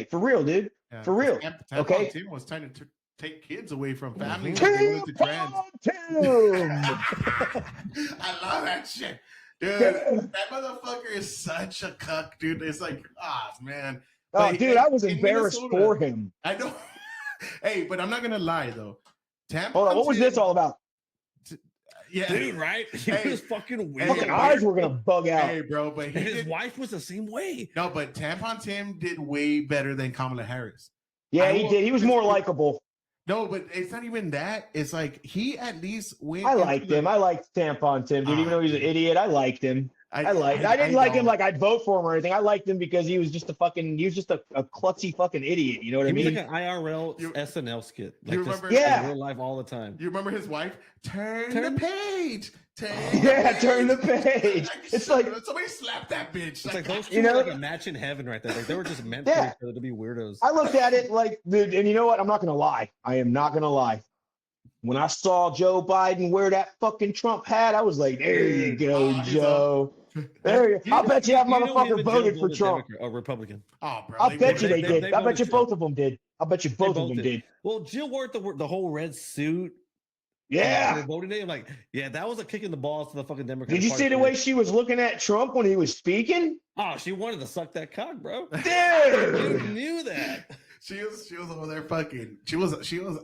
For real, dude. Yeah. For real. Okay. Tim was trying to take kids away from families. I love that shit, dude. That motherfucker is such a cuck, dude. It's like, man. Oh, dude, I was embarrassed for him. I know. Hey, but I'm not gonna lie though. Hold on, what was this all about? Yeah, dude, right? He was fucking weird. Fucking eyes were gonna bug out. Hey, bro, but his wife was the same way. No, but Tampon Tim did way better than Kamala Harris. Yeah, he did. He was more likable. No, but it's not even that. It's like he at least went. I liked him. I liked Tampon Tim, dude. Even though he's an idiot, I liked him. I didn't like him like I'd vote for him or anything. I liked him because he was just a klutzy fucking idiot. You know what I mean? He was like an IRL SNL skit. Like, you remember? In real life all the time. You remember his wife? Turn the page. Turn the page. It's like somebody slapped that bitch. It's like those two were like a match in heaven right there. Like they were just meant for each other to be weirdos. I looked at it like, dude, and you know what? I'm not gonna lie. I am not gonna lie. When I saw Joe Biden wear that fucking Trump hat, I was like, there you go, Joe. There you go. I bet you that motherfucker voted for Trump. A Republican. Oh, bro. I bet you they did. I bet you both of them did. I bet you both of them did. Well, Jill wore the whole red suit. Yeah. Voting day. I'm like, yeah, that was a kick in the balls to the fucking Democrat. Did you see the way she was looking at Trump when he was speaking? Oh, she wanted to suck that cock, bro. Dude, you knew that. She was over there fucking. She was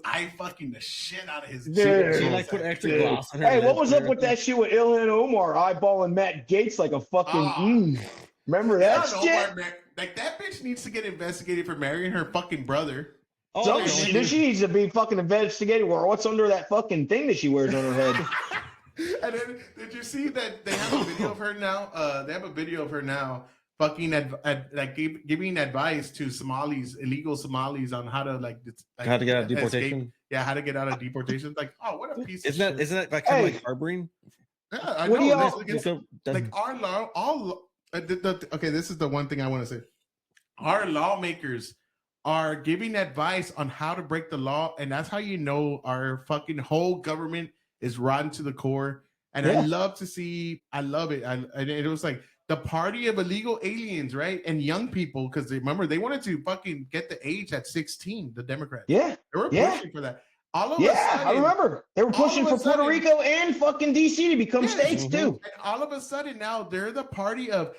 eye fucking the shit out of his. She like put extra gloss on her. Hey, what was up with that shit with Ilhan Omar eyeballing Matt Gaetz like a fucking? Remember that shit? Omar, like that bitch needs to get investigated for marrying her fucking brother. Oh, she needs to be fucking investigated. Or what's under that fucking thing that she wears on her head? And then did you see that they have a video of her now? They have a video of her now. Fucking giving advice to Somalis, illegal Somalis, on how to how to get out of deportation. Escape. Yeah, how to get out of deportation. Like, oh, what a piece of shit. Isn't that like kind of like harboring? Yeah, I know. Like our law, okay, this is the one thing I want to say. Our lawmakers are giving advice on how to break the law, and that's how you know our fucking whole government is rotten to the core. And I love it. And it was like the party of illegal aliens, right? And young people, because remember, they wanted to fucking get the age at 16, the Democrats. Yeah. They were pushing for that. All of a sudden, I remember. They were pushing for Puerto Rico and fucking DC to become states too. And all of a sudden now they're the party of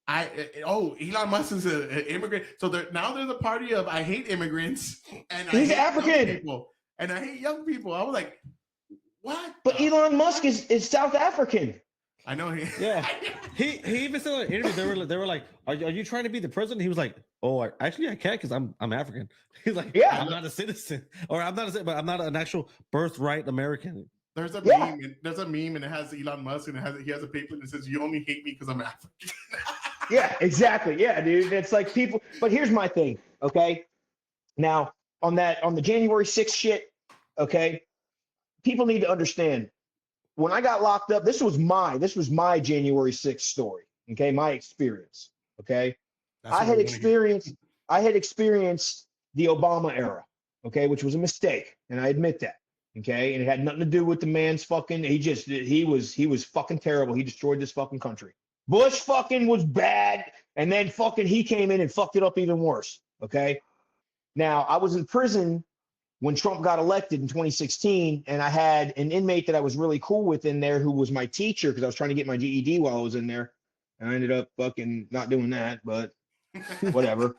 Elon Musk is an immigrant. So now they're the party of I hate immigrants and he's African people, and I hate young people. I was like, what? But Elon Musk is South African. I know he. Yeah, he even said in an interview they were like, are you trying to be the president? He was like, oh, actually I can't because I'm African. He's like, Yeah. I'm not a citizen, or I'm not a, but I'm not an actual birthright American. There's a meme. There's a meme, and it has Elon Musk, and he has a paper that says, "You only hate me because I'm African." Yeah, exactly. Yeah, dude. It's like people. But here's my thing. Okay, now on the January 6th shit. Okay, people need to understand. When I got locked up, this was my January 6th story. Okay, my experience. Okay, I had experienced the Obama era. Okay, which was a mistake, and I admit that. Okay, and it had nothing to do with the man's fucking. He was fucking terrible. He destroyed this fucking country. Bush fucking was bad, and then fucking he came in and fucked it up even worse. Okay, now I was in prison when Trump got elected in 2016, and I had an inmate that I was really cool with in there who was my teacher because I was trying to get my GED while I was in there. And I ended up fucking not doing that, but whatever.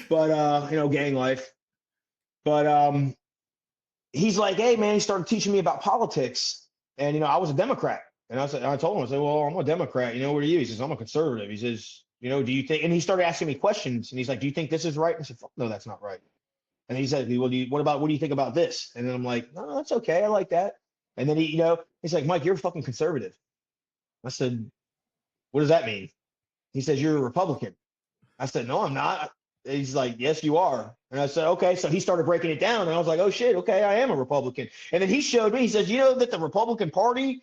But gang life. But he's like, hey man, he started teaching me about politics, and I was a Democrat, and I told him, I said, well, I'm a Democrat. What are you? He says, I'm a conservative. He says, do you think? And he started asking me questions, and he's like, do you think this is right? And I said, fuck no, that's not right. And he said, well, what do you think about this? And then I'm like, no, that's okay. I like that. And then he's like, Mike, you're a fucking conservative. I said, what does that mean? He says, you're a Republican. I said, no, I'm not. He's like, yes, you are. And I said, okay. So he started breaking it down, and I was like, oh shit, okay, I am a Republican. And then he showed me, he says, that the Republican Party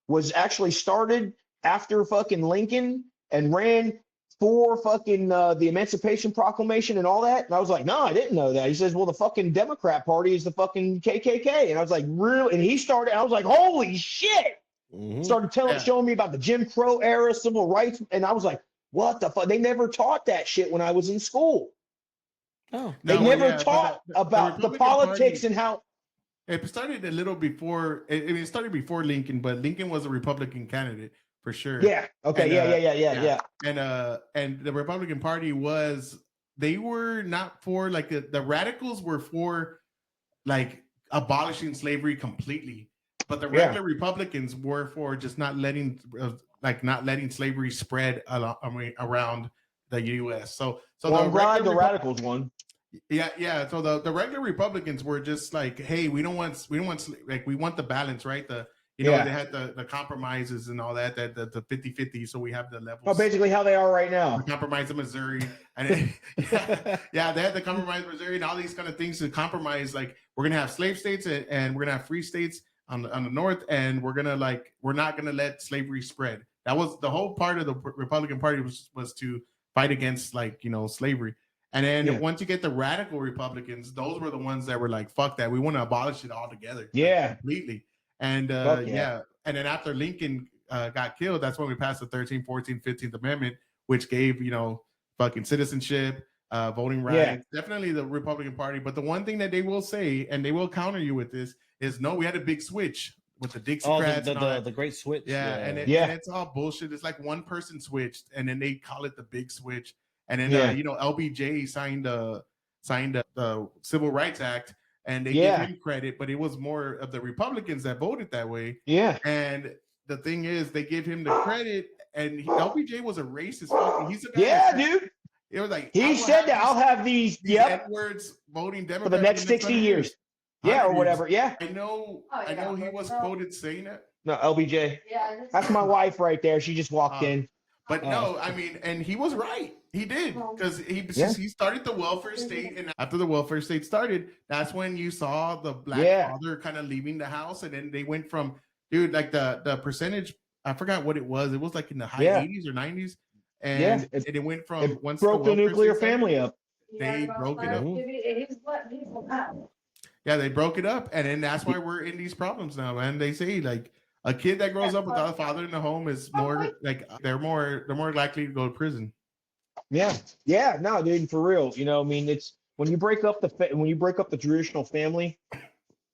was actually started after fucking Lincoln and ran for fucking the Emancipation Proclamation and all that? And I was like, no, I didn't know that. He says, well, the fucking Democrat Party is the fucking KKK. And I was like, really? And he started, I was like, holy shit. Mm-hmm. Started showing me about the Jim Crow era, civil rights. And I was like, what the fuck? They never taught that shit when I was in school. Oh, they never taught about the politics and how. It started a little before. It started before Lincoln, but Lincoln was a Republican candidate. For sure. Yeah. Okay. Yeah. And the Republican Party they were not for like the radicals were for like abolishing slavery completely, but the regular Republicans were for just not letting slavery spread around the U.S. So I'm glad the radicals won. Yeah. So the regular Republicans were just like, hey, we don't want like we want the balance, right? They had the compromises and all that the 50-50. So we have the levels. Oh, basically how they are right now. The compromise of Missouri. And they had the compromise of Missouri and all these kind of things to compromise. Like we're going to have slave states and we're going to have free states on the north. And we're not going to let slavery spread. That was the whole part of the Republican Party was to fight against slavery. And then once you get the radical Republicans, those were the ones that were like, fuck that. We want to abolish it altogether. Yeah. Completely. And and then after Lincoln got killed, that's when we passed the 13th, 14th, 15th Amendment, which gave fucking citizenship, voting rights. Definitely the Republican Party. But the one thing that they will say, and they will counter you with this, is no, we had a big switch with the Dixiecrats. The great switch. And it's all bullshit. It's like one person switched, and then they call it the big switch. And then LBJ signed the Civil Rights Act. And they give him credit, but it was more of the Republicans that voted that way. Yeah. And the thing is, they give him the credit, and LBJ was a racist. Fucking, he's a guy. Yeah, dude. It was like he said that I'll have these N-words voting Democrat for the next 60 years. Yeah, or whatever. Yeah. I know he was quoted saying that. No, LBJ. Yeah. That's my wife right there. She just walked in. But no, I mean, and he was right. He did, because he started the welfare state, and after the welfare state started, that's when you saw the black father kind of leaving the house, and then they went from like the percentage. I forgot what it was. It was like in the high 80s or 90s, and it went from once broke the nuclear family up. They broke it up. Yeah, they broke it up, and then that's why we're in these problems now, man. They say like a kid that grows up without a father in the home is more like they're more likely to go to prison. Yeah, no, dude, for real. I mean, it's when you break up the traditional family,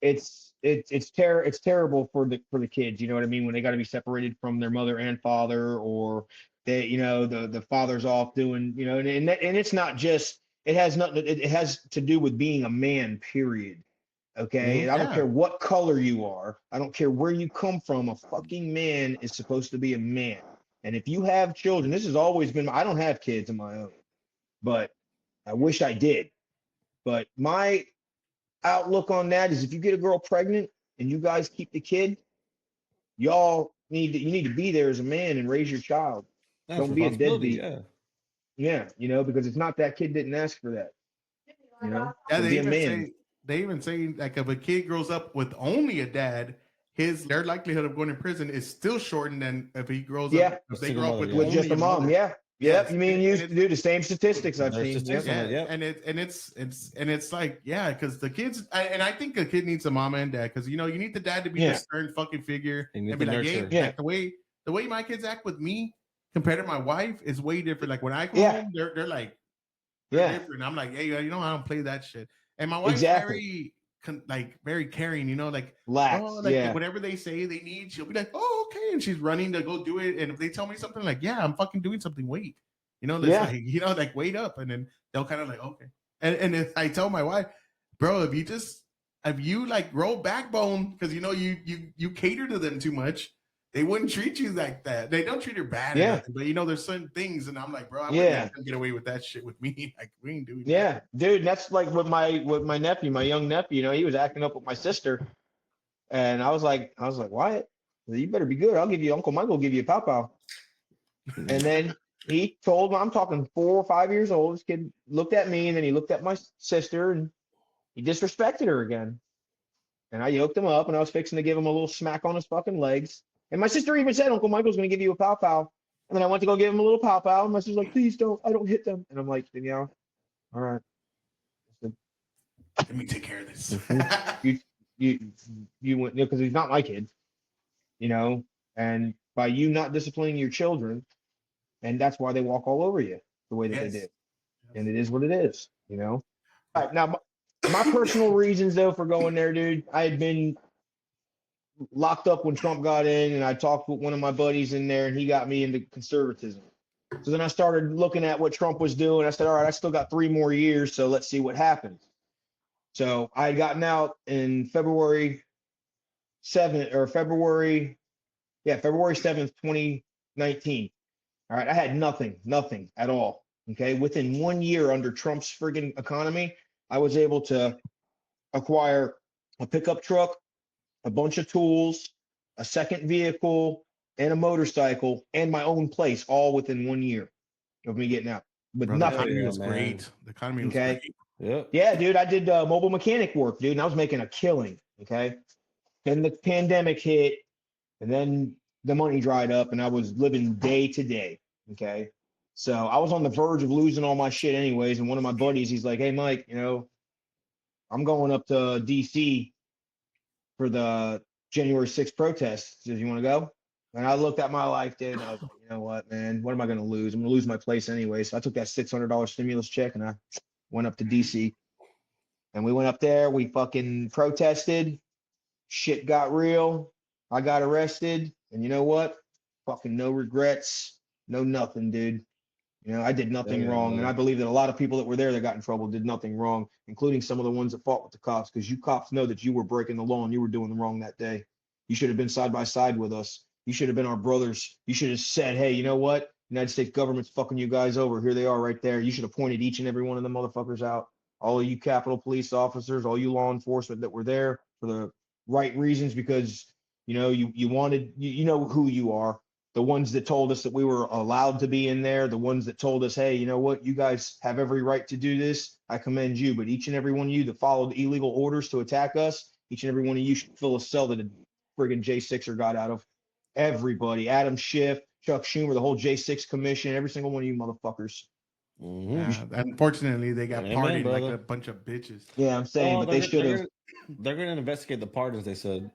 it's terrible for the kids. You know what I mean? When they got to be separated from their mother and father, or they, the father's off doing, and it's not just. It has nothing. It has to do with being a man. Period. Okay. And I don't Yeah. care what color you are. I don't care where you come from. A fucking man is supposed to be a man. And if you have children, this has always been, I don't have kids of my own, but I wish I did. But my outlook on that is if you get a girl pregnant and you guys keep the kid, you need to be there as a man and raise your child. That's Don't be a responsibility. deadbeat. Yeah. Yeah, because it's not that kid didn't ask for that. Yeah, So be a man. they even say like if a kid grows up with only a dad, their likelihood of going to prison is still shortened than if he grows up if they grow up with with just a mom. mother. Yeah. Yes. You mean used to do the same statistics I've seen. Yeah, and it's like because the kids and I think a kid needs a mama and dad because you need the dad to be the stern fucking figure and be like, like the way my kids act with me compared to my wife is way different. Like when I come home, they're like different. I'm like, hey, I don't play that shit. And my wife's very caring, like whatever they say they need, she'll be like, oh, okay, and she's running to go do it. And if they tell me something like, yeah, I'm fucking doing something, wait, wait up, and then they'll kind of like, okay. And if I tell my wife, bro, if you like grow backbone because you cater to them too much, they wouldn't treat you like that. They don't treat her bad, or nothing, but there's certain things, and I'm like, bro, I wouldn't get away with that shit with me. Like we ain't doing that. Yeah, dude, that's like with my nephew, my young nephew. He was acting up with my sister, and I was like, Wyatt, you better be good. Uncle Michael will give you a pow pow. And then he told me, I'm talking 4 or 5 years old. This kid looked at me, and then he looked at my sister, and he disrespected her again. And I yoked him up, and I was fixing to give him a little smack on his fucking legs. And my sister even said, Uncle Michael's going to give you a pow pow. And then I went to go give him a little pow pow. And my sister's like, please don't. I don't hit them. And I'm like, Danielle, all right. Let me take care of this. you went because he's not my kid, and by you not disciplining your children, and that's why they walk all over you the way that they did. And it is what it is, All right, now, my personal reasons though for going there, dude, I had been locked up when Trump got in, and I talked with one of my buddies in there, and he got me into conservatism. So then I started looking at what Trump was doing. I said, all right, I still got 3 more years, so let's see what happens. So I had gotten out in February 7th, 2019. All right, I had nothing at all. Okay, within 1 year under Trump's friggin' economy, I was able to acquire a pickup truck, a bunch of tools, a second vehicle, and a motorcycle, and my own place, all within 1 year of me getting out. But nothing. The economy was great. The economy was great. Yeah, dude, I did mobile mechanic work, dude, and I was making a killing. Okay. Then the pandemic hit, and then the money dried up, and I was living day to day. Okay. So I was on the verge of losing all my shit anyways. And one of my buddies, he's like, hey, Mike, I'm going up to DC for the January 6th protests. Does you want to go? And I looked at my life, dude, and I was like, you know what, man, what am I going to lose? I'm going to lose my place anyway. So I took that $600 stimulus check, and I went up to DC. And we went up there. We fucking protested. Shit got real. I got arrested. And you know what? Fucking no regrets. No nothing, dude. I did nothing wrong. And I believe that a lot of people that were there that got in trouble did nothing wrong, including some of the ones that fought with the cops, because you cops know that you were breaking the law and you were doing the wrong that day. You should have been side by side with us. You should have been our brothers. You should have said, hey, you know what? United States government's fucking you guys over. Here they are right there. You should have pointed each and every one of them motherfuckers out. All of you Capitol Police officers, all you law enforcement that were there for the right reasons, because, you wanted, you know who you are. The ones that told us that we were allowed to be in there, the ones that told us, hey, you know what, you guys have every right to do this. I commend you. But each and every one of you that followed illegal orders to attack us, each and every one of you should fill a cell that a friggin' J6er got out of. Everybody, Adam Schiff, Chuck Schumer, the whole J6 commission, every single one of you motherfuckers. Mm-hmm. Unfortunately, they got pardoned like a bunch of bitches. Yeah, I'm saying, but they should have. They're going to investigate the pardons, they said.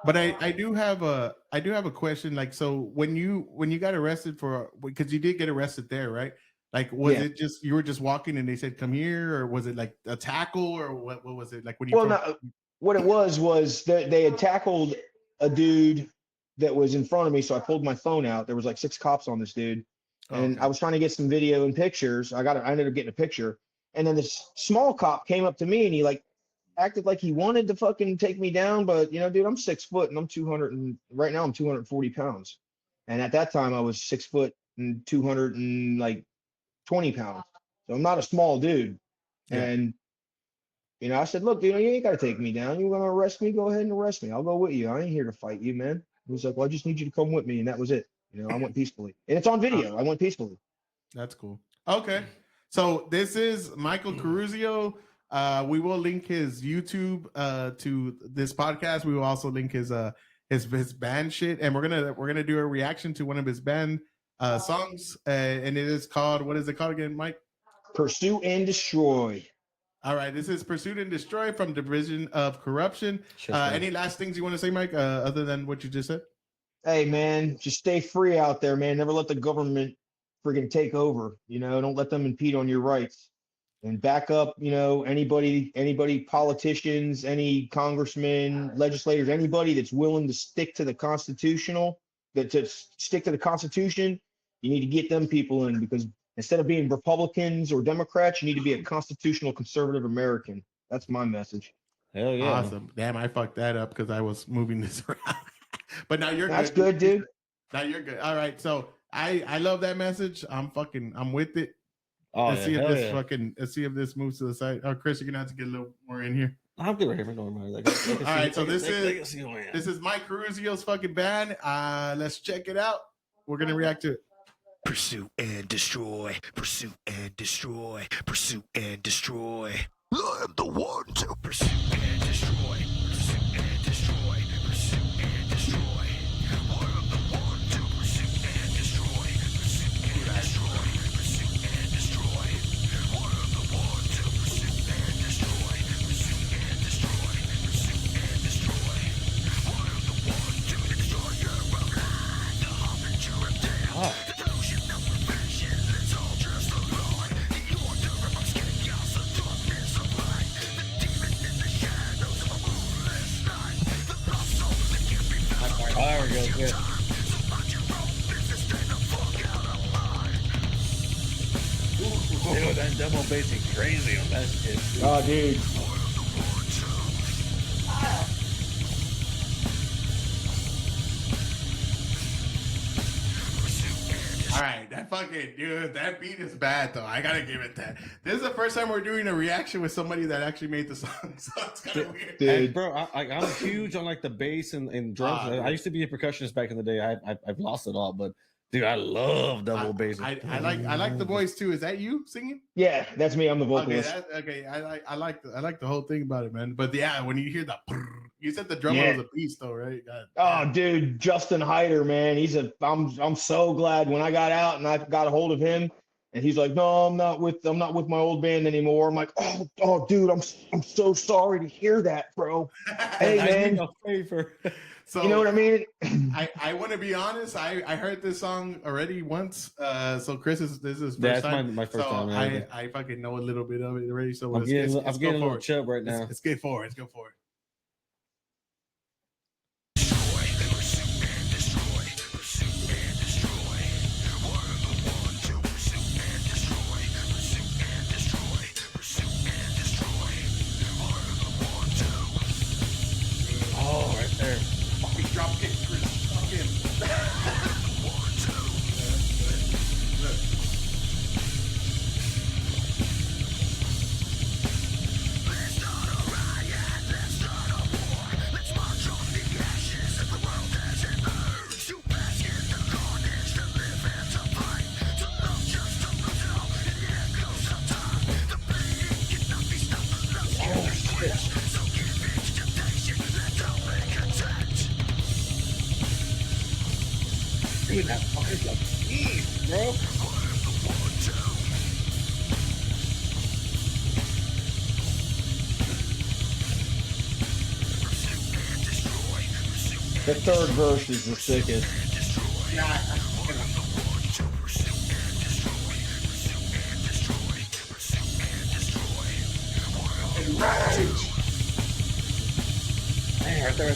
But I do have a question. Like, so when you got arrested because you did get arrested there, right? Like, was it just you were just walking and they said come here, or was it like a tackle, or what was it like? What it was that they had tackled a dude that was in front of me, so I pulled my phone out. There was like 6 cops on this dude, and I was trying to get some video and pictures. I ended up getting a picture, and then this small cop came up to me and he like acted like he wanted to fucking take me down, but you know, dude, I'm 6 foot and I'm 200 and right now I'm 240 pounds. And at that time I was 6 foot and 220 pounds. So I'm not a small dude. Yeah. And you know, I said, look, dude, you ain't gotta take me down. You wanna arrest me? Go ahead and arrest me. I'll go with you. I ain't here to fight you, man. He was like, well, I just need you to come with me, and that was it. You know, I went peacefully. And it's on video. I went peacefully. That's cool. Okay. So this is Michael Curizo. We will link his YouTube to this podcast. We will also link his band shit, and we're gonna do a reaction to one of his band songs, and it is called, what is it called again, Mike? Pursue and Destroy. All right, this is Pursuit and Destroy from Division of Corruption. Any last things you want to say, Mike, other than what you just said? Hey, man, just stay free out there, man. Never let the government friggin' take over. You know, don't let them impede on your rights. And back up, you know, anybody, politicians, any congressmen, legislators, anybody that's willing to stick to the Constitution, you need to get them people in, because instead of being Republicans or Democrats, you need to be a constitutional conservative American. That's my message. Hell yeah. Awesome. Damn, I fucked that up because I was moving this around. But now you're That's good, dude. Now you're good. All right. So I love that message. I'm with it. Oh, let's see if this moves to the side. Oh, Chris, you're gonna have to get a little more in here. I'm good right here. All right. So this is Mike Curizo's fucking band. Let's check it out. We're gonna react to it. Pursue and destroy, pursue and destroy, pursue and destroy. I am the one to pursue and destroy, pursue and destroy, pursue and destroy. I am the one to pursue and destroy, pursue and destroy, pursue and destroy. I am the one to pursue and destroy, pursue and destroy, pursue and destroy. I am the one to destroy your mind, the harbinger of death. There we go. Good. Dude, that double bass is crazy on that shit. Oh, dude. All right, that fucking dude, that beat is bad though. I gotta give it that. This is the first time we're doing a reaction with somebody that actually made the song, so it's kind of weird. Dude, and bro, I'm huge on like the bass and drums. I used to be a percussionist back in the day. I've lost it all, but dude, I love double bass. I like the voice too. Is that you singing? Yeah, that's me. I'm the vocalist. Okay, I like the whole thing about it, man. But yeah, when you hear the, you said the drummer was a beast, though, right? Oh, dude, Justin Hyder, man, I'm so glad when I got out and I got a hold of him, and he's like, no, I'm not with my old band anymore. I'm like, oh, dude, I'm so sorry to hear that, bro. Hey, man, a favor. So you know what I mean? I want to be honest. I heard this song already once. So Chris this is first time. my first time. I fucking know a little bit of it already. So I'm getting a little chub right now. Let's get forward. Let's go forward. Oh, right there. Drop kick, Chris. Fuck him. Look. Let's start a riot, let's start a war. Let's march on the ashes of the world as it burns. To bask in the carnage, to live and to fight. To love just to lose it all in the echoes of time. The pain cannot be stopped, the love can't be quenched. So give it to temptation, let don't make content. Dude, that fucker's a beast, bro. The third verse is the sickest. Hey, right there.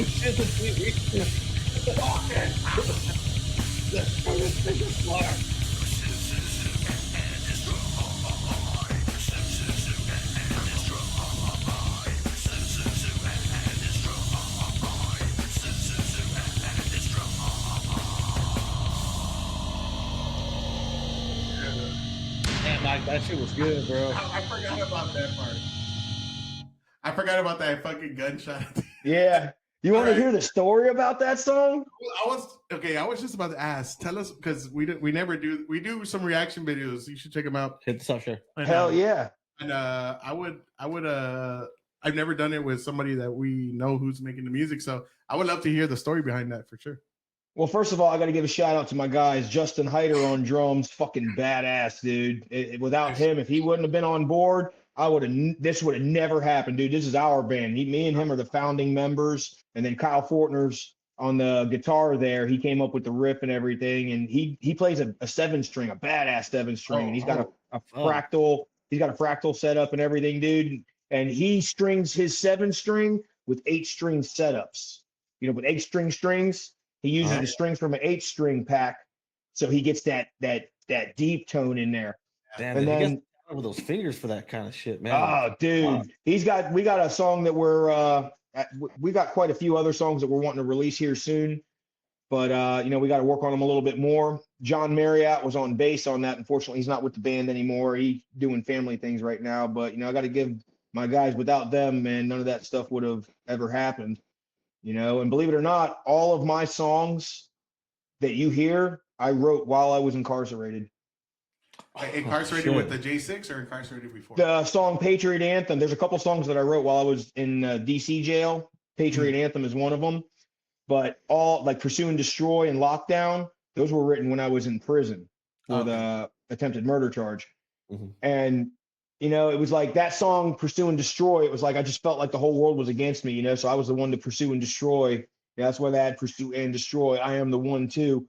shit, the TV. Damn, Mike, that shit was good, bro. I forgot about that part. I forgot about that fucking gunshot. Yeah. You want to hear the story about that song? I was just about to ask. Tell us, because we do some reaction videos. You should check them out. Hit the stuff, sure. And, Hell yeah. And I've never done it with somebody that we know who's making the music, so I would love to hear the story behind that for sure. Well, first of all, I got to give a shout out to my guys. Justin Hyder on drums, fucking badass, dude. Without him, if he wouldn't have been on board, this would have never happened, dude. This is our band. Me and him are the founding members, and then Kyle Fortner's on the guitar there. He came up with the riff and everything, and he plays a 7-string, a badass 7-string, and he's got a fractal. He's got a fractal setup and everything, dude. And he strings his 7-string with 8-string setups. You know, with 8-string strings. He uses the strings from an 8-string pack, so he gets that deep tone in there. Damn, and then he gets over those fingers for that kind of shit, man. Oh, dude, we got a song that we got quite a few other songs that we're wanting to release here soon, but we got to work on them a little bit more. John Marriott was on bass on that. Unfortunately, he's not with the band anymore. He's doing family things right now, but I got to give my guys, without them, man, none of that stuff would have ever happened. And believe it or not, all of my songs that you hear, I wrote while I was incarcerated. Incarcerated with the J6 or incarcerated before? The song Patriot Anthem. There's a couple songs that I wrote while I was in DC jail. Patriot Anthem is one of them. But all like Pursue and Destroy and Lockdown, those were written when I was in prison for the attempted murder charge. Mm-hmm. And it was like that song, Pursue and Destroy. It was like I just felt like the whole world was against me, so I was the one to pursue and destroy. Yeah, that's why they had Pursue and Destroy. I am the one too.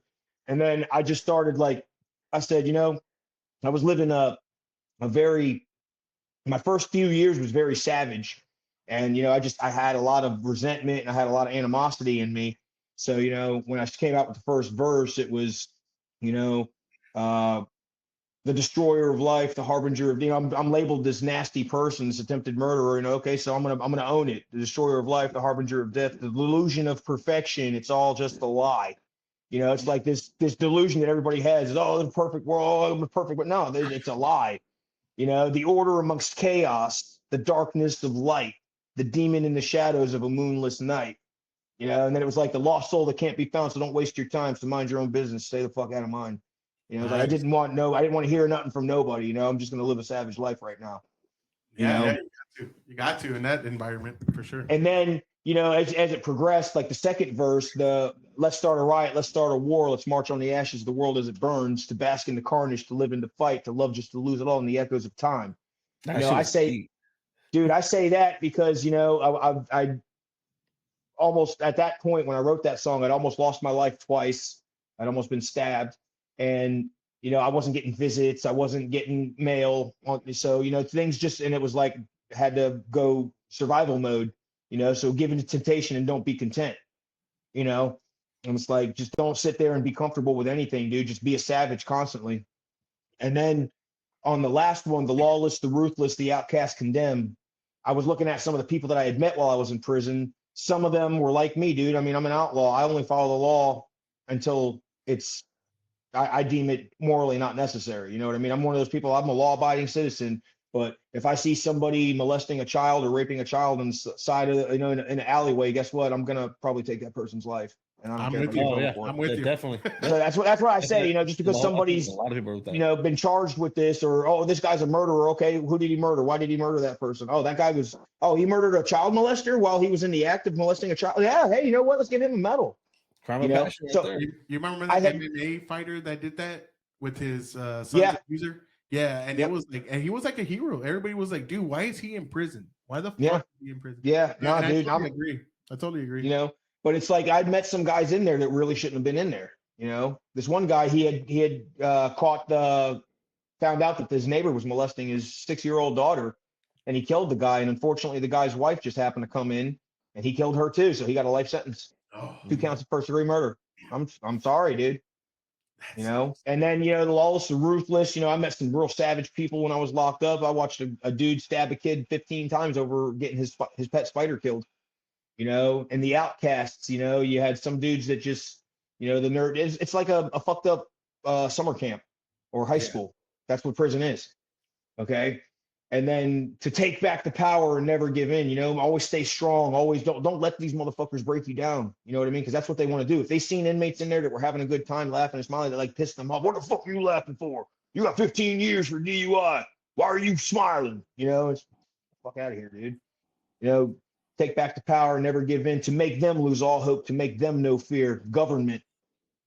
And then I just started, like I said, I was living my first few years was very savage. And, I had a lot of resentment and I had a lot of animosity in me. So, when I came out with the first verse, it was, the destroyer of life, the harbinger of, I'm labeled this nasty person, this attempted murderer, okay, so I'm gonna own it. The destroyer of life, the harbinger of death, the delusion of perfection. It's all just a lie. It's like this delusion that everybody has is, the perfect world, I'm perfect, but no, it's a lie. The order amongst chaos, the darkness of light, the demon in the shadows of a moonless night. And then it was like the lost soul that can't be found. So don't waste your time. So mind your own business. Stay the fuck out of mine. Nice. Like I didn't want to hear nothing from nobody. I'm just going to live a savage life right now. Yeah, you got to in that environment for sure. And then, as it progressed, like the second verse, let's start a riot, let's start a war, let's march on the ashes of the world as it burns, to bask in the carnage, to live in the fight, to love just to lose it all in the echoes of time. I say that because, I almost at that point when I wrote that song, I'd almost lost my life twice. I'd almost been stabbed. And, I wasn't getting visits. I wasn't getting mail. So, things just, and it was like, had to go survival mode, so give into temptation and don't be content, and it's like, just don't sit there and be comfortable with anything, dude. Just be a savage constantly. And then on the last one, the lawless, the ruthless, the outcast, condemned, I was looking at some of the people that I had met while I was in prison. Some of them were like me, dude. I mean, I'm an outlaw. I only follow the law until I deem it morally not necessary. You know what I mean? I'm one of those people. I'm a law-abiding citizen, but if I see somebody molesting a child or raping a child on the side of in an alleyway, guess what? I'm gonna probably take that person's life. And I'm with you. I'm with you. Definitely. So that's what I say. Just because somebody's a lot of people been charged with this, or this guy's a murderer. Okay, who did he murder? Why did he murder that person? Oh, that guy he murdered a child molester while he was in the act of molesting a child. Yeah, hey, you know what? Let's give him a medal. Crime of passion right there. You remember the MMA fighter that did that with his son's abuser? Yeah, and it was like, and he was like a hero. Everybody was like, dude, why is he in prison? Why the fuck is he in prison? Yeah, no, dude, I totally agree. But it's like I'd met some guys in there that really shouldn't have been in there. This one guy, he had found out that his neighbor was molesting his 6-year-old daughter, and he killed the guy. And unfortunately, the guy's wife just happened to come in, and he killed her too, so he got a life sentence. 2 counts of first-degree murder. I'm sorry, dude. You know, and then, you know, the lawless, the ruthless, you know, I met some real savage people when I was locked up. I watched a dude stab a kid 15 times over getting his pet spider killed, you know, and the outcasts, you know, you had some dudes that just, you know, the nerd is, it's like a fucked up summer camp or high school. That's what prison is. Okay. And then to take back the power and never give in, you know, always stay strong. Always don't let these motherfuckers break you down. You know what I mean? Because that's what they want to do. If they seen inmates in there that were having a good time, laughing and smiling, they like pissed them off. What the fuck are you laughing for? You got 15 years for DUI. Why are you smiling? You know, it's fuck out of here, dude. You know, take back the power and never give in, to make them lose all hope, to make them no fear. Government,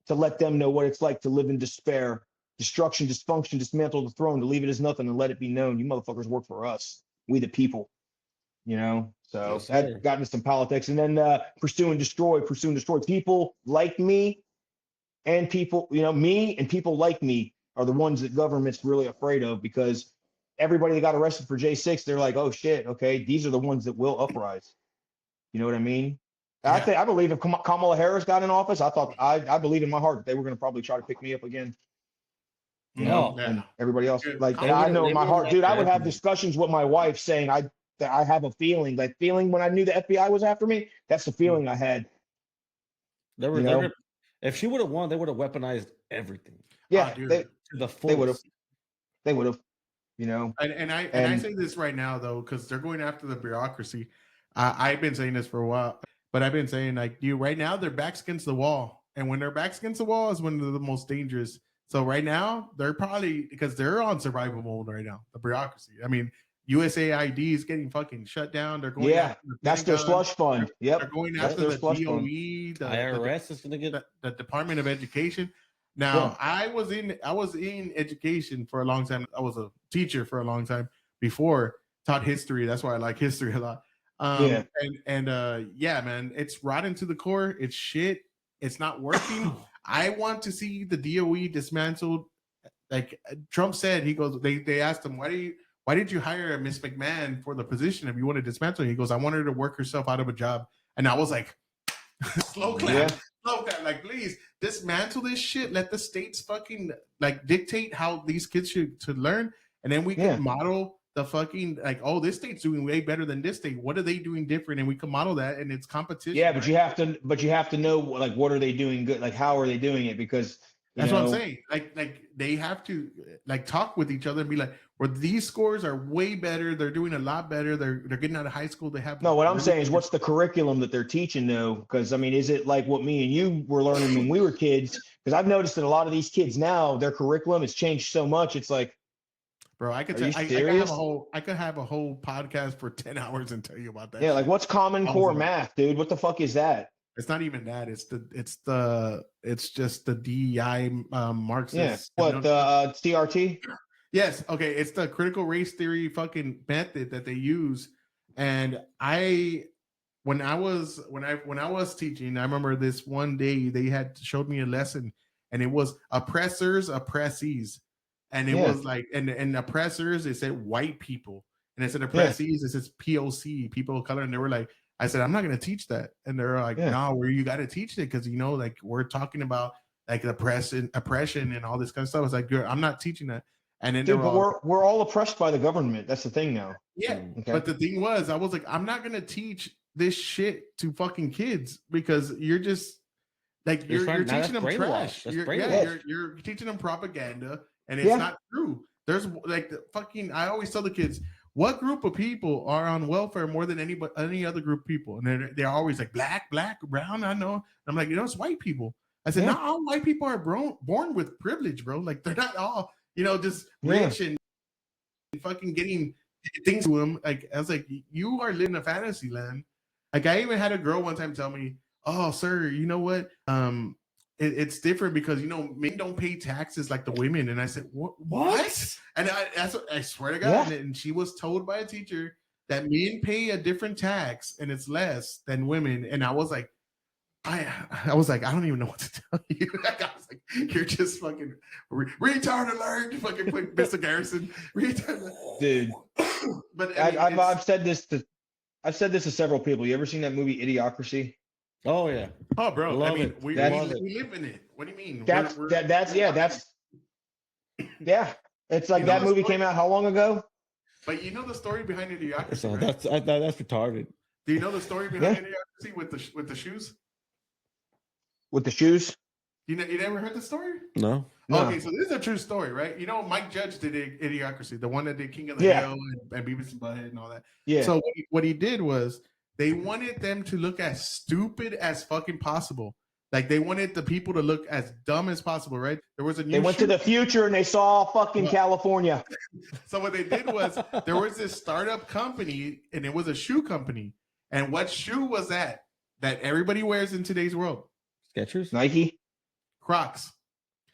to let them know what it's like to live in despair. Destruction, dysfunction, dismantle the throne, to leave it as nothing and let it be known. You motherfuckers work for us, we the people, you know? So Yes, that got into some politics. And then pursue and destroy people like me, and people, you know, me and people like me are the ones that government's really afraid of, because everybody that got arrested for J6, they're like, oh shit, okay, these are the ones that will uprise. You know what I mean? Yeah. I believe if Kamala Harris got in office, I believe in my heart that they were going to probably try to pick me up again. You know, and everybody else, like, I know in my heart, dude, I would have discussions with my wife saying that I have a feeling, like feeling when I knew the FBI was after me. That's the feeling I had. If she would have won, they would have weaponized everything. Yeah, to the fullest. They would have, you know. And I say this right now though, because they're going after the bureaucracy. I've been saying this for a while, but I've been saying, like, right now their backs against the wall, and when their backs against the wall is when they're the most dangerous. So right now, they're probably, because they're on survival mode right now, the bureaucracy. I mean, USAID is getting fucking shut down. They're going after that's their slush fund. Yep. They're going after the DOE, the IRS is going to get the Department of Education. Now, I was in education for a long time. I was a teacher for a long time before, taught history. That's why I like history a lot. Yeah, man, it's rotten to the core. It's shit. It's not working. I want to see the DOE dismantled. Like Trump said, he goes, they asked him, why did you hire Miss McMahon for the position if you want to dismantle? He goes, I want her to work herself out of a job. And I was like, slow clap, like, please dismantle this shit. Let the states fucking like dictate how these kids should learn, and then we can model the fucking, like, oh, this state's doing way better than this state. What are they doing different? And we can model that, and it's competition. Yeah, but you have to know, like, what are they doing good? Like, how are they doing it? Because that's what I'm saying. Like they have to like talk with each other and be like, well, these scores are way better. They're doing a lot better. They're getting out of high school. They have what I'm saying is, what's the curriculum that they're teaching though? Because I mean, is it like what me and you were learning when we were kids? Because I've noticed that a lot of these kids now, their curriculum has changed so much. It's like, bro, I could have a whole podcast for 10 hours and tell you about that. Yeah, like what's Common Core math, dude? What the fuck is that? It's not even that. It's just the DEI Marxist. Yeah. What CRT? Yes. Okay. It's the critical race theory fucking method that they use. And when I was teaching, I remember this one day they had showed me a lesson, and it was oppressors, oppressees. And it was like, and oppressors, it said white people. And it said oppressees, it says POC, people of color. And they were like, I said, I'm not going to teach that. And they're like, no, where you got to teach it. Cause like we're talking about like oppression and all this kind of stuff. I was like, I'm not teaching that. And then we're all oppressed by the government. That's the thing now. Yeah. Okay. But the thing was, I was like, I'm not going to teach this shit to fucking kids, because you're just like, you're teaching them trash. You're teaching them propaganda, and it's not true. There's like the fucking, I always tell the kids, what group of people are on welfare more than any other group of people? And they're always like black, brown. I know. And I'm like, it's white people. I said, not all white people are born with privilege, bro. Like they're not all, just rich and fucking getting things to them. Like I was like, you are living a fantasy land. Like I even had a girl one time tell me, oh, sir, you know what? It's different because men don't pay taxes like the women. And I said, what? And I swear to God. And she was told by a teacher that men pay a different tax and it's less than women. And I was like, I was like, I don't even know what to tell you. Like, I was like, you're just fucking retard alert. Fucking Mr. Garrison, retard. Dude, but I've said this I've said this to several people. You ever seen that movie Idiocracy? Oh yeah. Oh, bro. Love I mean, it. we Love it. live in it. What do you mean? That's yeah. It's like You know that the movie story- came out how long ago? But you know the story behind Idiocracy, So right? that's retarded. Do you know the story behind Idiocracy with the shoes? With the shoes? You never heard the story? No. No. Okay, so this is a true story, right? You know, Mike Judge did Idiocracy, the one that did King of the Yeah. Hill and Beavis and Butthead and all that. Yeah. So what he did was they wanted them to look as stupid as fucking possible. Like they wanted the people to look as dumb as possible, right? There was a new They went to the future and they saw fucking California. So what they did was there was this startup company and it was a shoe company. And what shoe was that everybody wears in today's world? Skechers. Nike? Crocs.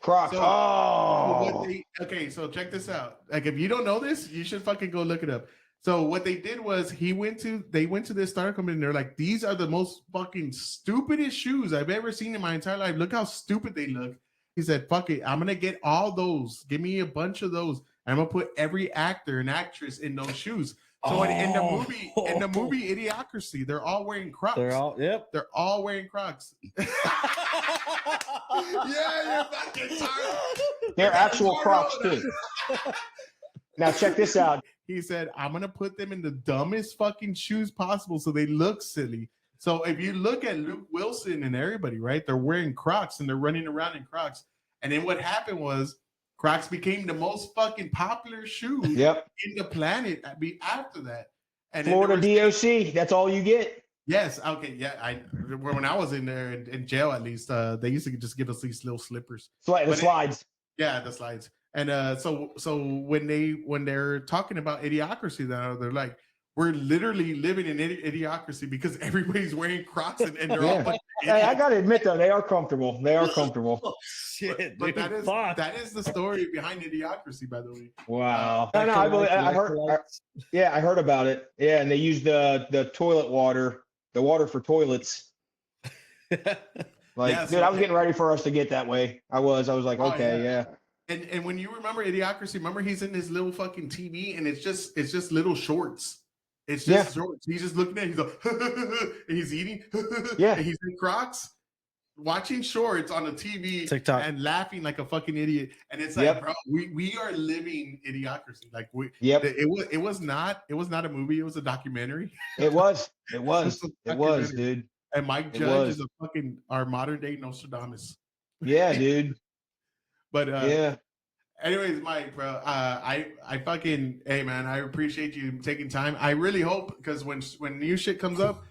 Crocs. So okay, so check this out. Like if you don't know this, you should fucking go look it up. So what they did was they went to this startup company and they're like, these are the most fucking stupidest shoes I've ever seen in my entire life. Look how stupid they look. He said, fuck it, I'm gonna get all those. Give me a bunch of those. And I'm gonna put every actor and actress in those shoes. So in the movie Idiocracy, they're all wearing Crocs. They're all wearing Crocs. Yeah, you're fucking tired. They're actual Crocs too. Now check this out. He said, I'm going to put them in the dumbest fucking shoes possible so they look silly. So if you look at Luke Wilson and everybody, right, they're wearing Crocs and they're running around in Crocs. And then what happened was Crocs became the most fucking popular shoe in the planet after that. And Florida DOC, that's all you get. Yes. Okay. Yeah. When I was in there in jail, at least, they used to just give us these little slippers. The slides. The slides. And so when they're talking about Idiocracy, they're like, we're literally living in Idiocracy because everybody's wearing Crocs and they're all. Hey, I gotta admit though, they are comfortable. They are comfortable. Oh, shit, but that is the story behind Idiocracy, by the way. Wow. I heard about it. Yeah, and they used the toilet water, the water for toilets. Dude, I was getting ready for us to get that way. I was like, okay, yeah. And when you remember Idiocracy, remember he's in his little fucking TV and it's just little shorts. It's just shorts. He's just looking at it. He's like, and he's eating. Yeah. And he's in Crocs, watching shorts on the TV TikTok and laughing like a fucking idiot. And it's like, bro, we are living Idiocracy. Like it was not a movie. It was a documentary. It was, dude. And Mike Judge is our modern day Nostradamus. Yeah, dude. But anyways, Mike, bro, I fucking, hey man, I appreciate you taking time. I really hope, because when new shit comes up,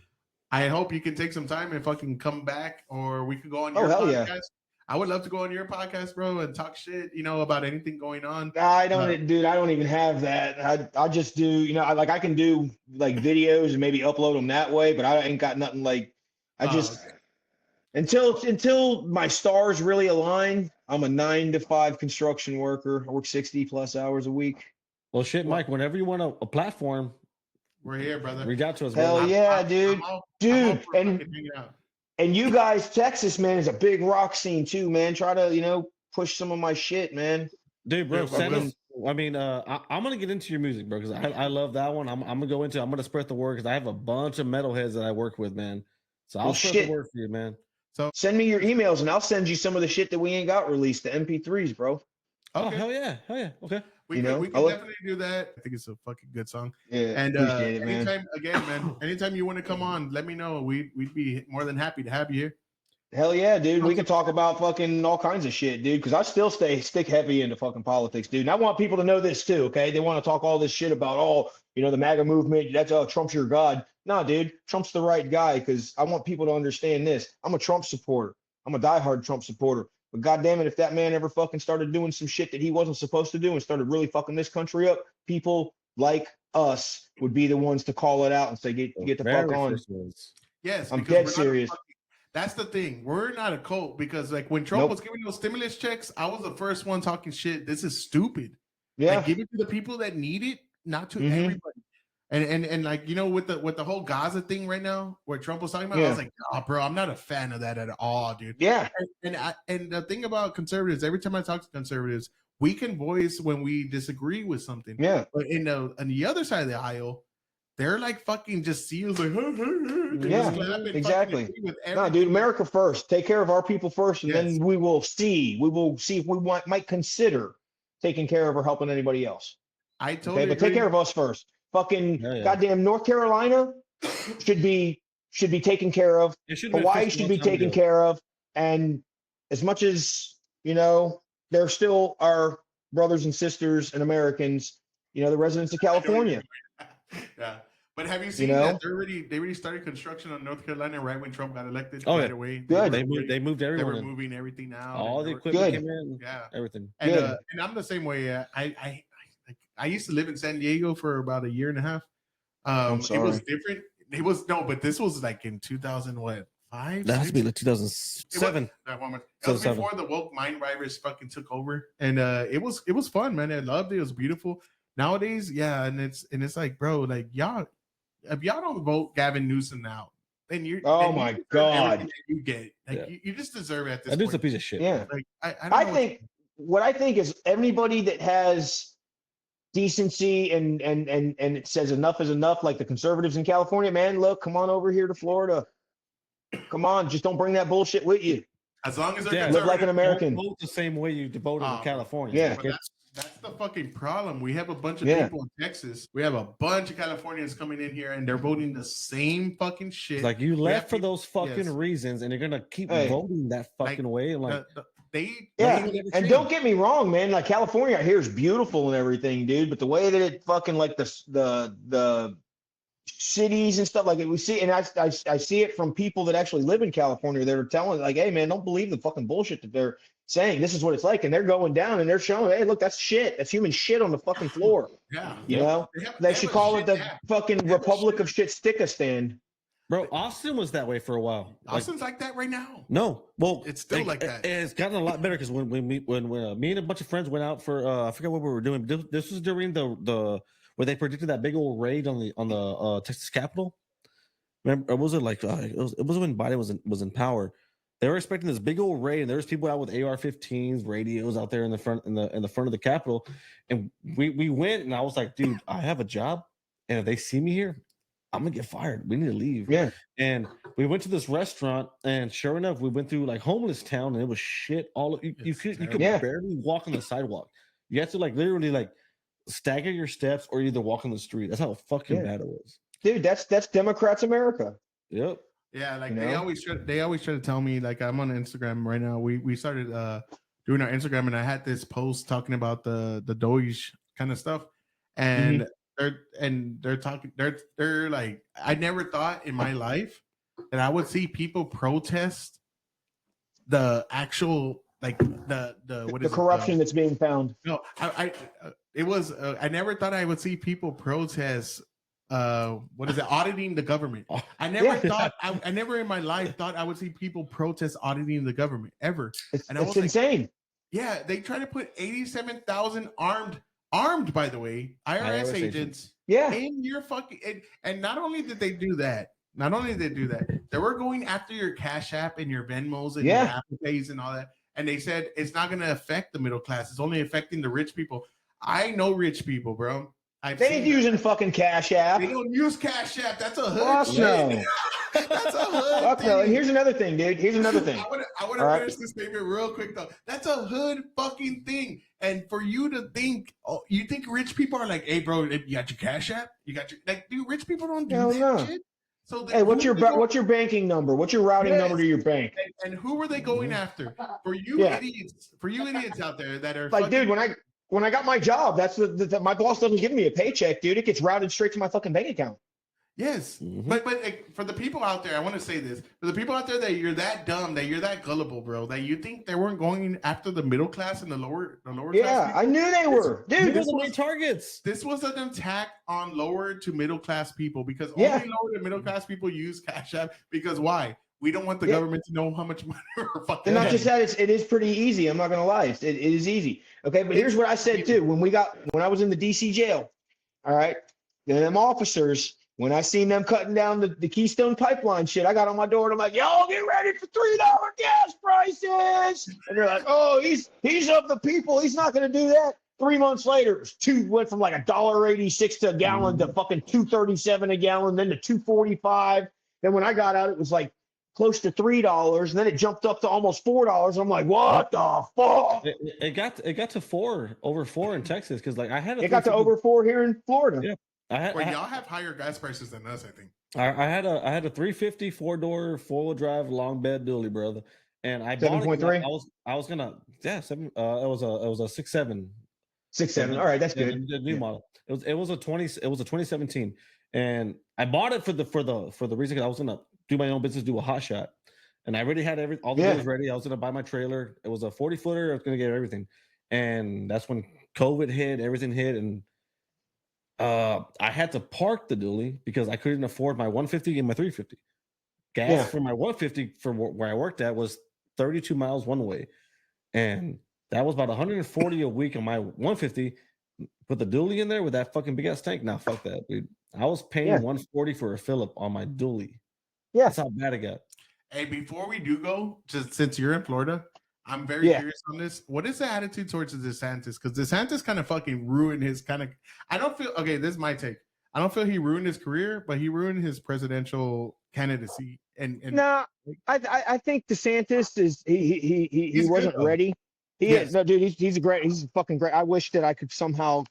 I hope you can take some time and fucking come back, or we could go on your podcast. Yeah. I would love to go on your podcast, bro, and talk shit, about anything going on. I don't, dude. I don't even have that. I just do, I can do like videos and maybe upload them that way, but I ain't got nothing like. Until my stars really align, I'm a 9 to 5 construction worker. I work 60 plus hours a week. Well, shit, Mike, whenever you want a platform, we're here, brother. Reach out to us. Hell yeah, dude. And you guys, Texas, man, is a big rock scene too, man. Try to, push some of my shit, man. Dude, bro, send us. I mean, I'm gonna get into your music, bro, because I love that one. I'm gonna spread the word because I have a bunch of metalheads that I work with, man. So I'll spread the word for you, man. So send me your emails and I'll send you some of the shit that we ain't got released, the MP3s, bro. Okay. Oh, hell yeah. Okay. We can definitely do that. I think it's a fucking good song. Yeah. And anytime you want to come on, let me know. We'd be more than happy to have you here. Hell yeah, dude. We can talk about fucking all kinds of shit, dude, because I still stick heavy into fucking politics, dude. And I want people to know this too, okay? They want to talk all this shit about, the MAGA movement. That's Trump's your god. Nah, dude, Trump's the right guy, because I want people to understand this. I'm a Trump supporter. I'm a diehard Trump supporter. But goddamn it, if that man ever fucking started doing some shit that he wasn't supposed to do and started really fucking this country up, people like us would be the ones to call it out and say, get the fuck on. Yes, I'm dead serious. That's the thing. We're not a cult, because like when Trump was giving those stimulus checks, I was the first one talking shit. This is stupid. Yeah. Like, give it to the people that need it, not to everybody. And like, with the whole Gaza thing right now, where Trump was talking about, I was like, oh, bro, I'm not a fan of that at all, dude. Yeah. And the thing about conservatives, every time I talk to conservatives, we can voice when we disagree with something. Yeah. But on the other side of the aisle, they're like fucking just seals, like exactly. No, dude, America first. Take care of our people first, and then we will see. We will see if we might consider taking care of or helping anybody else. I totally but take care of us first. Fucking goddamn North Carolina should be taken care of. Hawaii should be taken care of. And as much as, you know, they're still our brothers and sisters and Americans, you know, the residents of California. Yeah. But have you seen that they already started construction on North Carolina right when Trump got elected? Right away. Good. They moved everyone. They were moving everything out. All the equipment came in. Yeah. Everything. And I'm the same way. I used to live in San Diego for about a year and a half. It was different. But this was like in 2005. That has to be like 2007. That was before the woke mind virus fucking took over, and it was fun, man. I loved it. It was beautiful. Nowadays, and it's like, bro, like y'all, if y'all don't vote Gavin Newsom out, then you're my god, you get you just deserve it at this point. That dude's a piece of shit. Yeah, like, I think what I think is everybody that has decency and it says enough is enough, like the conservatives in California, man, look, come on over here to Florida. Come on, just don't bring that bullshit with you. As long as they're live like an American. Vote the same way you voted in California. Yeah. That's the fucking problem. We have a bunch of people in Texas. We have a bunch of Californians coming in here, and they're voting the same fucking shit. It's like you left for those fucking reasons, and you're gonna keep voting that fucking way. And and don't get me wrong, man. Like California out here is beautiful and everything, dude. But the way that it fucking like the cities and stuff like it, we see, and I see it from people that actually live in California. They're telling like, hey, man, don't believe the fucking bullshit that they're saying. This is what it's like, and they're going down and they're showing, hey, look, that's shit. That's human shit on the fucking floor. You know, they should call it the fucking Republic of Shit Stick-a-Stand. Bro, Austin was that way for a while. Austin's like that right now. No, well, it's still like that. It's gotten a lot better because when me and a bunch of friends went out for I forget what we were doing. This was during the where they predicted that big old raid on the Texas Capitol. Remember, or was it like it was when Biden was in power? They were expecting this big old raid, and there was people out with AR-15s, radios out there in the front of the Capitol. And we went, and I was like, dude, I have a job, and if they see me here, I'm gonna get fired. We need to leave. Yeah. And we went to this restaurant, and sure enough, we went through like homeless town, and it was shit. You could barely walk on the sidewalk. You had to like literally like stagger your steps or either walk on the street. That's how fucking bad it was. Dude, that's Democrats America. Yep. Yeah, like they always try to tell me, like I'm on Instagram right now. We started doing our Instagram, and I had this post talking about the Doge kind of stuff, and they're like, I never thought in my life that I would see people protest the actual like the corruption that's being found. No, I never thought I would see people protest auditing the government. I never thought I never in my life thought I would see people protest auditing the government ever. It's insane. Yeah, they try to put 87,000 armed, by the way, IRS agents in your fucking and not only did they do that, they were going after your Cash App and your Venmos and your Apple Pays and all that. And they said it's not going to affect the middle class. It's only affecting the rich people. I know rich people, bro. They ain't using fucking Cash App. They don't use Cash App. That's a hood shit. No. That's a hood thing. No. And here's another thing, dude. Here's another thing. I want to finish this statement real quick, though. That's a hood fucking thing. And for you to think, you think rich people are like, hey, bro, you got your Cash App? You got your, like, dude, rich people don't do that shit. So hey, what's your banking number? What's your routing number to your bank? And who were they going after? For you idiots out there that are like, dude, when I got my job, that's my boss doesn't give me a paycheck, dude. It gets routed straight to my fucking bank account. Yes, but for the people out there, I want to say this: for the people out there that you're that dumb, that you're that gullible, bro, that you think they weren't going after the middle class and the lower class. Yeah, I knew they were, dude. These were targets. This was an attack on lower to middle class people because only lower to middle class people use Cash App. Because why? We don't want the government to know how much money we're fucking. And not just that, it is pretty easy. I'm not gonna lie, it is easy. Okay, but here's what I said too: when I was in the DC jail, all right, them officers. When I seen them cutting down the Keystone Pipeline shit, I got on my door and I'm like, "Y'all get ready for $3 gas prices!" And they're like, "Oh, he's of the people. He's not going to do that." 3 months later, it was went from like $1.86 to a gallon to fucking $2.37 a gallon, then to $2.45. Then when I got out, it was like close to $3, and then it jumped up to almost $4. I'm like, what the fuck? It got to over 4 in Texas because like I had it got to over 4 here in Florida. Yeah, y'all have higher gas prices than us, I think. I had a 350 4-door 4-wheel drive long bed dually, brother, and I 7.3. I was gonna 7. It was a 6.7. 6.7. All right, that's good. The new model. It was a 2017, and I bought it for the reason I was gonna do my own business, do a hot shot, and I already had all the things ready. I was gonna buy my trailer. It was a 40-footer. I was gonna get everything, and that's when COVID hit. Everything hit, and I had to park the dually because I couldn't afford my 150 and my 350. Gas for my 150 for where I worked at was 32 miles one way, and that was about 140 a week on my 150. Put the dually in there with that fucking big ass tank. Now fuck that, dude. I was paying 140 for a fill up on my dually. Yeah, that's how bad it got. Hey, before we do go, just since you're in Florida, I'm very curious on this. What is the attitude towards DeSantis? Because DeSantis kind of fucking ruined his kind of. I don't feel okay. This is my take. I don't feel he ruined his career, but he ruined his presidential candidacy. And no, I think DeSantis is he wasn't ready. He is no dude. He's fucking great. I wish that I could somehow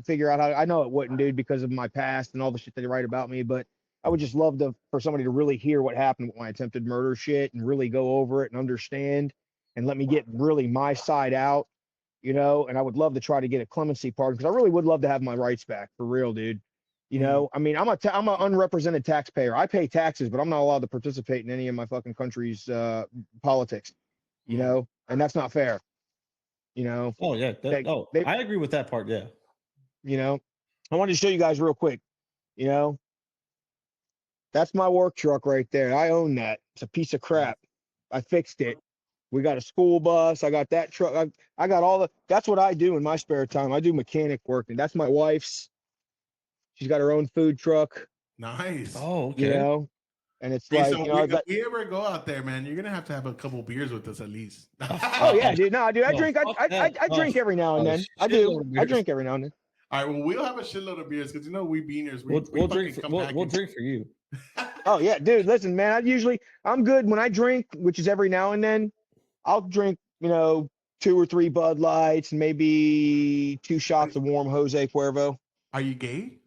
figure out how. I know it wouldn't, dude, because of my past and all the shit that they write about me. But I would just love for somebody to really hear what happened with my attempted murder shit and really go over it and understand and let me get really my side out, And I would love to try to get a clemency pardon because I really would love to have my rights back for real, dude. I mean, I'm an unrepresented taxpayer. I pay taxes, but I'm not allowed to participate in any of my fucking country's politics, and that's not fair, Oh yeah. I agree with that part. Yeah. I wanted to show you guys real quick, that's my work truck right there. I own that. It's a piece of crap. I fixed it. We got a school bus. I got that truck. I got that's what I do in my spare time. I do mechanic work, and that's my wife's. She's got her own food truck. Nice. Oh, okay. And it's like, if we ever go out there, man, you're gonna have to have a couple beers with us at least. Oh yeah, dude. No, dude. I drink. I drink every now and then. I do. I drink every now and then. All right. Well, we'll have a shitload of beers because we beaners. We'll drink. We'll drink for you. Oh yeah, dude. Listen, man. I'm good when I drink, which is every now and then. I'll drink, 2 or 3 Bud Lights and maybe 2 shots of warm Jose Cuervo. Are you gay?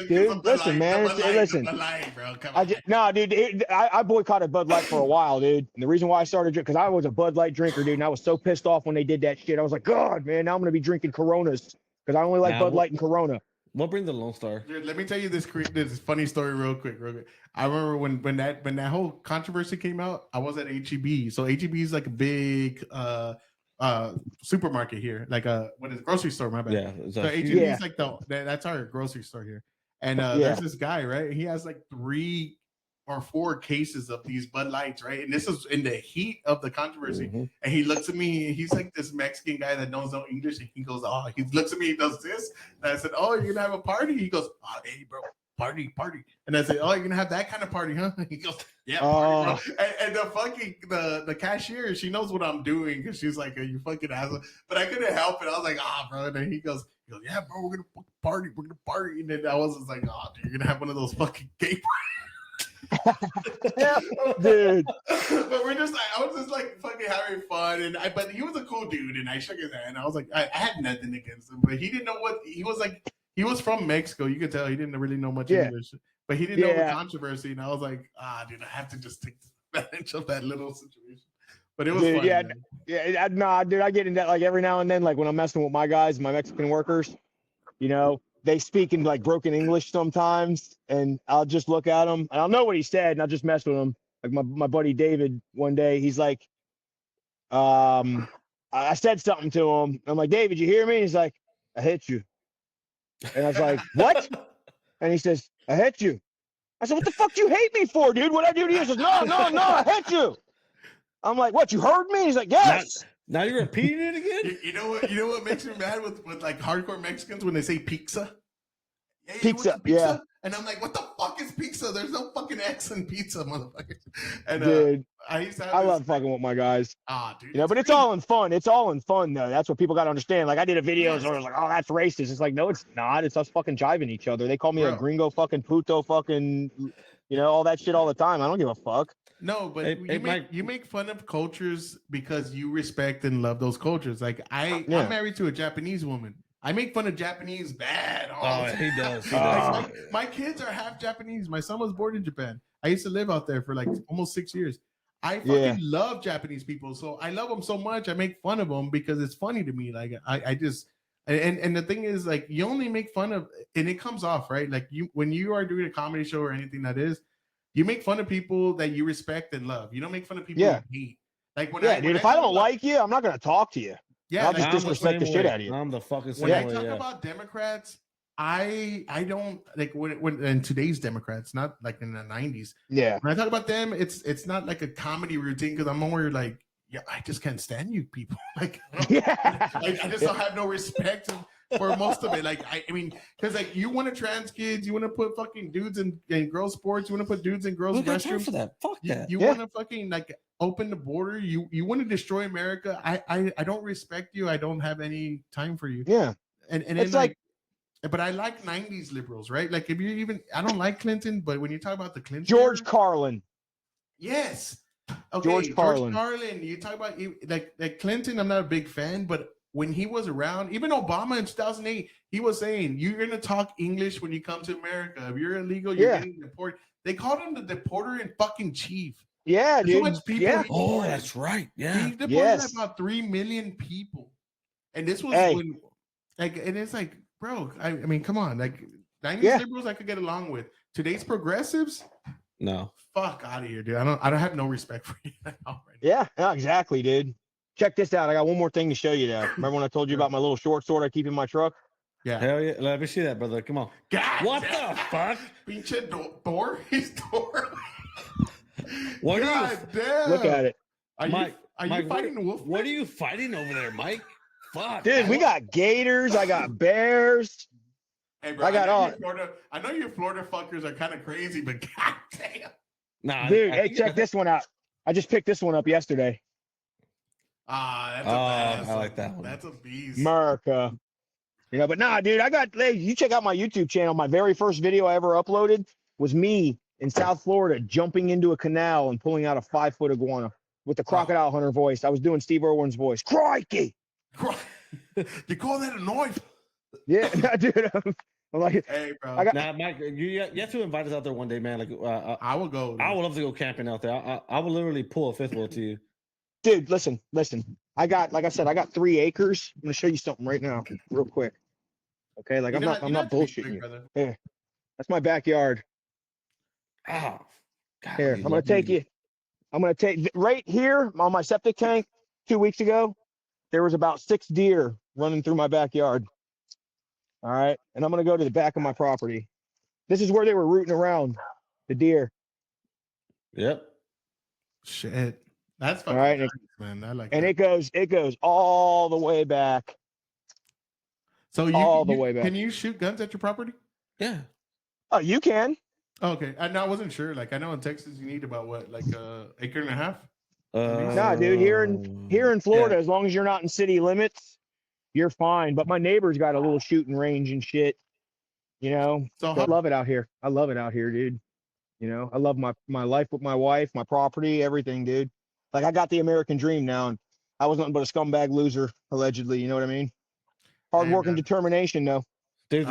Dude, listen, man. Listen, no, dude. I boycotted Bud Light for a while, dude. And the reason why I started drinking, because I was a Bud Light drinker, dude, and I was so pissed off when they did that shit. I was like, God, man, now I'm gonna be drinking Coronas because I only like Bud Light and Corona. We'll bring the Lone Star. Dude, let me tell you this funny story real quick. I remember when that whole controversy came out, I was at HEB. So HEB is like a big supermarket here, like grocery store, my bad. Yeah. So HEB is like that's our grocery store here. And there's this guy, right? He has like 3 or 4 cases of these Bud Lights, right? And this is in the heat of the controversy. Mm-hmm. And he looks at me, he's like this Mexican guy that knows no English. And he goes, he looks at me, he does this. And I said, oh, you're gonna have a party? He goes, hey, bro, party. And I said, oh, you're gonna have that kind of party, huh? He goes, yeah, party, bro. And the fucking the cashier, she knows what I'm doing because she's like, you fucking asshole. But I couldn't help it. I was like, bro. And then he goes, yeah, bro, we're gonna party. And then I was just like, dude, you're gonna have one of those fucking gay parties. Dude, but we're just like, I was just like fucking having fun, but he was a cool dude, and I shook his hand. I was like, I had nothing against him, but he didn't know what he was like. He was from Mexico, you could tell he didn't really know much English, but he didn't know the controversy, and I was like, dude, I have to just take advantage of that little situation. But it was fun. Nah, dude, I get into that like every now and then, like when I'm messing with my guys, my Mexican workers, they speak in like broken English sometimes, and I'll just look at them and I'll know what he said, and I'll just mess with him. Like my buddy David, one day he's like, I said something to him. I'm like, David, you hear me? He's like, I hit you. And I was like, what? And he says, I hit you. I said, what the fuck do you hate me for, dude? What I do to you? He says, no, I hit you. I'm like, what? You heard me? He's like, yes. Now you're repeating it again? You know what makes me mad with like hardcore Mexicans when they say pizza? Yeah, pizza, yeah. And I'm like, what the fuck is pizza? There's no fucking X in pizza, motherfucker. And dude, I used to have I this, love fucking with my guys. Dude, You know, but it's all in fun. It's all in fun, though. That's what people got to understand. Like, I did a video where I was like, oh, that's racist. It's like, no, it's not. It's us fucking jiving each other. They call me a gringo fucking puto fucking, you know, all that shit all the time. I don't give a fuck. No, but you make fun of cultures because you respect and love those cultures. Like I'm married to a Japanese woman. I make fun of Japanese bad. He does. My kids are half Japanese. My son was born in Japan. I used to live out there for like almost 6 years. I fucking love Japanese people. So I love them so much. I make fun of them because it's funny to me. Like I just, and the thing is, like, you only make fun of, and it comes off, right? Like when you are doing a comedy show or anything that is, you make fun of people that you respect and love. You don't make fun of people you hate. Like dude, if I don't like you, I'm not going to talk to you. Yeah, I'll just disrespect the shit out of you. I'm the fucking same when way. I talk about Democrats, I don't like when in today's Democrats, not like in the 90s. Yeah. When I talk about them, it's not like a comedy routine because I'm more like, I just can't stand you people. Like, I just don't have no respect for most of it. Like, I mean, because like you want to trans kids, you want to put fucking dudes in girls sports, you want to put dudes in girls restrooms. For that. Fuck that. You want to fucking like open the border. You want to destroy America. I don't respect you. I don't have any time for you. Yeah. And it's like, but I like 90s liberals, right? Like if you even, I don't like Clinton, but when you talk about the Clinton, George Carlin. Yes. Okay, George Carlin. You talk about like Clinton. I'm not a big fan, but when he was around, even Obama in 2008, he was saying, you're going to talk English when you come to America. If you're illegal, you're getting deported. They called him the deporter in fucking chief. Yeah, dude. So much people Oh, that's right. Yeah. He deported about 3 million people. And this was when, like, and it's like, bro, I mean, come on. Like, 90s liberals I could get along with. Today's progressives, no. Fuck out of here, dude. I don't have no respect for you now. Yeah, exactly, dude. Check this out. I got one more thing to show you. Though. Remember when I told you about my little short sword I keep in my truck? Yeah. Hell yeah. Let me see that, brother. Come on. God, what the fuck? Pinche Thor? He's Thor. What God damn. Look at it. Are you fighting the wolf? What are you fighting over there, Mike? Fuck. Dude, we got gators. I got bears. Hey, bro, I know you Florida fuckers are kind of crazy, but god damn. Nah, dude, hey, check this one out. I just picked this one up yesterday. That's I like that one. That's a beast. America. You know, but nah, dude, you check out my YouTube channel. My very first video I ever uploaded was me in South Florida jumping into a canal and pulling out a 5-foot iguana with the crocodile hunter voice. I was doing Steve Irwin's voice. Crikey! You call that a knife? Yeah, dude. I'm like, hey, bro. Mike, you have to invite us out there one day, man. Like, I will go. I would love to go camping out there. I would literally pull a fifth wheel to you. Dude, listen. I got 3 acres. I'm gonna show you something right now, real quick. Okay, like I'm not bullshitting you. Here, that's my backyard. Oh, God, here, I'm gonna take right here on my septic tank. 2 weeks ago, there was about 6 deer running through my backyard. All right, and I'm gonna go to the back of my property. This is where they were rooting around, the deer. Yep. Shit. That's fucking all right, nice, man. I like and that. it goes all the way back. So the way back. Can you shoot guns at your property? Yeah. Oh, you can. Okay. I wasn't sure. Like I know in Texas you need about what, like a acre and a half? Nah, dude, here in Florida, as long as you're not in city limits, you're fine. But my neighbor's got a little shooting range and shit. You know, I love it out here. I love it out here, dude. You know, I love my life with my wife, my property, everything, dude. Like I got the American dream now, and I was nothing but a scumbag loser, allegedly. You know what I mean? Hard work and determination, though. Dude,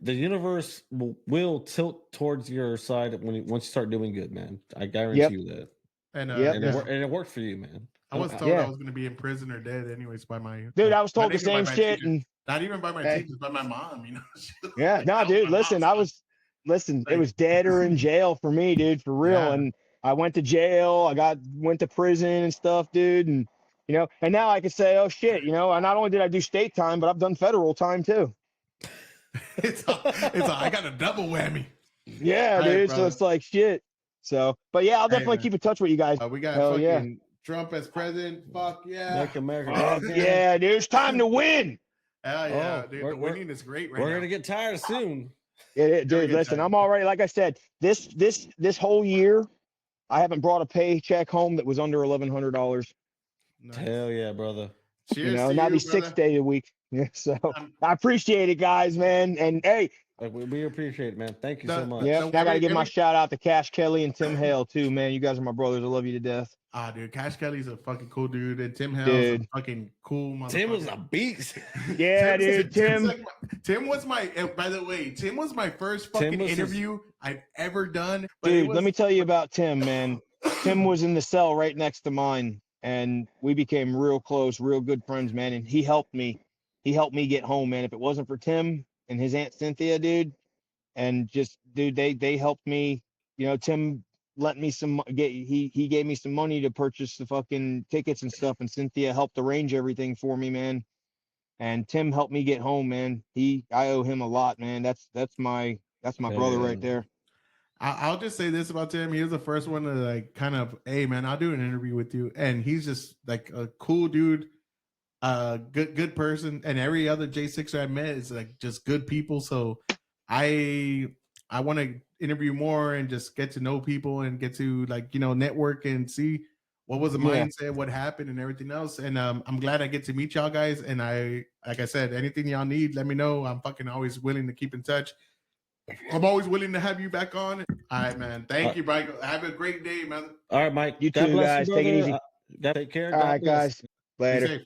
the universe will tilt towards your side once you start doing good, man. I guarantee you that. And it worked for you, man. I was told I was going to be in prison or dead, anyways, by my dude. I was told the same shit, and not even by my teachers, by my mom. You know? Yeah, no, dude. Listen, it was dead or in jail for me, dude, for real. Yeah. And I went to jail. Went to prison and stuff, dude. And you know, and now I can say, oh shit, you know. And not only did I do state time, but I've done federal time too. I got a double whammy. Yeah, dude. Brother. So it's like shit. So, but yeah, I'll definitely keep in touch with you guys. We got fucking Trump as president. Fuck yeah. Make America yeah, dude. It's time to win. Hell yeah, dude. The winning is great right now. We're gonna get tired soon. Dude, listen, I'm already, like I said, this whole year, I haven't brought a paycheck home that was under $1,100. Nice. Hell yeah, brother. Cheers You know, to not you, these 6 brother. days a week. Yeah, so I appreciate it, guys, man. And hey, Like, we appreciate it, man. Thank you so much. yeah, No, I got to give my every- shout out to Cash Kelly and Tim Hale too, man. You guys are my brothers. I love you to death. Ah, dude, Cash Kelly's a fucking cool dude, and Tim Hale's Dude. a fucking cool motherfucker. Tim was a beast. Yeah, dude, Tim. Tim was my. By the way, Tim was my first fucking interview I've ever done. But Dude, let me tell you about Tim, man. Tim was in the cell right next to mine, and we became real close, real good friends, man. And he helped me. He helped me get home, man. If it wasn't for Tim and his Aunt Cynthia, dude, and just, dude, they helped me. You know, Tim let me he gave me some money to purchase the fucking tickets and stuff, and Cynthia helped arrange everything for me, man. And Tim helped me get home, man. I owe him a lot, man. That's my brother right there. I'll just say this about Tim. He was the first one to like kind of, hey man, I'll do an interview with you. And he's just like a cool dude, good person. And every other J6er I met is like just good people. So I want to interview more and just get to know people and get to like, you know, network and see what was the mindset, what happened and everything else. And I'm glad I get to meet y'all guys. And like I said, anything y'all need, let me know. I'm fucking always willing to keep in touch. I'm always willing to have you back on. All right, man. Thank you, Mike. Have a great day, man. All right, Mike. You God too, bless guys. you, Take it brother. easy. Take care. All right, guys. Later.